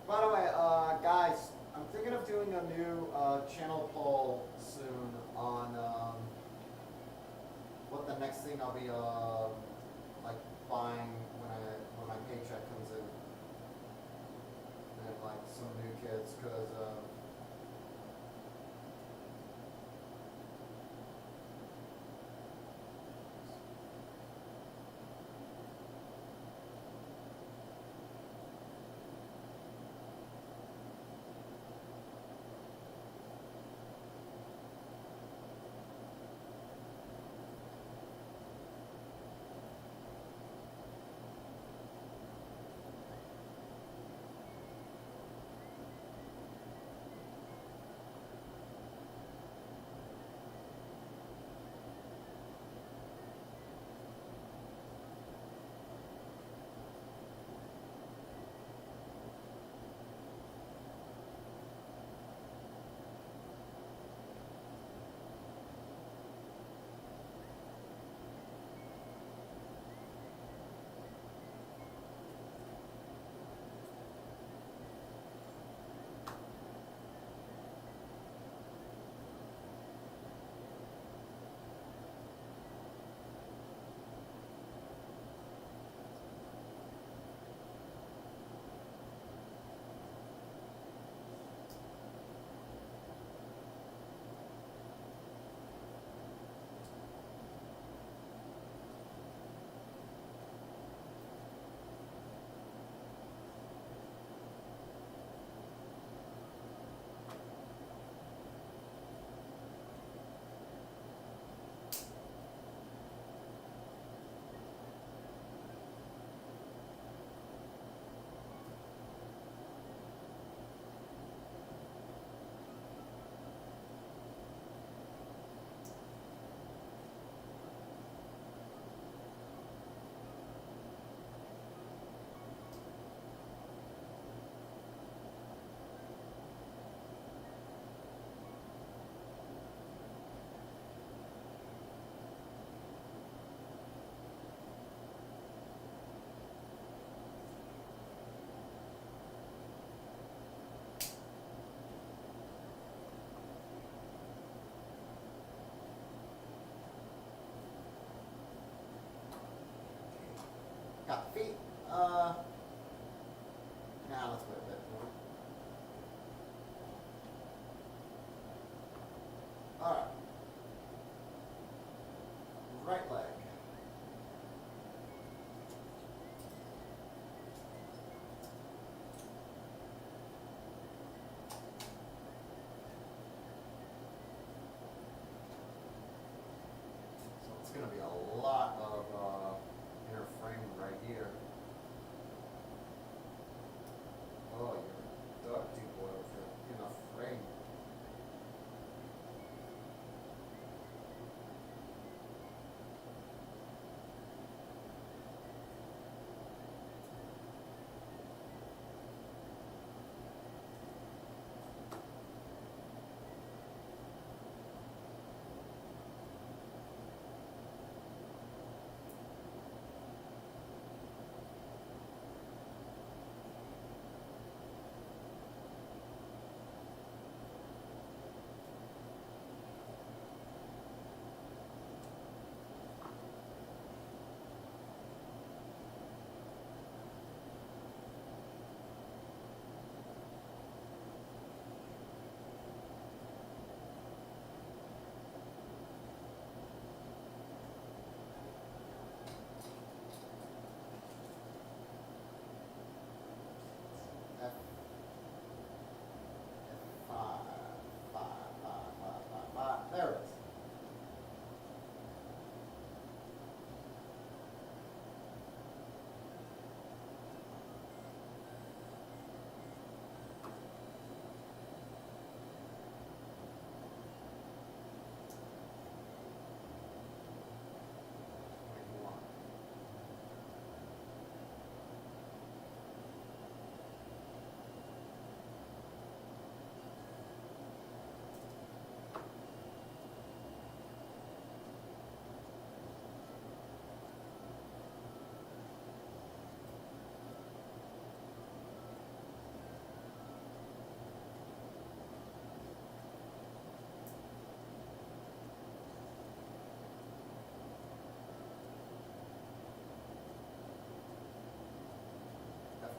By the way, guys, I'm thinking of doing a new channel poll soon on what the next thing I'll be like buying when my paycheck comes in, and like some new kits, cause.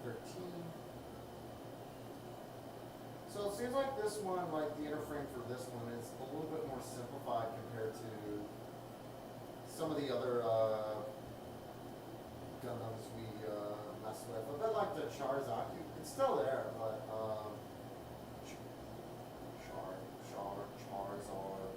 13. So it seems like this one, like the inner frame for this one is a little bit more simplified compared to some of the other Gundams we mess with. A bit like the Charizaki. It's still there, but Charizard.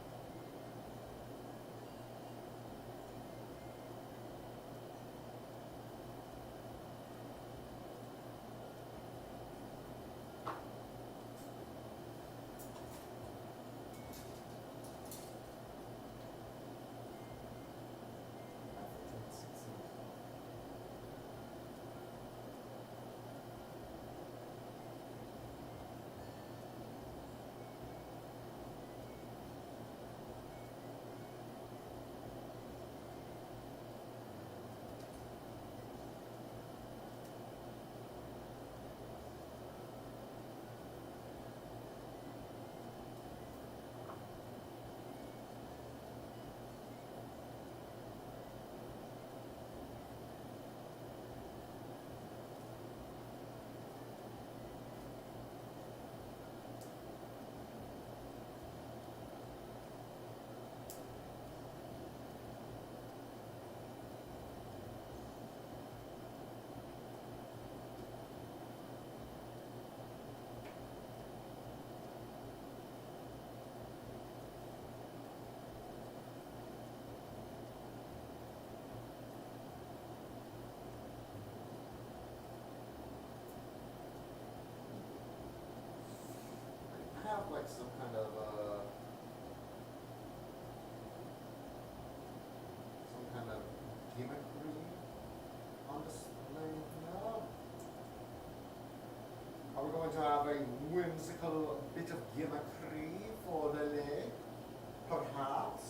Have like some kind of gimmickry on display now. Are we going to have a whimsical bit of gimmickry for the leg? Perhaps.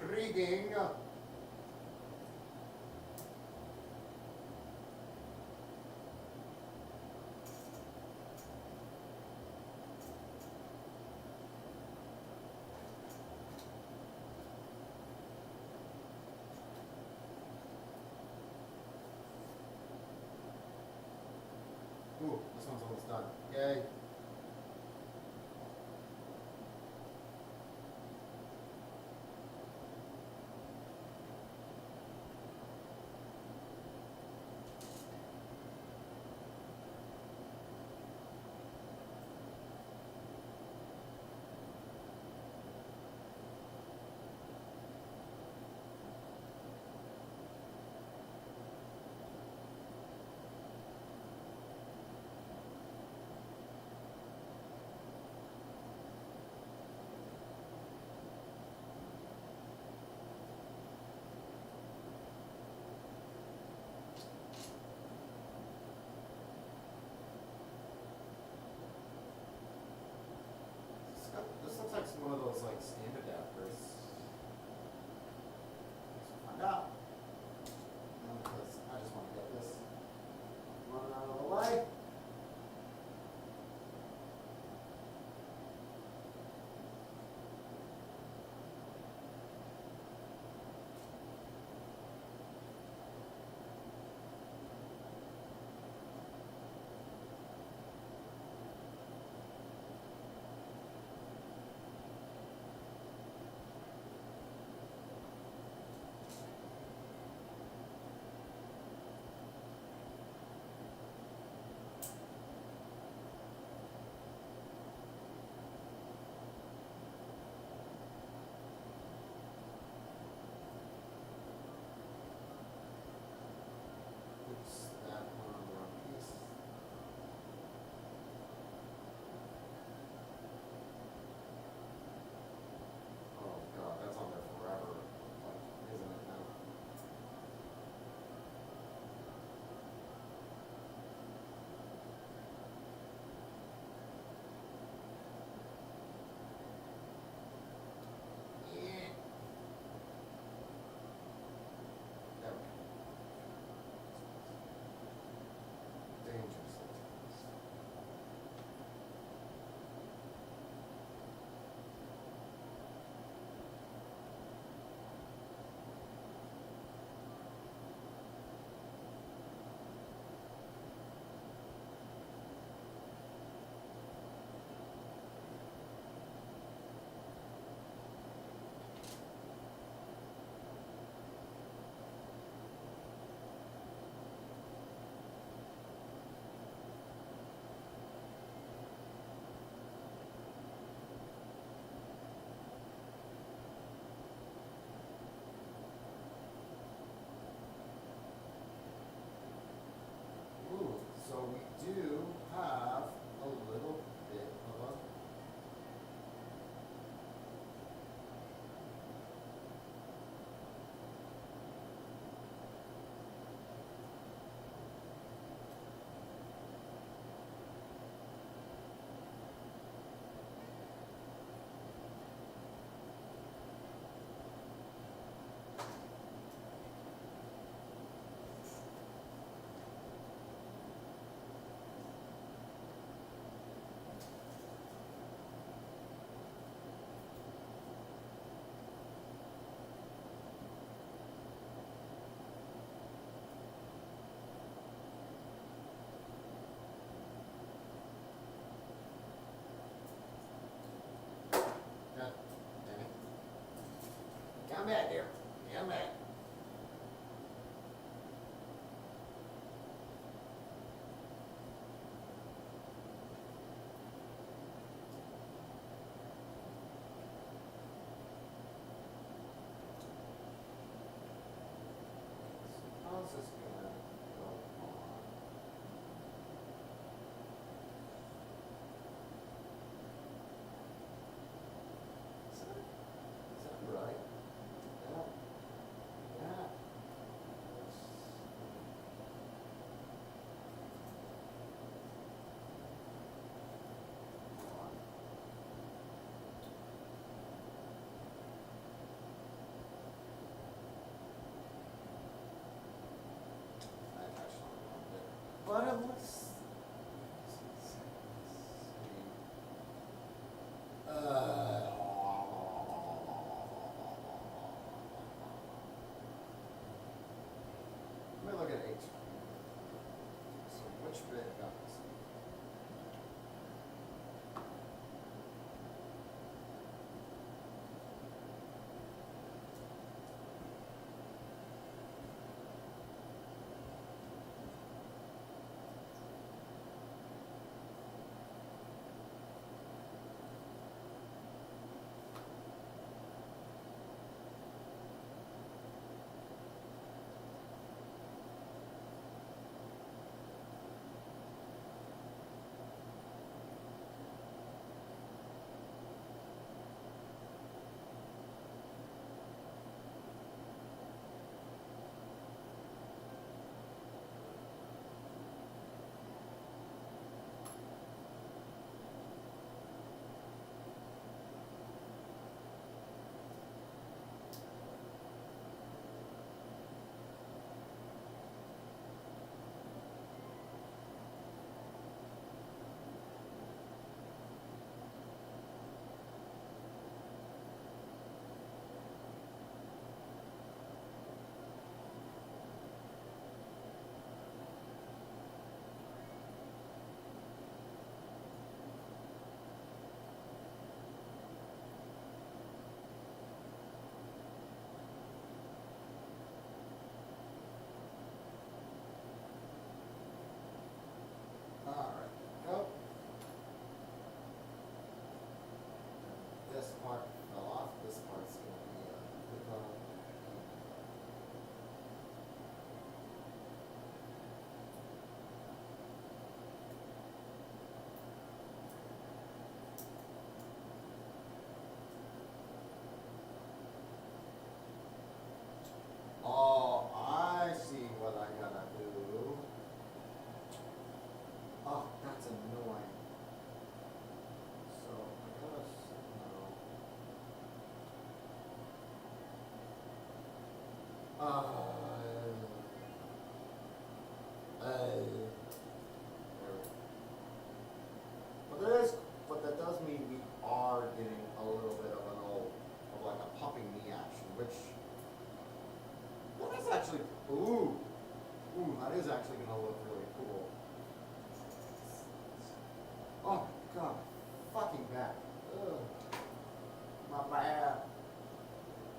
Intriguing. Ooh, this one's almost done. Yay. I'm back here. Yeah, I'm back. How's this gonna go on? Is that right? Yeah. Yeah. Hold on. I touched on it a little bit. But it looks. Let me look at H. So which bit got this? Alright, go. This part fell off, this part's gonna be Oh, I see what I gotta do. Oh, that's annoying. So I gotta but that does mean we are getting a little bit of like a pumping knee action, which that is actually, ooh, that is actually gonna look really cool. Oh god, fucking bad. Ugh. My bad.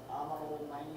I'm an old man.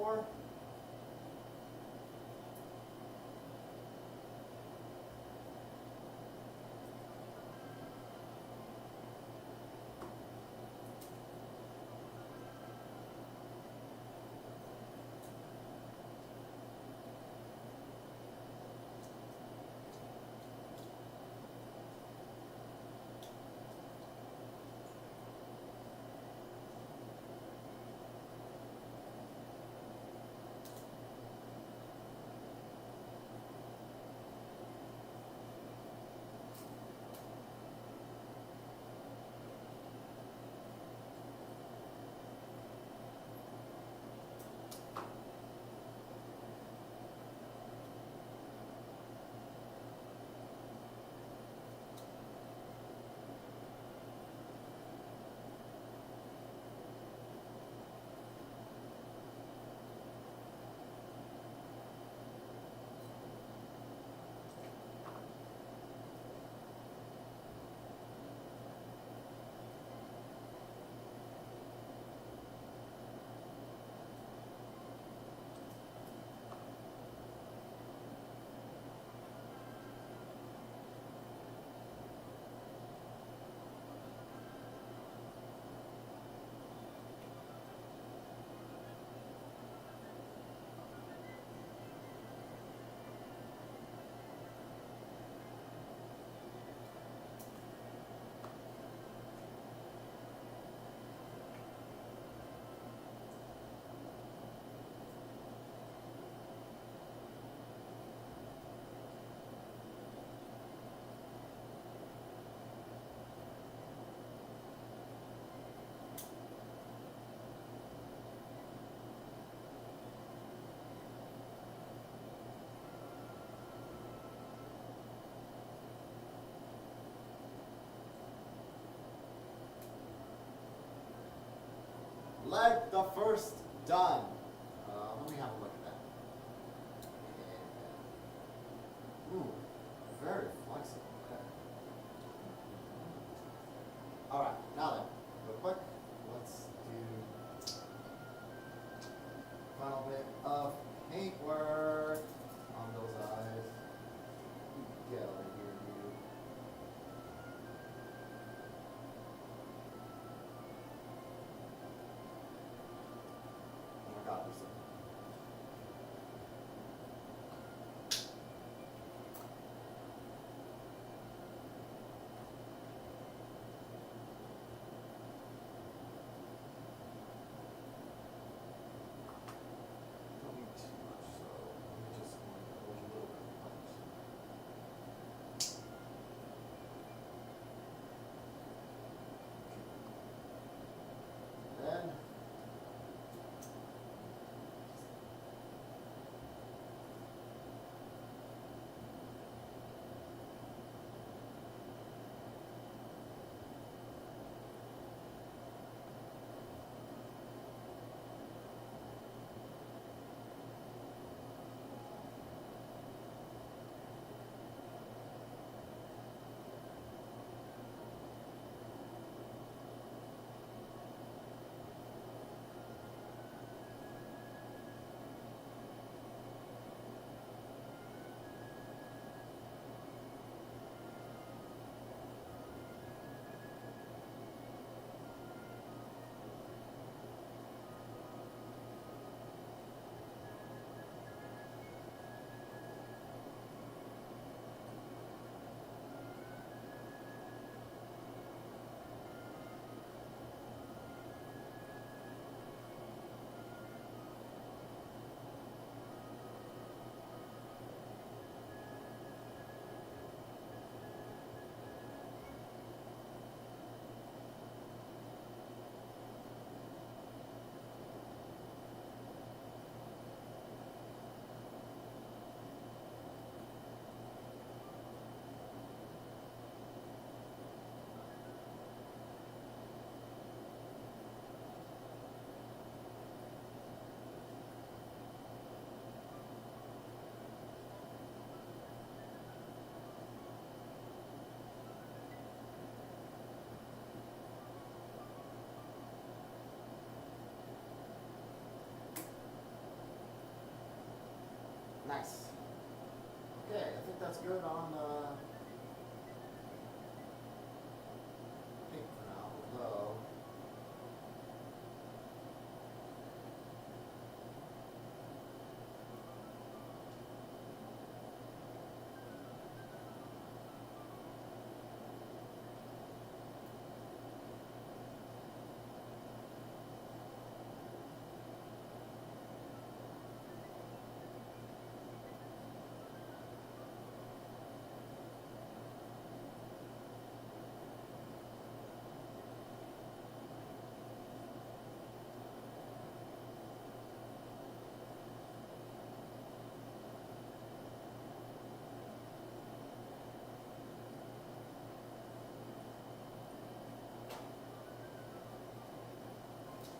before? Leg the first done. Let me have a look at that. Yeah. Ooh, very flexible. Okay. All right, now then, real quick, let's do final bit of paintwork on those eyes. Get out of here, you. Oh my Nice. Okay, I think that's good on pink for now, although.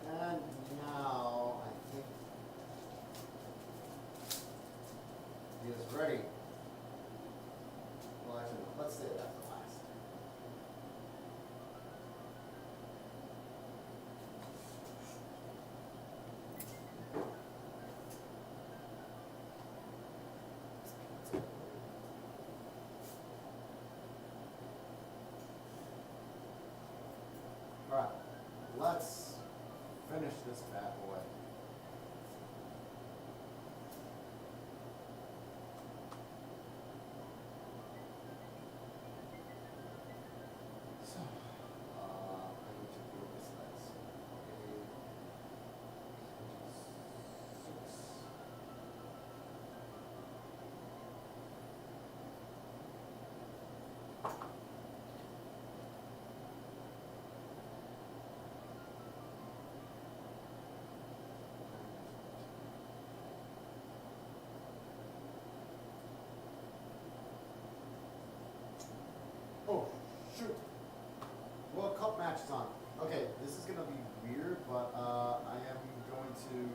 And now I think he is ready. Well, actually, no, let's save that for last. All right, let's finish this bad boy. So, I need to do this next. Oh, shoot. World Cup match is on. Okay, this is going to be weird, but I am going to...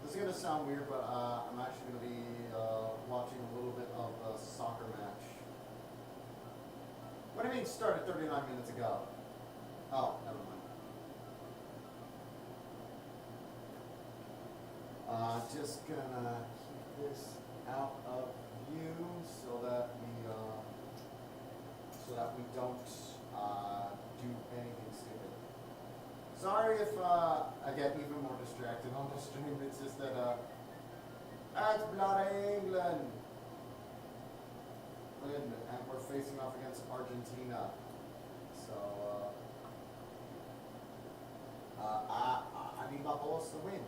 This is going to sound weird, but I'm actually going to be watching a little bit of the soccer match. What do you mean started 39 minutes ago? Oh, never mind. Just gonna keep this out of view so that we don't do anything stupid. Sorry if I get even more distracted on the stream. It's just that it's bloody England. And we're facing off against Argentina. So I need my boss to win.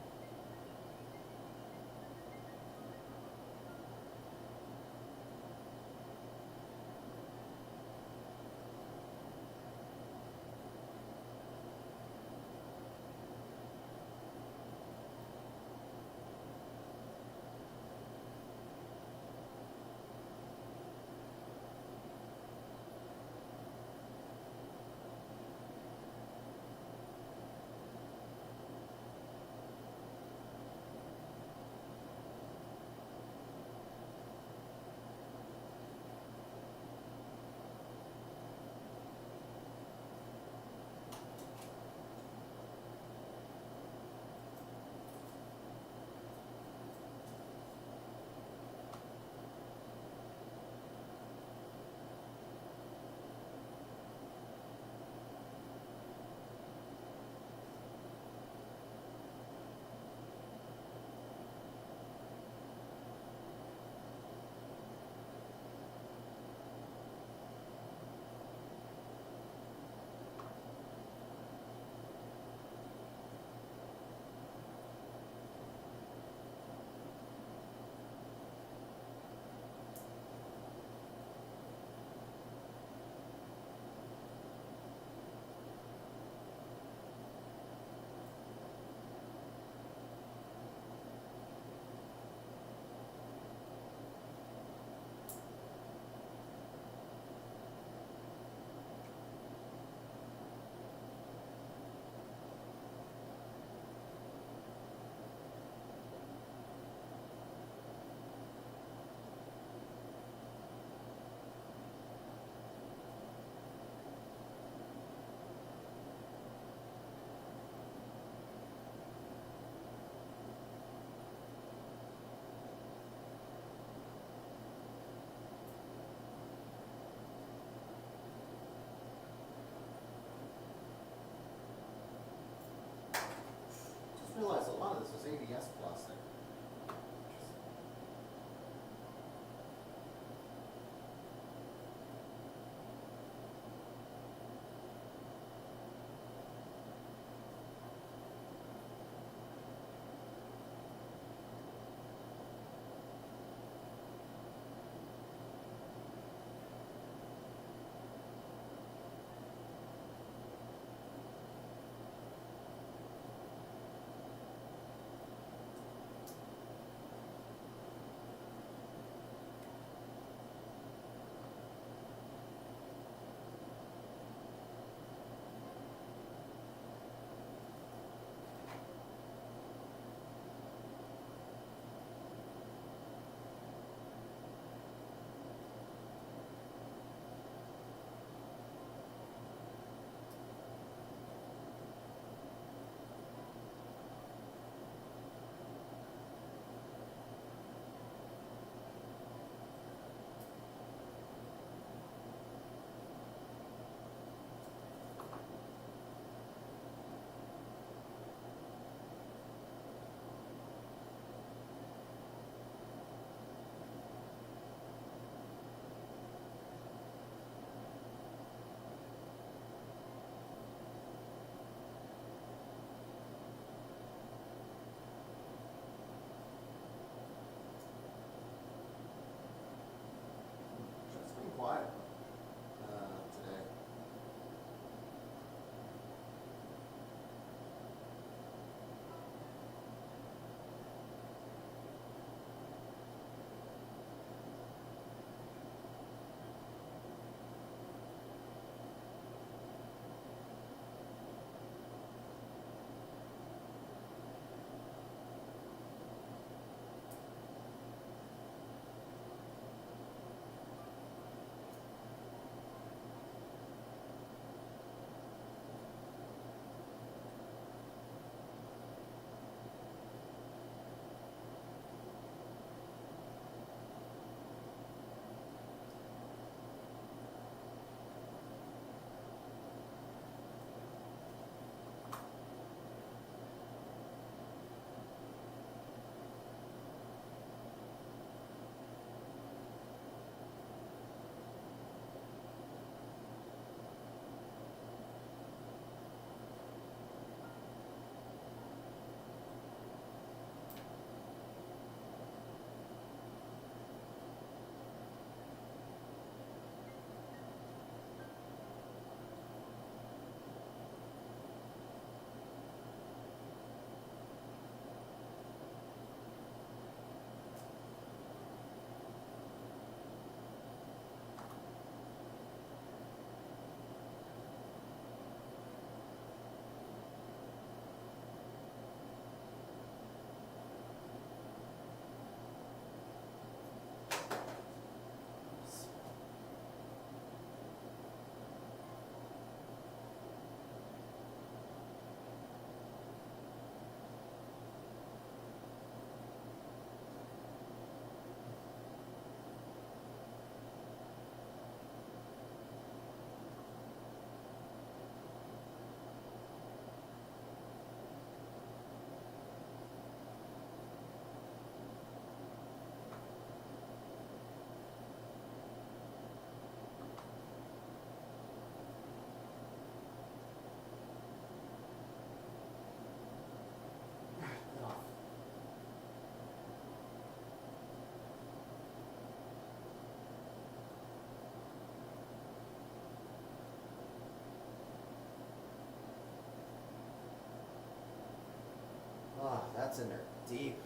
That's in there deep.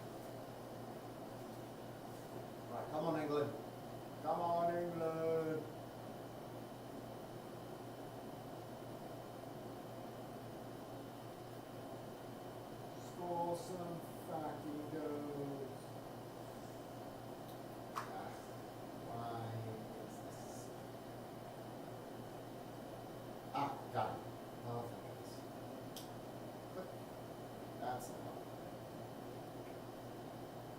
Right, come on, England. Come on, England. Score some fucking goals. Why is this? Got it. Oh, thank goodness. Click. That's enough.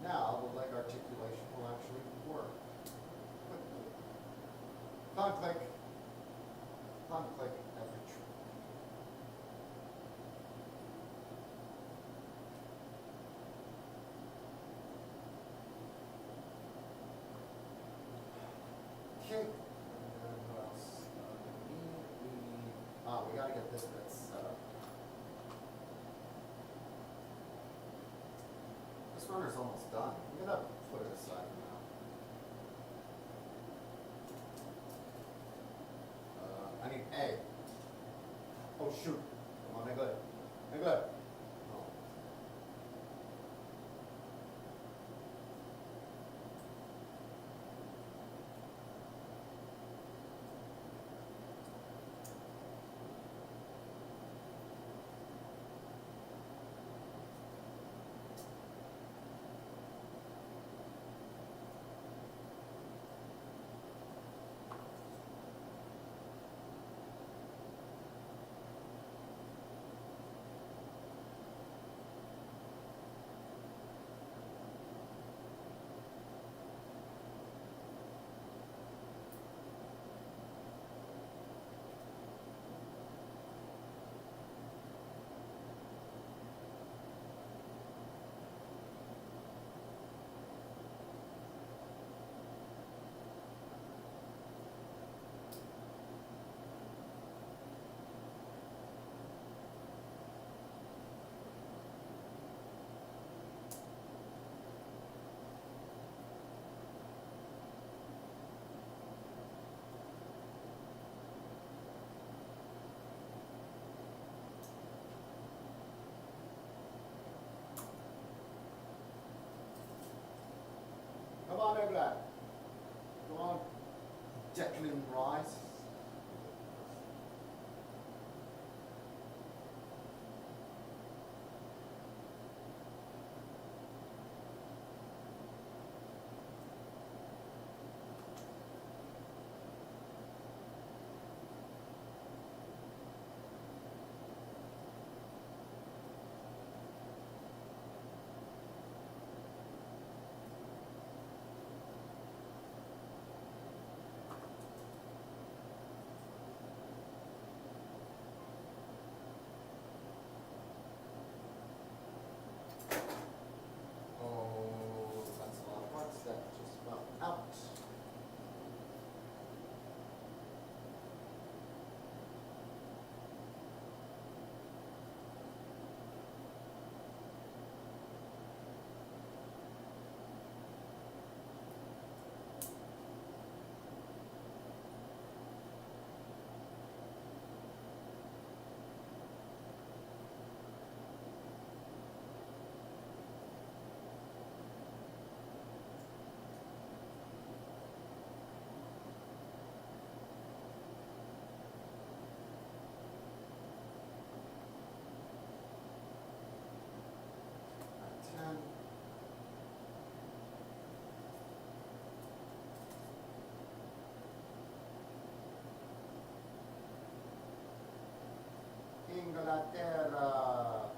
Now the leg articulation will actually work. Click. Click. Click every tree. Okay. And what else? We gotta get this bit set up. This runner's almost done. I'm gonna put it aside now. I need A. Oh shoot. Come on, make good. Make good. Oh. Come on, Oblak. Come on. Declan Rice. Inglaterra.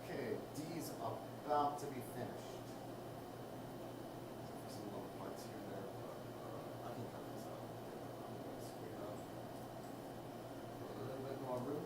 Okay, D's about to be finished. Some little parts here and there, but I can cut this out. So we have a little bit more room.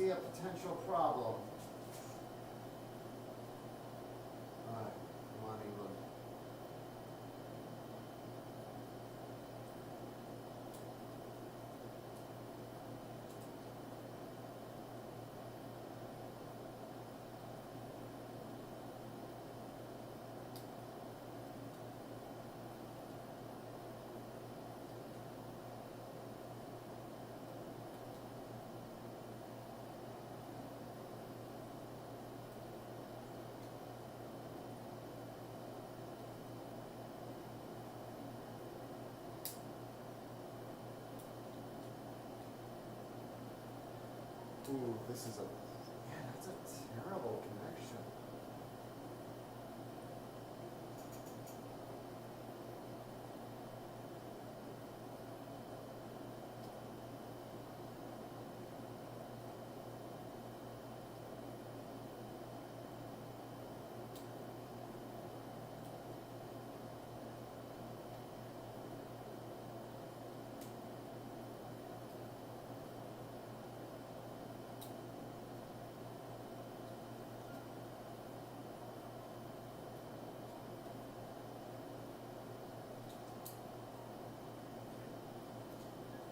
see a potential problem. Alright, come on, England. Ooh, this is that's a terrible connection.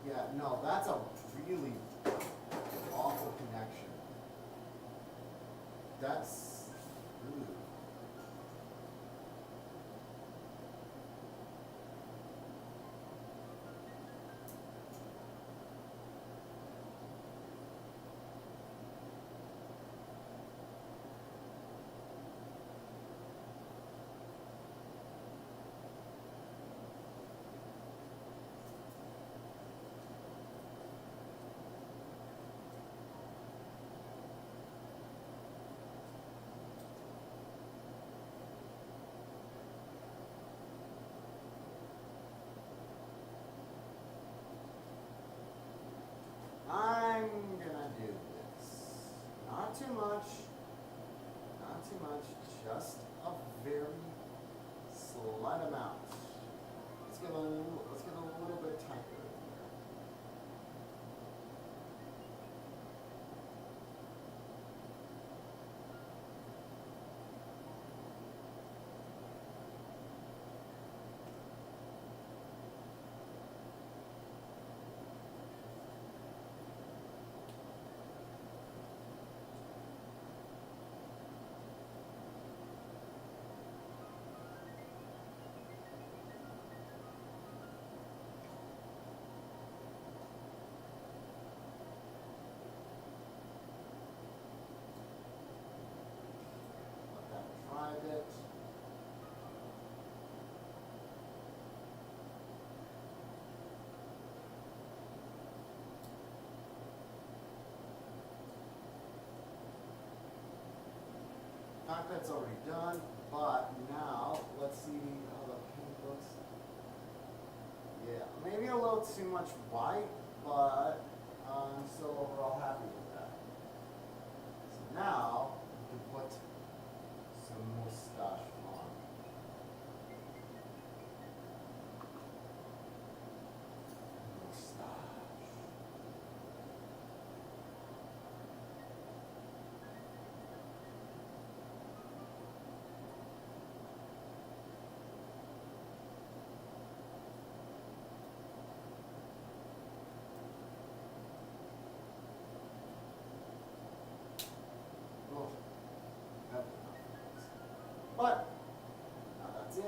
Yeah, no, that's a really awful connection. That's. Ooh. I'm gonna do this. Not too much. Not too much. Just a very slight amount. Let's get a little bit tighter. It. Cockpit's already done, but now let's see how the paint looks. Yeah, maybe a little too much white, but I'm still overall happy with that. So now we can put some mustache on. Mustache. Oh, that was not nice. But now that's in.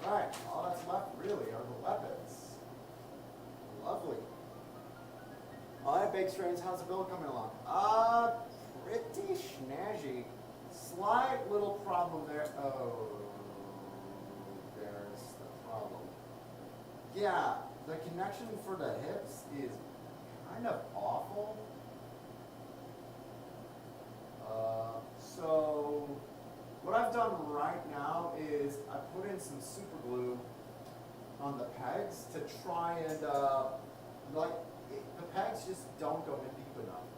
Alright, all that's left really are the weapons. Lovely. Alright, Big Strains, how's the build coming along? Pretty snazzy. Slight little problem there. Oh, there's the problem. Yeah, the connection for the hips is kind of awful. So what I've done right now is I put in some super glue on the pegs to try and the pegs just don't go in deep enough.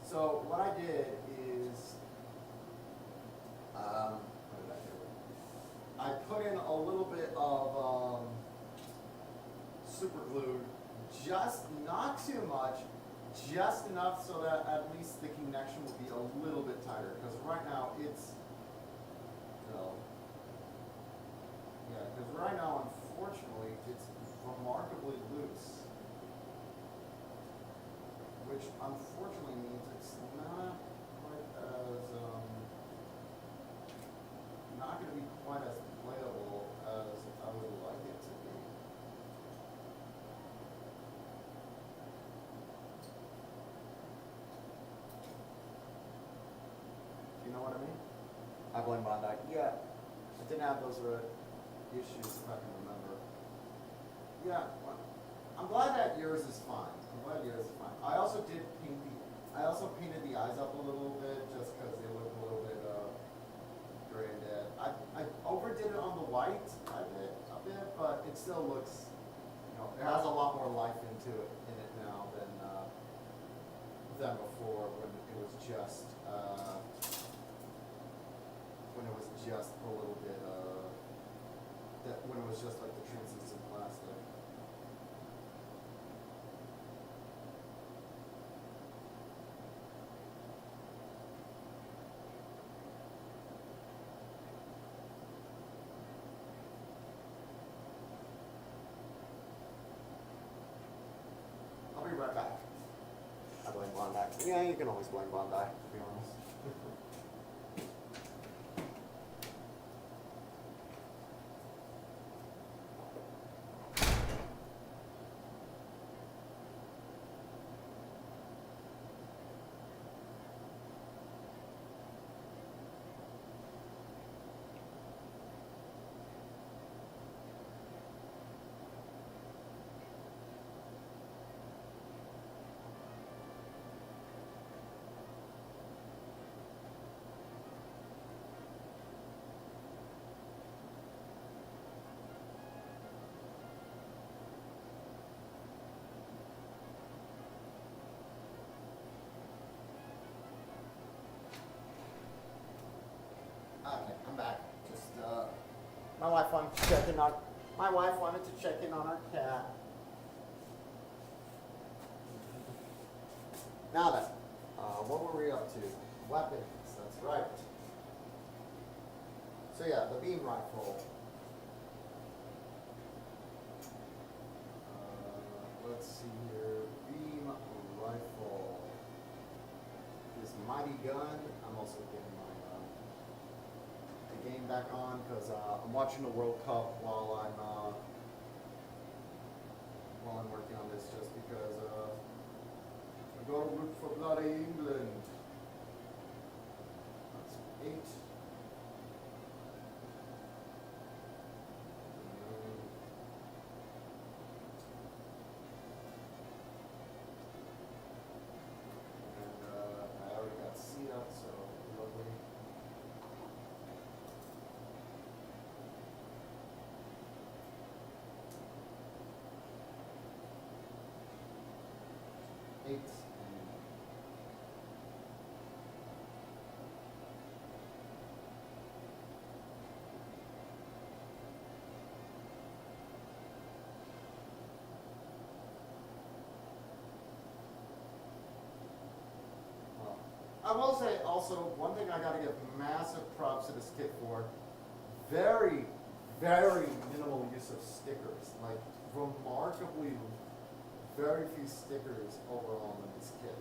So what I did is what did I do? I put in a little bit of super glued, just not too much, just enough so that at least the connection will be a little bit tighter. Because right now it's, well, yeah, because right now, unfortunately, it's remarkably loose. Which unfortunately means it's not quite as, not going to be quite as playable as I would like it to be. You know what I mean? I blame Bandai. Yeah, I didn't have those issues if I can remember. Yeah, well, I'm glad that yours is fine. I'm glad yours is fine. I also did paint I also painted the eyes up a little bit just because they look a little bit gray and dead. I overdid it on the white a bit, but it still looks, you know, it has a lot more life in it now than before when it was just a little bit when it was just like the translucent plastic. I'll be right back. I blame Bandai. Yeah, you can always blame Bandai, to be honest. Okay, I'm back. Just my wife wanted to check in on our cat. Now then, what were we up to? Weapons. That's right. So yeah, the beam rifle. Let's see here. Beam rifle. This mighty gun. I'm also getting my the game back on because I'm watching the World Cup while I'm working on this, just because I gotta root for bloody England. That's 8. I already got C up, so lovely. Eight. I will say also, one thing I gotta give massive props to this kit for, very, very minimal use of stickers. Like, remarkably very few stickers overall in this kit.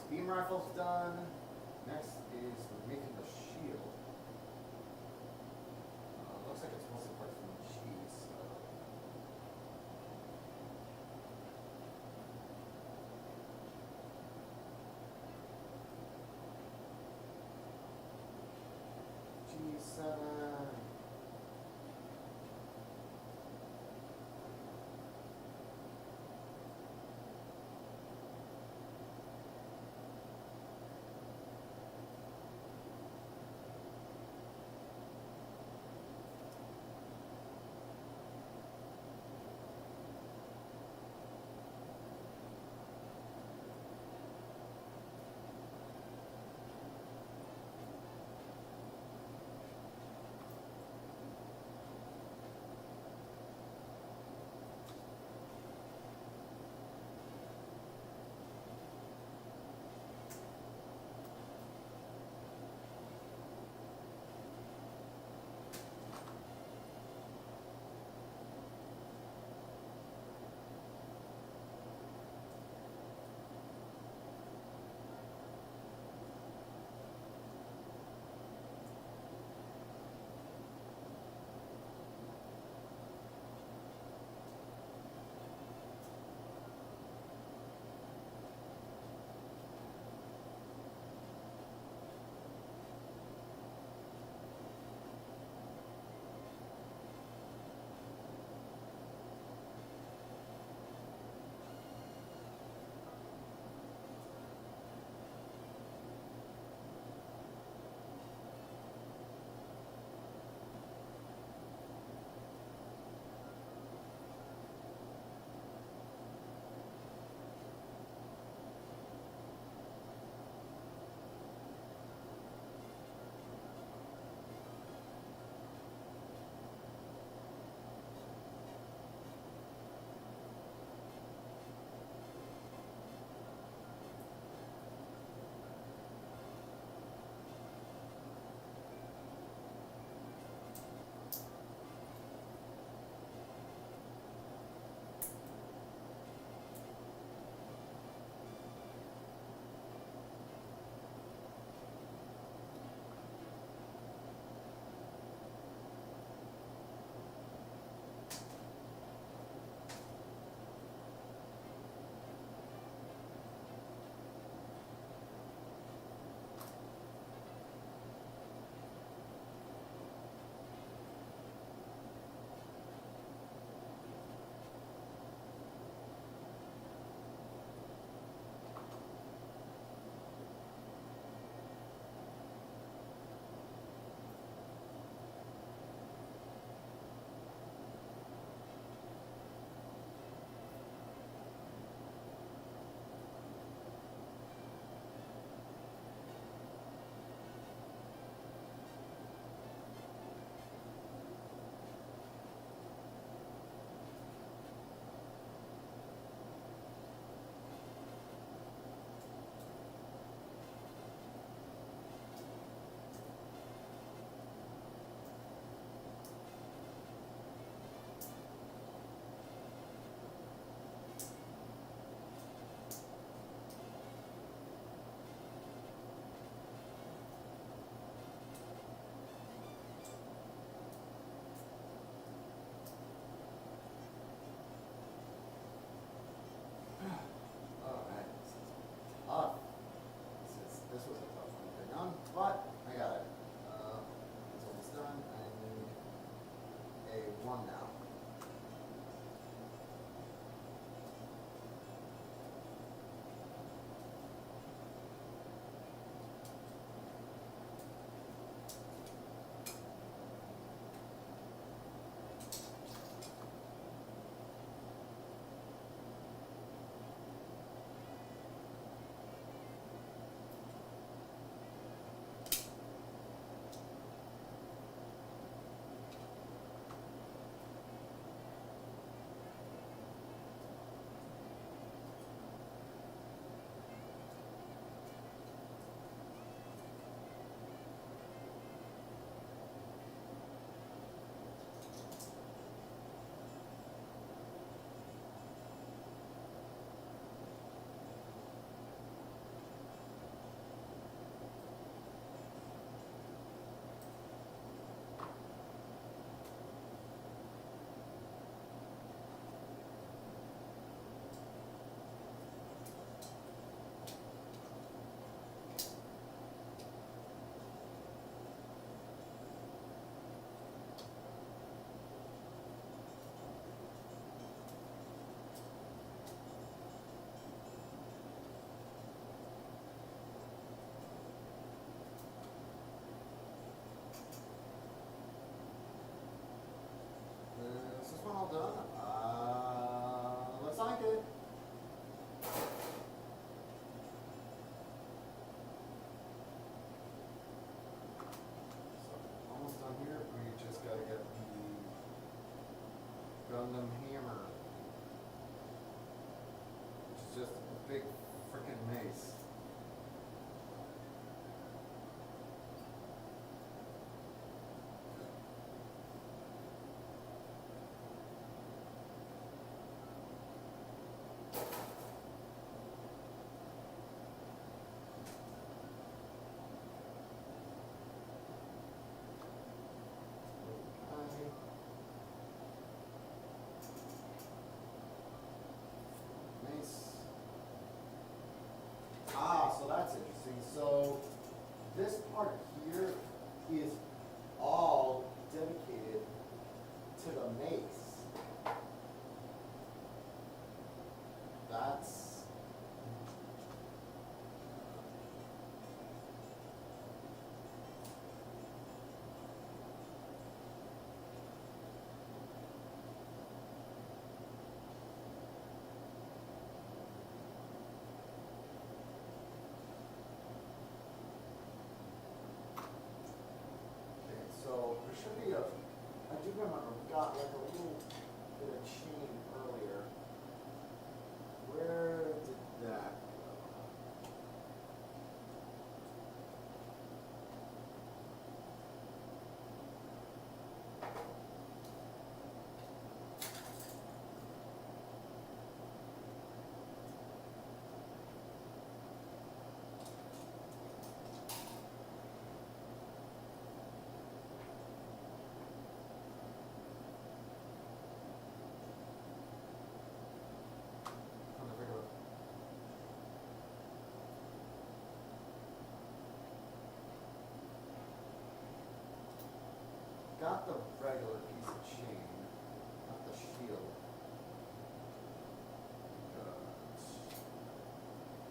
beam rifle's done. Next is we're making the shield. Looks like it's mostly parts from the cheese. So. G7. big freaking mace. Mace. Ah, so that's interesting. So this part here is all dedicated to the mace. That's so there should be a, I do remember we got like a little bit of chain earlier. Where did that go? Trying to figure out. Got the regular piece of chain, not the shield.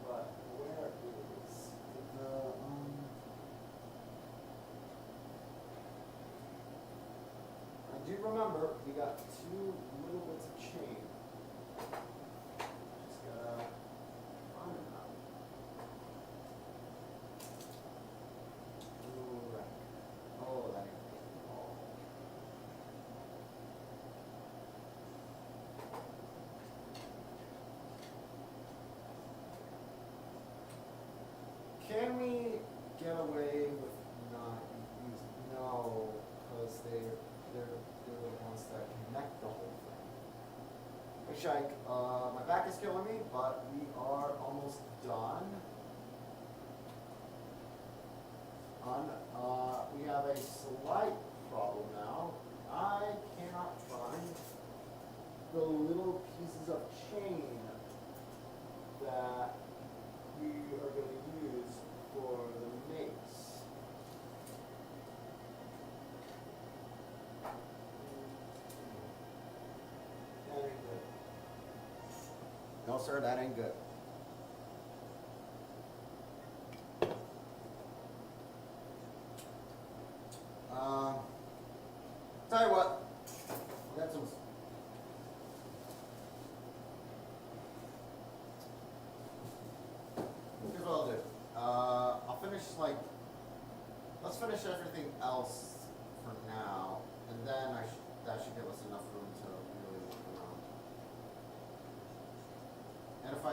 But where is the I do remember we got two little bits of chain. Just gotta find them out. Ooh, right. Oh, that ain't good. Oh. Can we get away with not using? No, because they're the ones that connect the whole thing. Hey Shank, my back is killing me, but we are almost done. We have a slight problem now. I cannot find the little pieces of chain that we are going to use for the mace. That ain't good. No, sir, that ain't good. Tell you what, we got some. Here's what I'll do. I'll finish let's finish everything else for now, and then that should give us enough room to really look around. And if I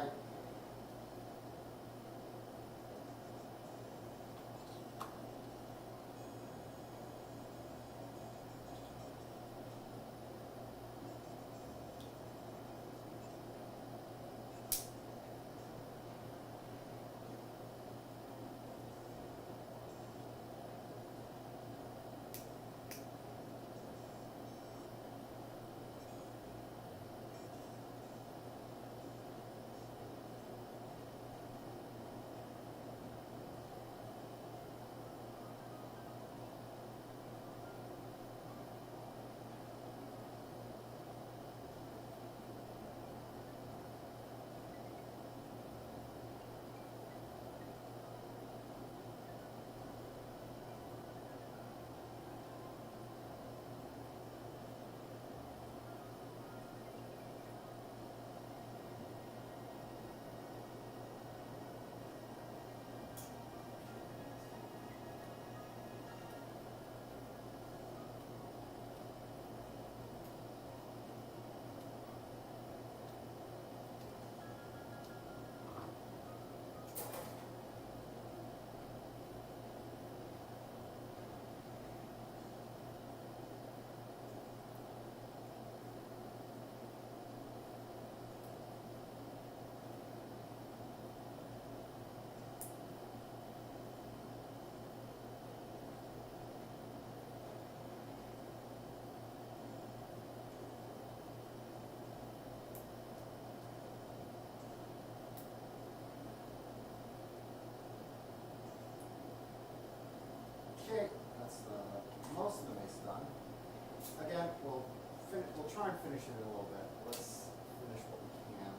finishing it a little bit. Let's finish what we can.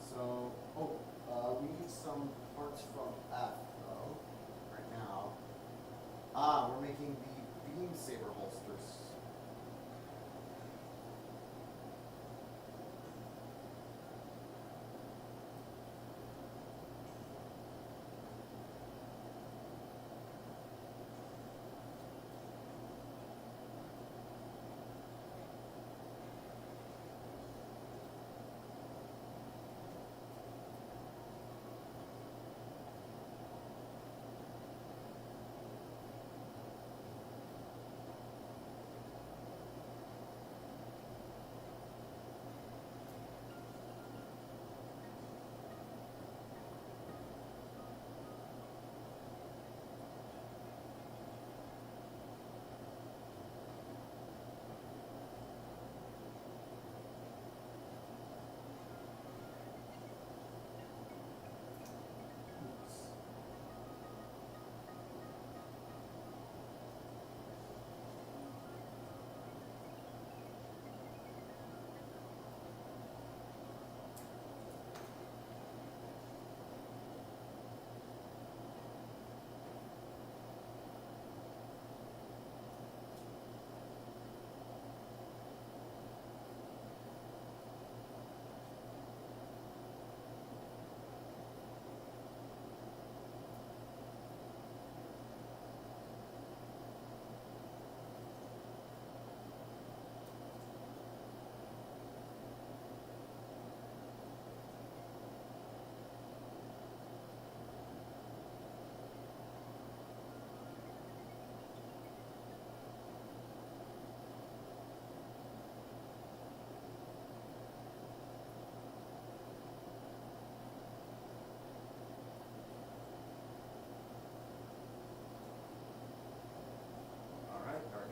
So, we need some parts from F, though, right now. We're making the beam saber holsters.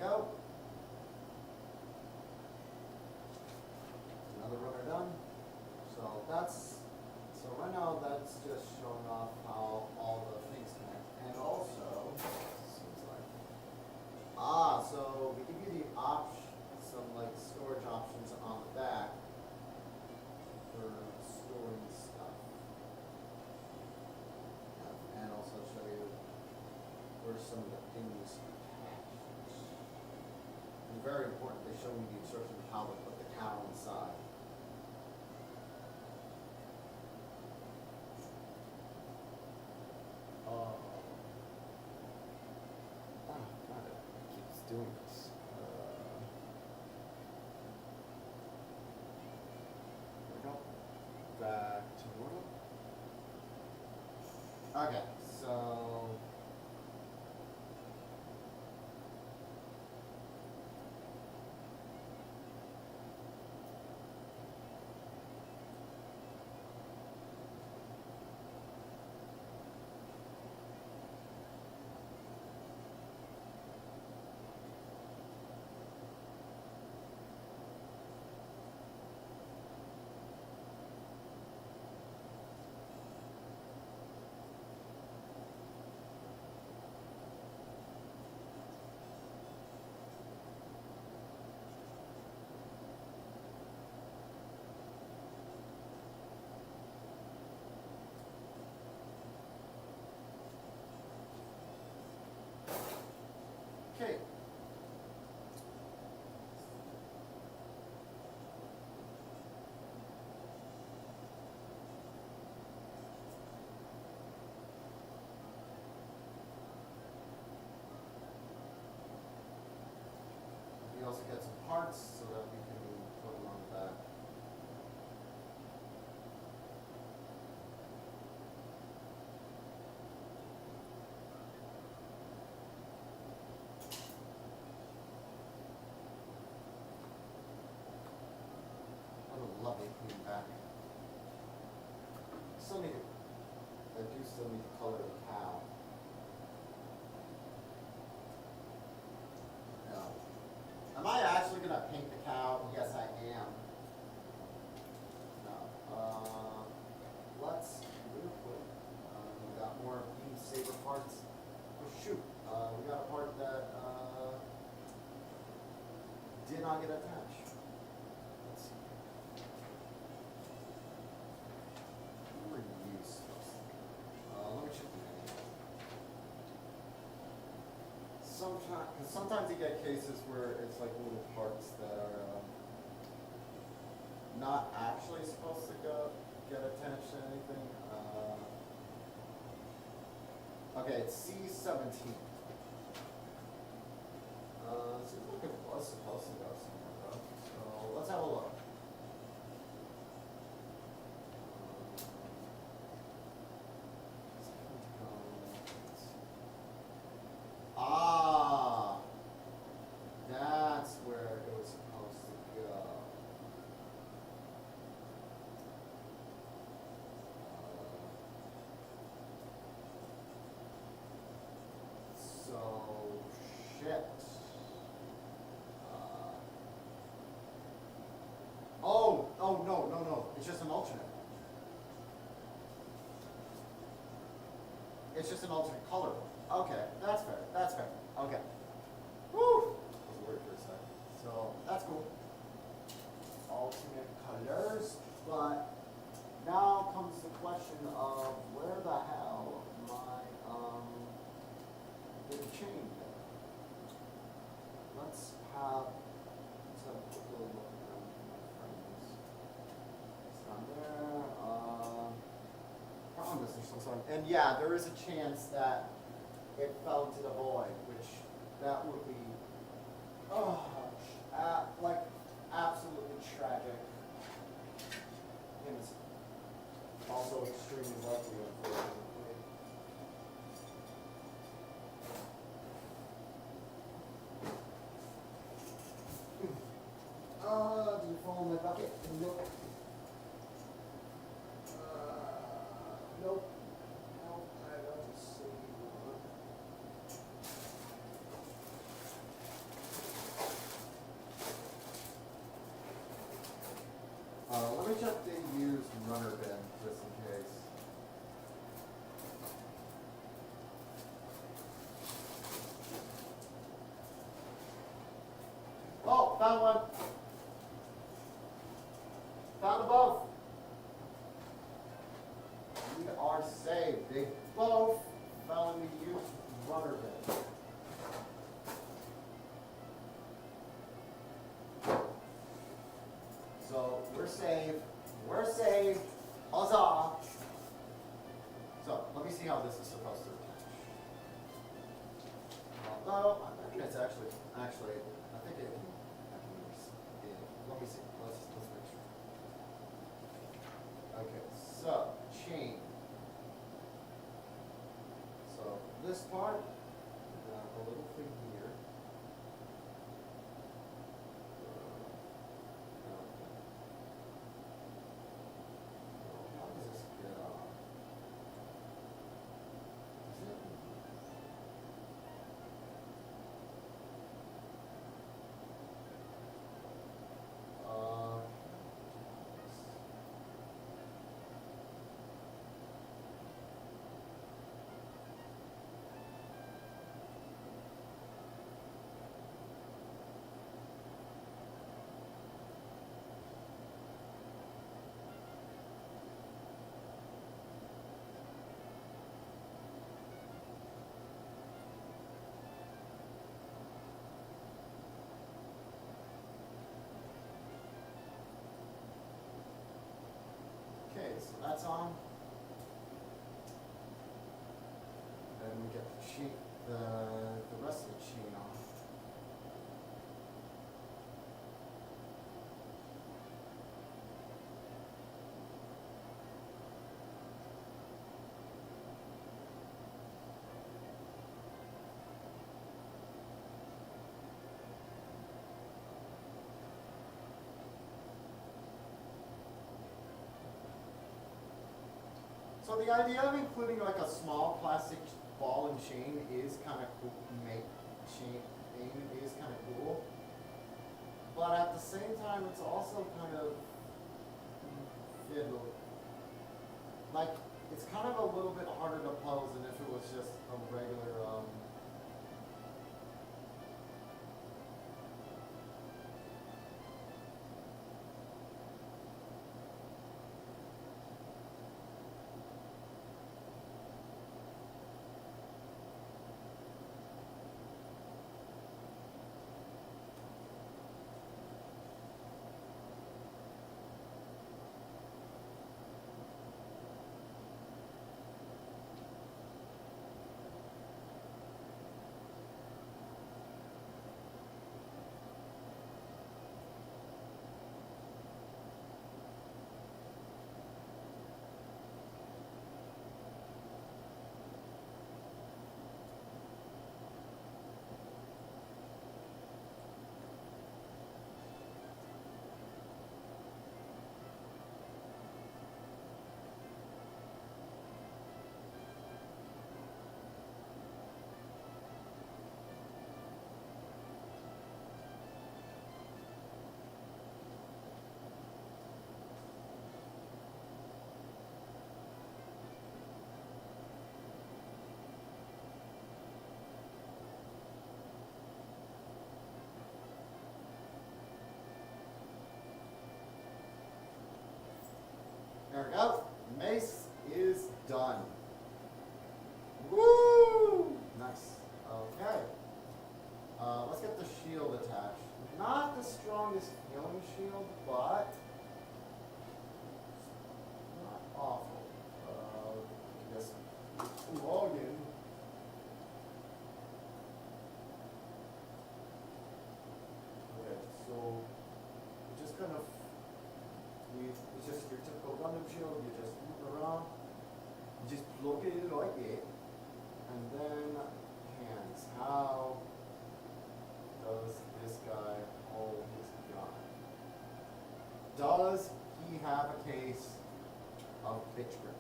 Go. Another runner done. So right now that's just showing off how all the things connect. And also, seems like, so we give you the some like storage options on the back for storing stuff. And also show you where some of the things very important, they show me the instructions of how to put the cow inside. God, it keeps doing this. There we go. Back to normal. Okay, so okay. We also get some parts so that we can put them on the back. What a lovely clean back. I do still need to color the cow. No. Am I actually going to paint the cow? Yes, I am. No. Let's real quick. We got more beam saber parts. Oh shoot! We got a part that did not get attached. trying, because sometimes you get cases where it's like little parts that are not actually supposed to get attached to anything. Okay, it's C17. Seems like it was supposed to go somewhere though. So let's have a look. Ah, that's where it was supposed to go. So, shit. Oh, no. It's just an alternate. It's just an alternate color. Okay, that's fair. Okay. Woo! I was worried for a second. So, that's cool. Alternate colors. But now comes the question of where the hell my the chain go? Let's have a quick little look around my frames. It's not there. Promise there's some sort of, and yeah, there is a chance that it fell into the void, which that would be like absolutely tragic. And it's also extremely lovely, unfortunately. Do you fall in my bucket? Nope. Nope. Nope, I don't see one. Let me check the used runner bin just in case. Oh, found one. Found them both. We are saved. They both fell in the used runner bin. So we're saved. We're saved. Huzzah! So let me see how this is supposed to attach. Although I think it's actually I think it can. Let me see. Let's make sure. Okay, so chain. So this part, a little thing here. How does this get on? Is it? Okay, so that's on. Then we get the chain, the rest of the chain off. So the idea of including like a small plastic ball and chain is kind of cool. Chain is kind of cool, but at the same time, it's also kind of fiddle. Like it's kind of a little bit harder to pose than if it was just a regular. located like it. And then hands. How does this guy hold his gun? Does he have a case of bitch grip?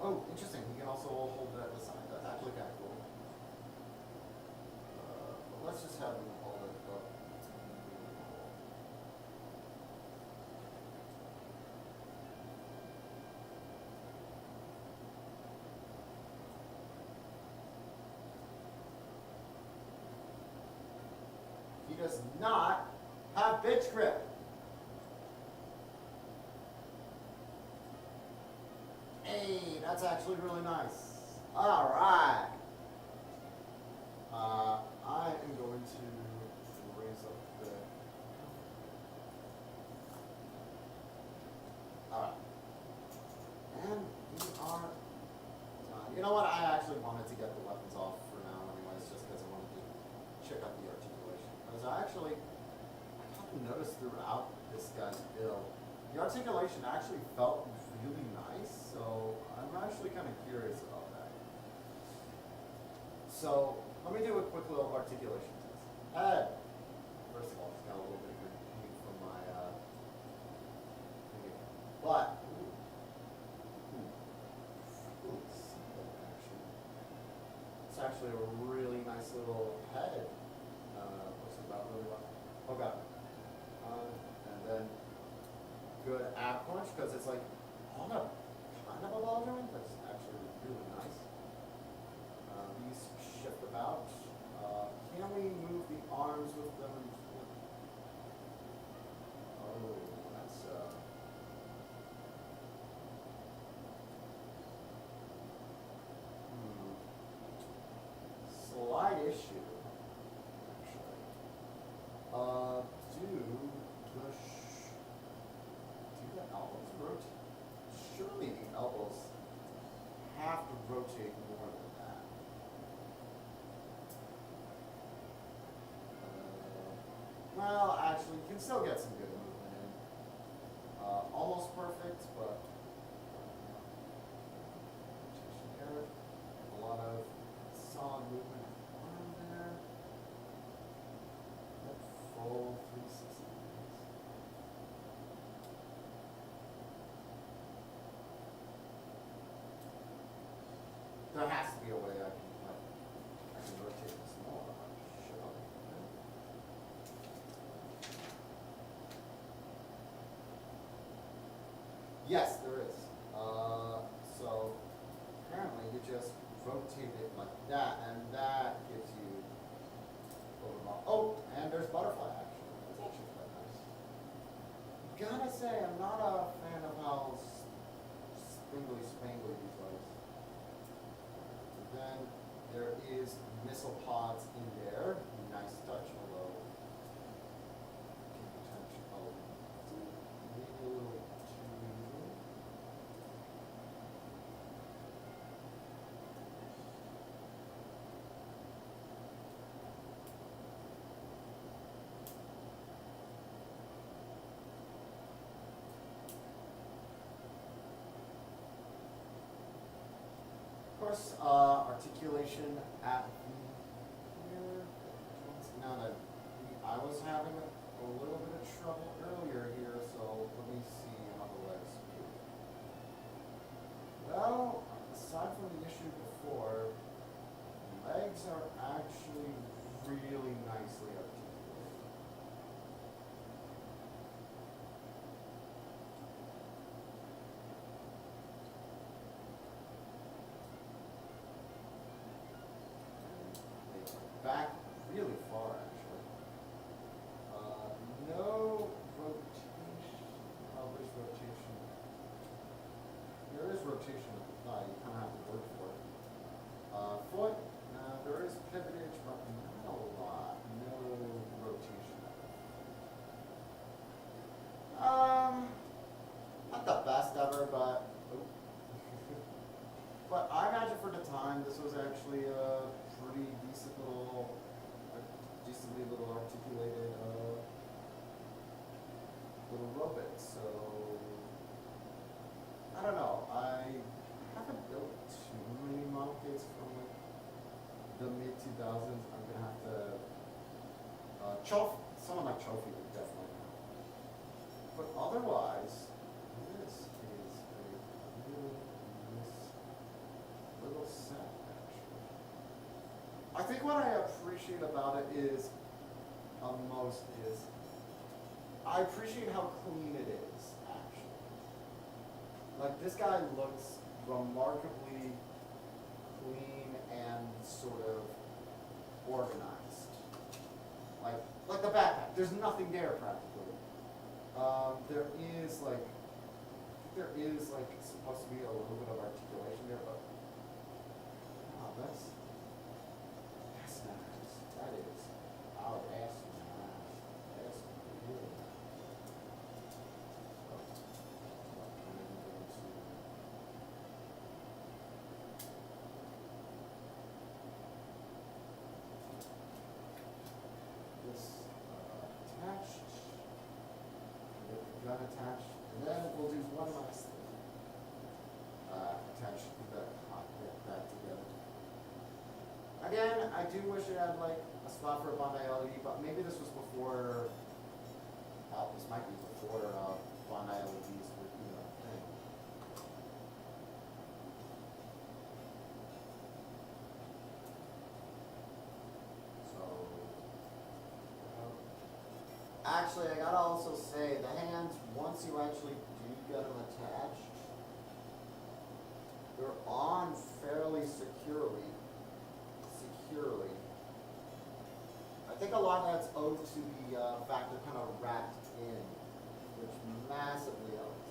Oh, interesting. He can also hold it at the side. That's actually kind of cool. But let's just have him hold it up. He does not have bitch grip. Hey, that's actually really nice. All right. I am going to raise up the. All right. And we are done. You know what? I actually wanted to get the weapons off for now, anyways, just because I wanted to check out the articulation. Because I kind of noticed throughout this guy's build, the articulation actually felt really nice, so I'm actually kind of curious about that. So let me do a quick little articulation test. Head. First of all, it's got a little bit of heat from my thingy. But it's actually a really nice little head. Looks about really well. Oh god. And then good ab crunch because it's like on a kind of a ball joint that's actually really nice. These shift about. Can we move the arms with them? Oh, that's slight issue, actually. Do the elbows rotate? Surely the elbows have to rotate more than that. Well, actually, you can still get some good movement in. Almost perfect, but rotation there. A lot of solid movement at the bottom there. That full 360 degrees. There has to be a way I can rotate this more. Shut up. Yes, there is. So apparently you just rotate it like that, and that gives you a little more. Oh, and there's butterfly action. That's actually quite nice. Gotta say, I'm not a fan of how spangly these lights. Then there is missile pods in there. Nice touch, although maybe a little too. Of course, articulation at the here. Now that I was having a little bit of trouble earlier here, so let me see how the legs do. Well, aside from the issue before, legs are actually really nicely articulated. Back really far, actually. No rotation. Oh, there's rotation. There is rotation at the thigh. You kind of have to work for it. Foot. There is pivotage, but not a lot. No rotation. Not the best ever, but. But I imagine for the time, this was actually a pretty decently little articulated little robot. So haven't built too many model kits from like the mid 2000s. I'm gonna have to someone like Trophy would definitely know. But otherwise, this is a really nice little set actually. I think what I appreciate about it is most is I appreciate how clean it is actually. Like this guy looks remarkably clean and sort of organized. Like the backpack, there's nothing there practically. There is supposed to be a little bit of articulation there, but wow, that's nice. That is. Oh, that's nice. That's really nice. So, I'm going to this attached, get the gun attached, and then we'll do one last thing. Attach the cockpit back together. Again, I do wish it had like a spot for a Bondi LED, but maybe this was before. This might be before Bondi LEDs were even a thing. So, actually, I gotta also say the hands, once you actually do get them attached, they're on fairly securely. I think a lot of that's owed to the fact they're kind of wrapped in, which massively helps.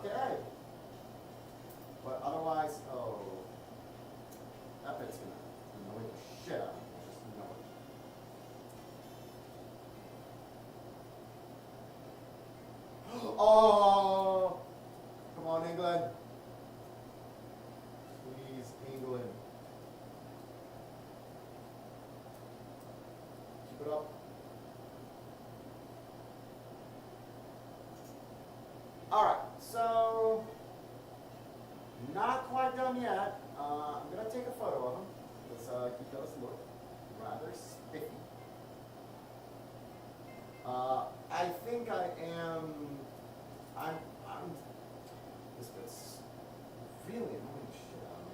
Okay. But otherwise, that bit's gonna annoy the shit out of me. Just know it. Oh! Come on, England. Please, England. Keep it up. Alright, so not quite done yet. I'm gonna take a photo of him because he does look rather spiffy. I think I'm this bit's really annoying the shit out of me.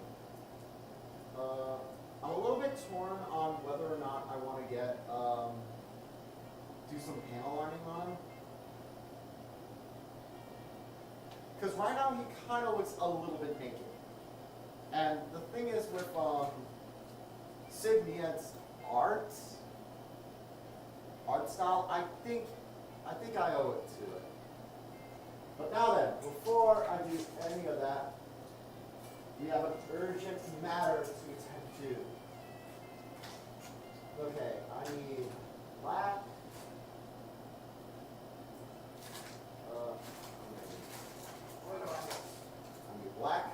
I'm a little bit torn on whether or not I want to do some panel lining on him. Because right now he kind of looks a little bit naked. And the thing is with Sid Mead's art style, I think I owe it to it. But now then, before I do any of that, we have an urgent matter to attend to. Okay, I need black. What do I need? I need black.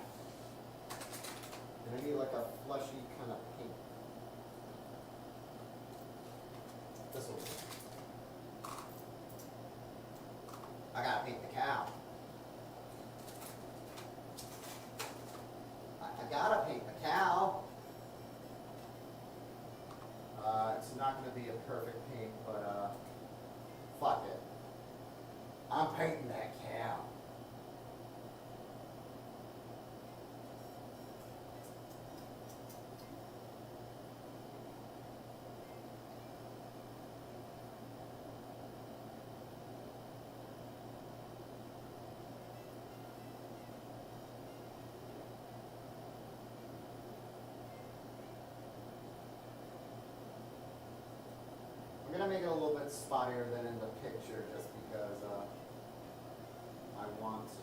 And I need like a fleshy kind of pink. This will do. I gotta paint the cow. I gotta paint the cow. It's not gonna be a perfect paint, but fuck it. I'm painting that cow. I'm gonna make it a little bit spottier than in the picture just because I want to.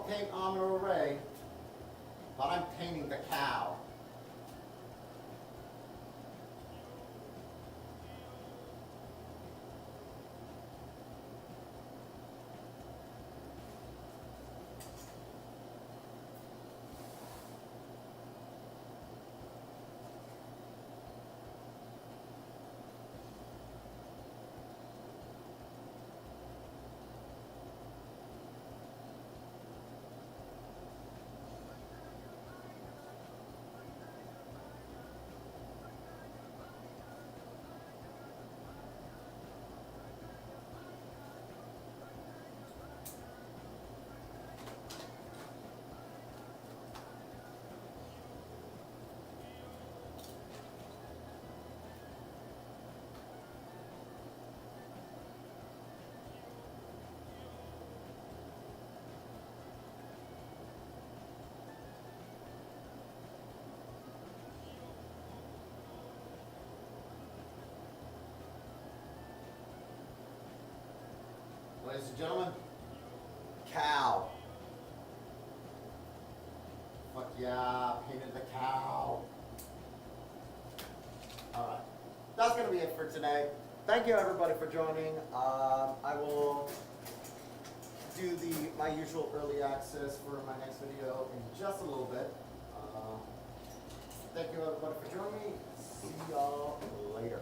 paint on an array, but I'm painting the cow. Ladies and gentlemen, cow. Fuck yeah, painted the cow. Alright, that's going to be it for today. Thank you everybody for joining. I will do my usual early access for my next video in just a little bit. Thank you everybody for joining me. See y'all later.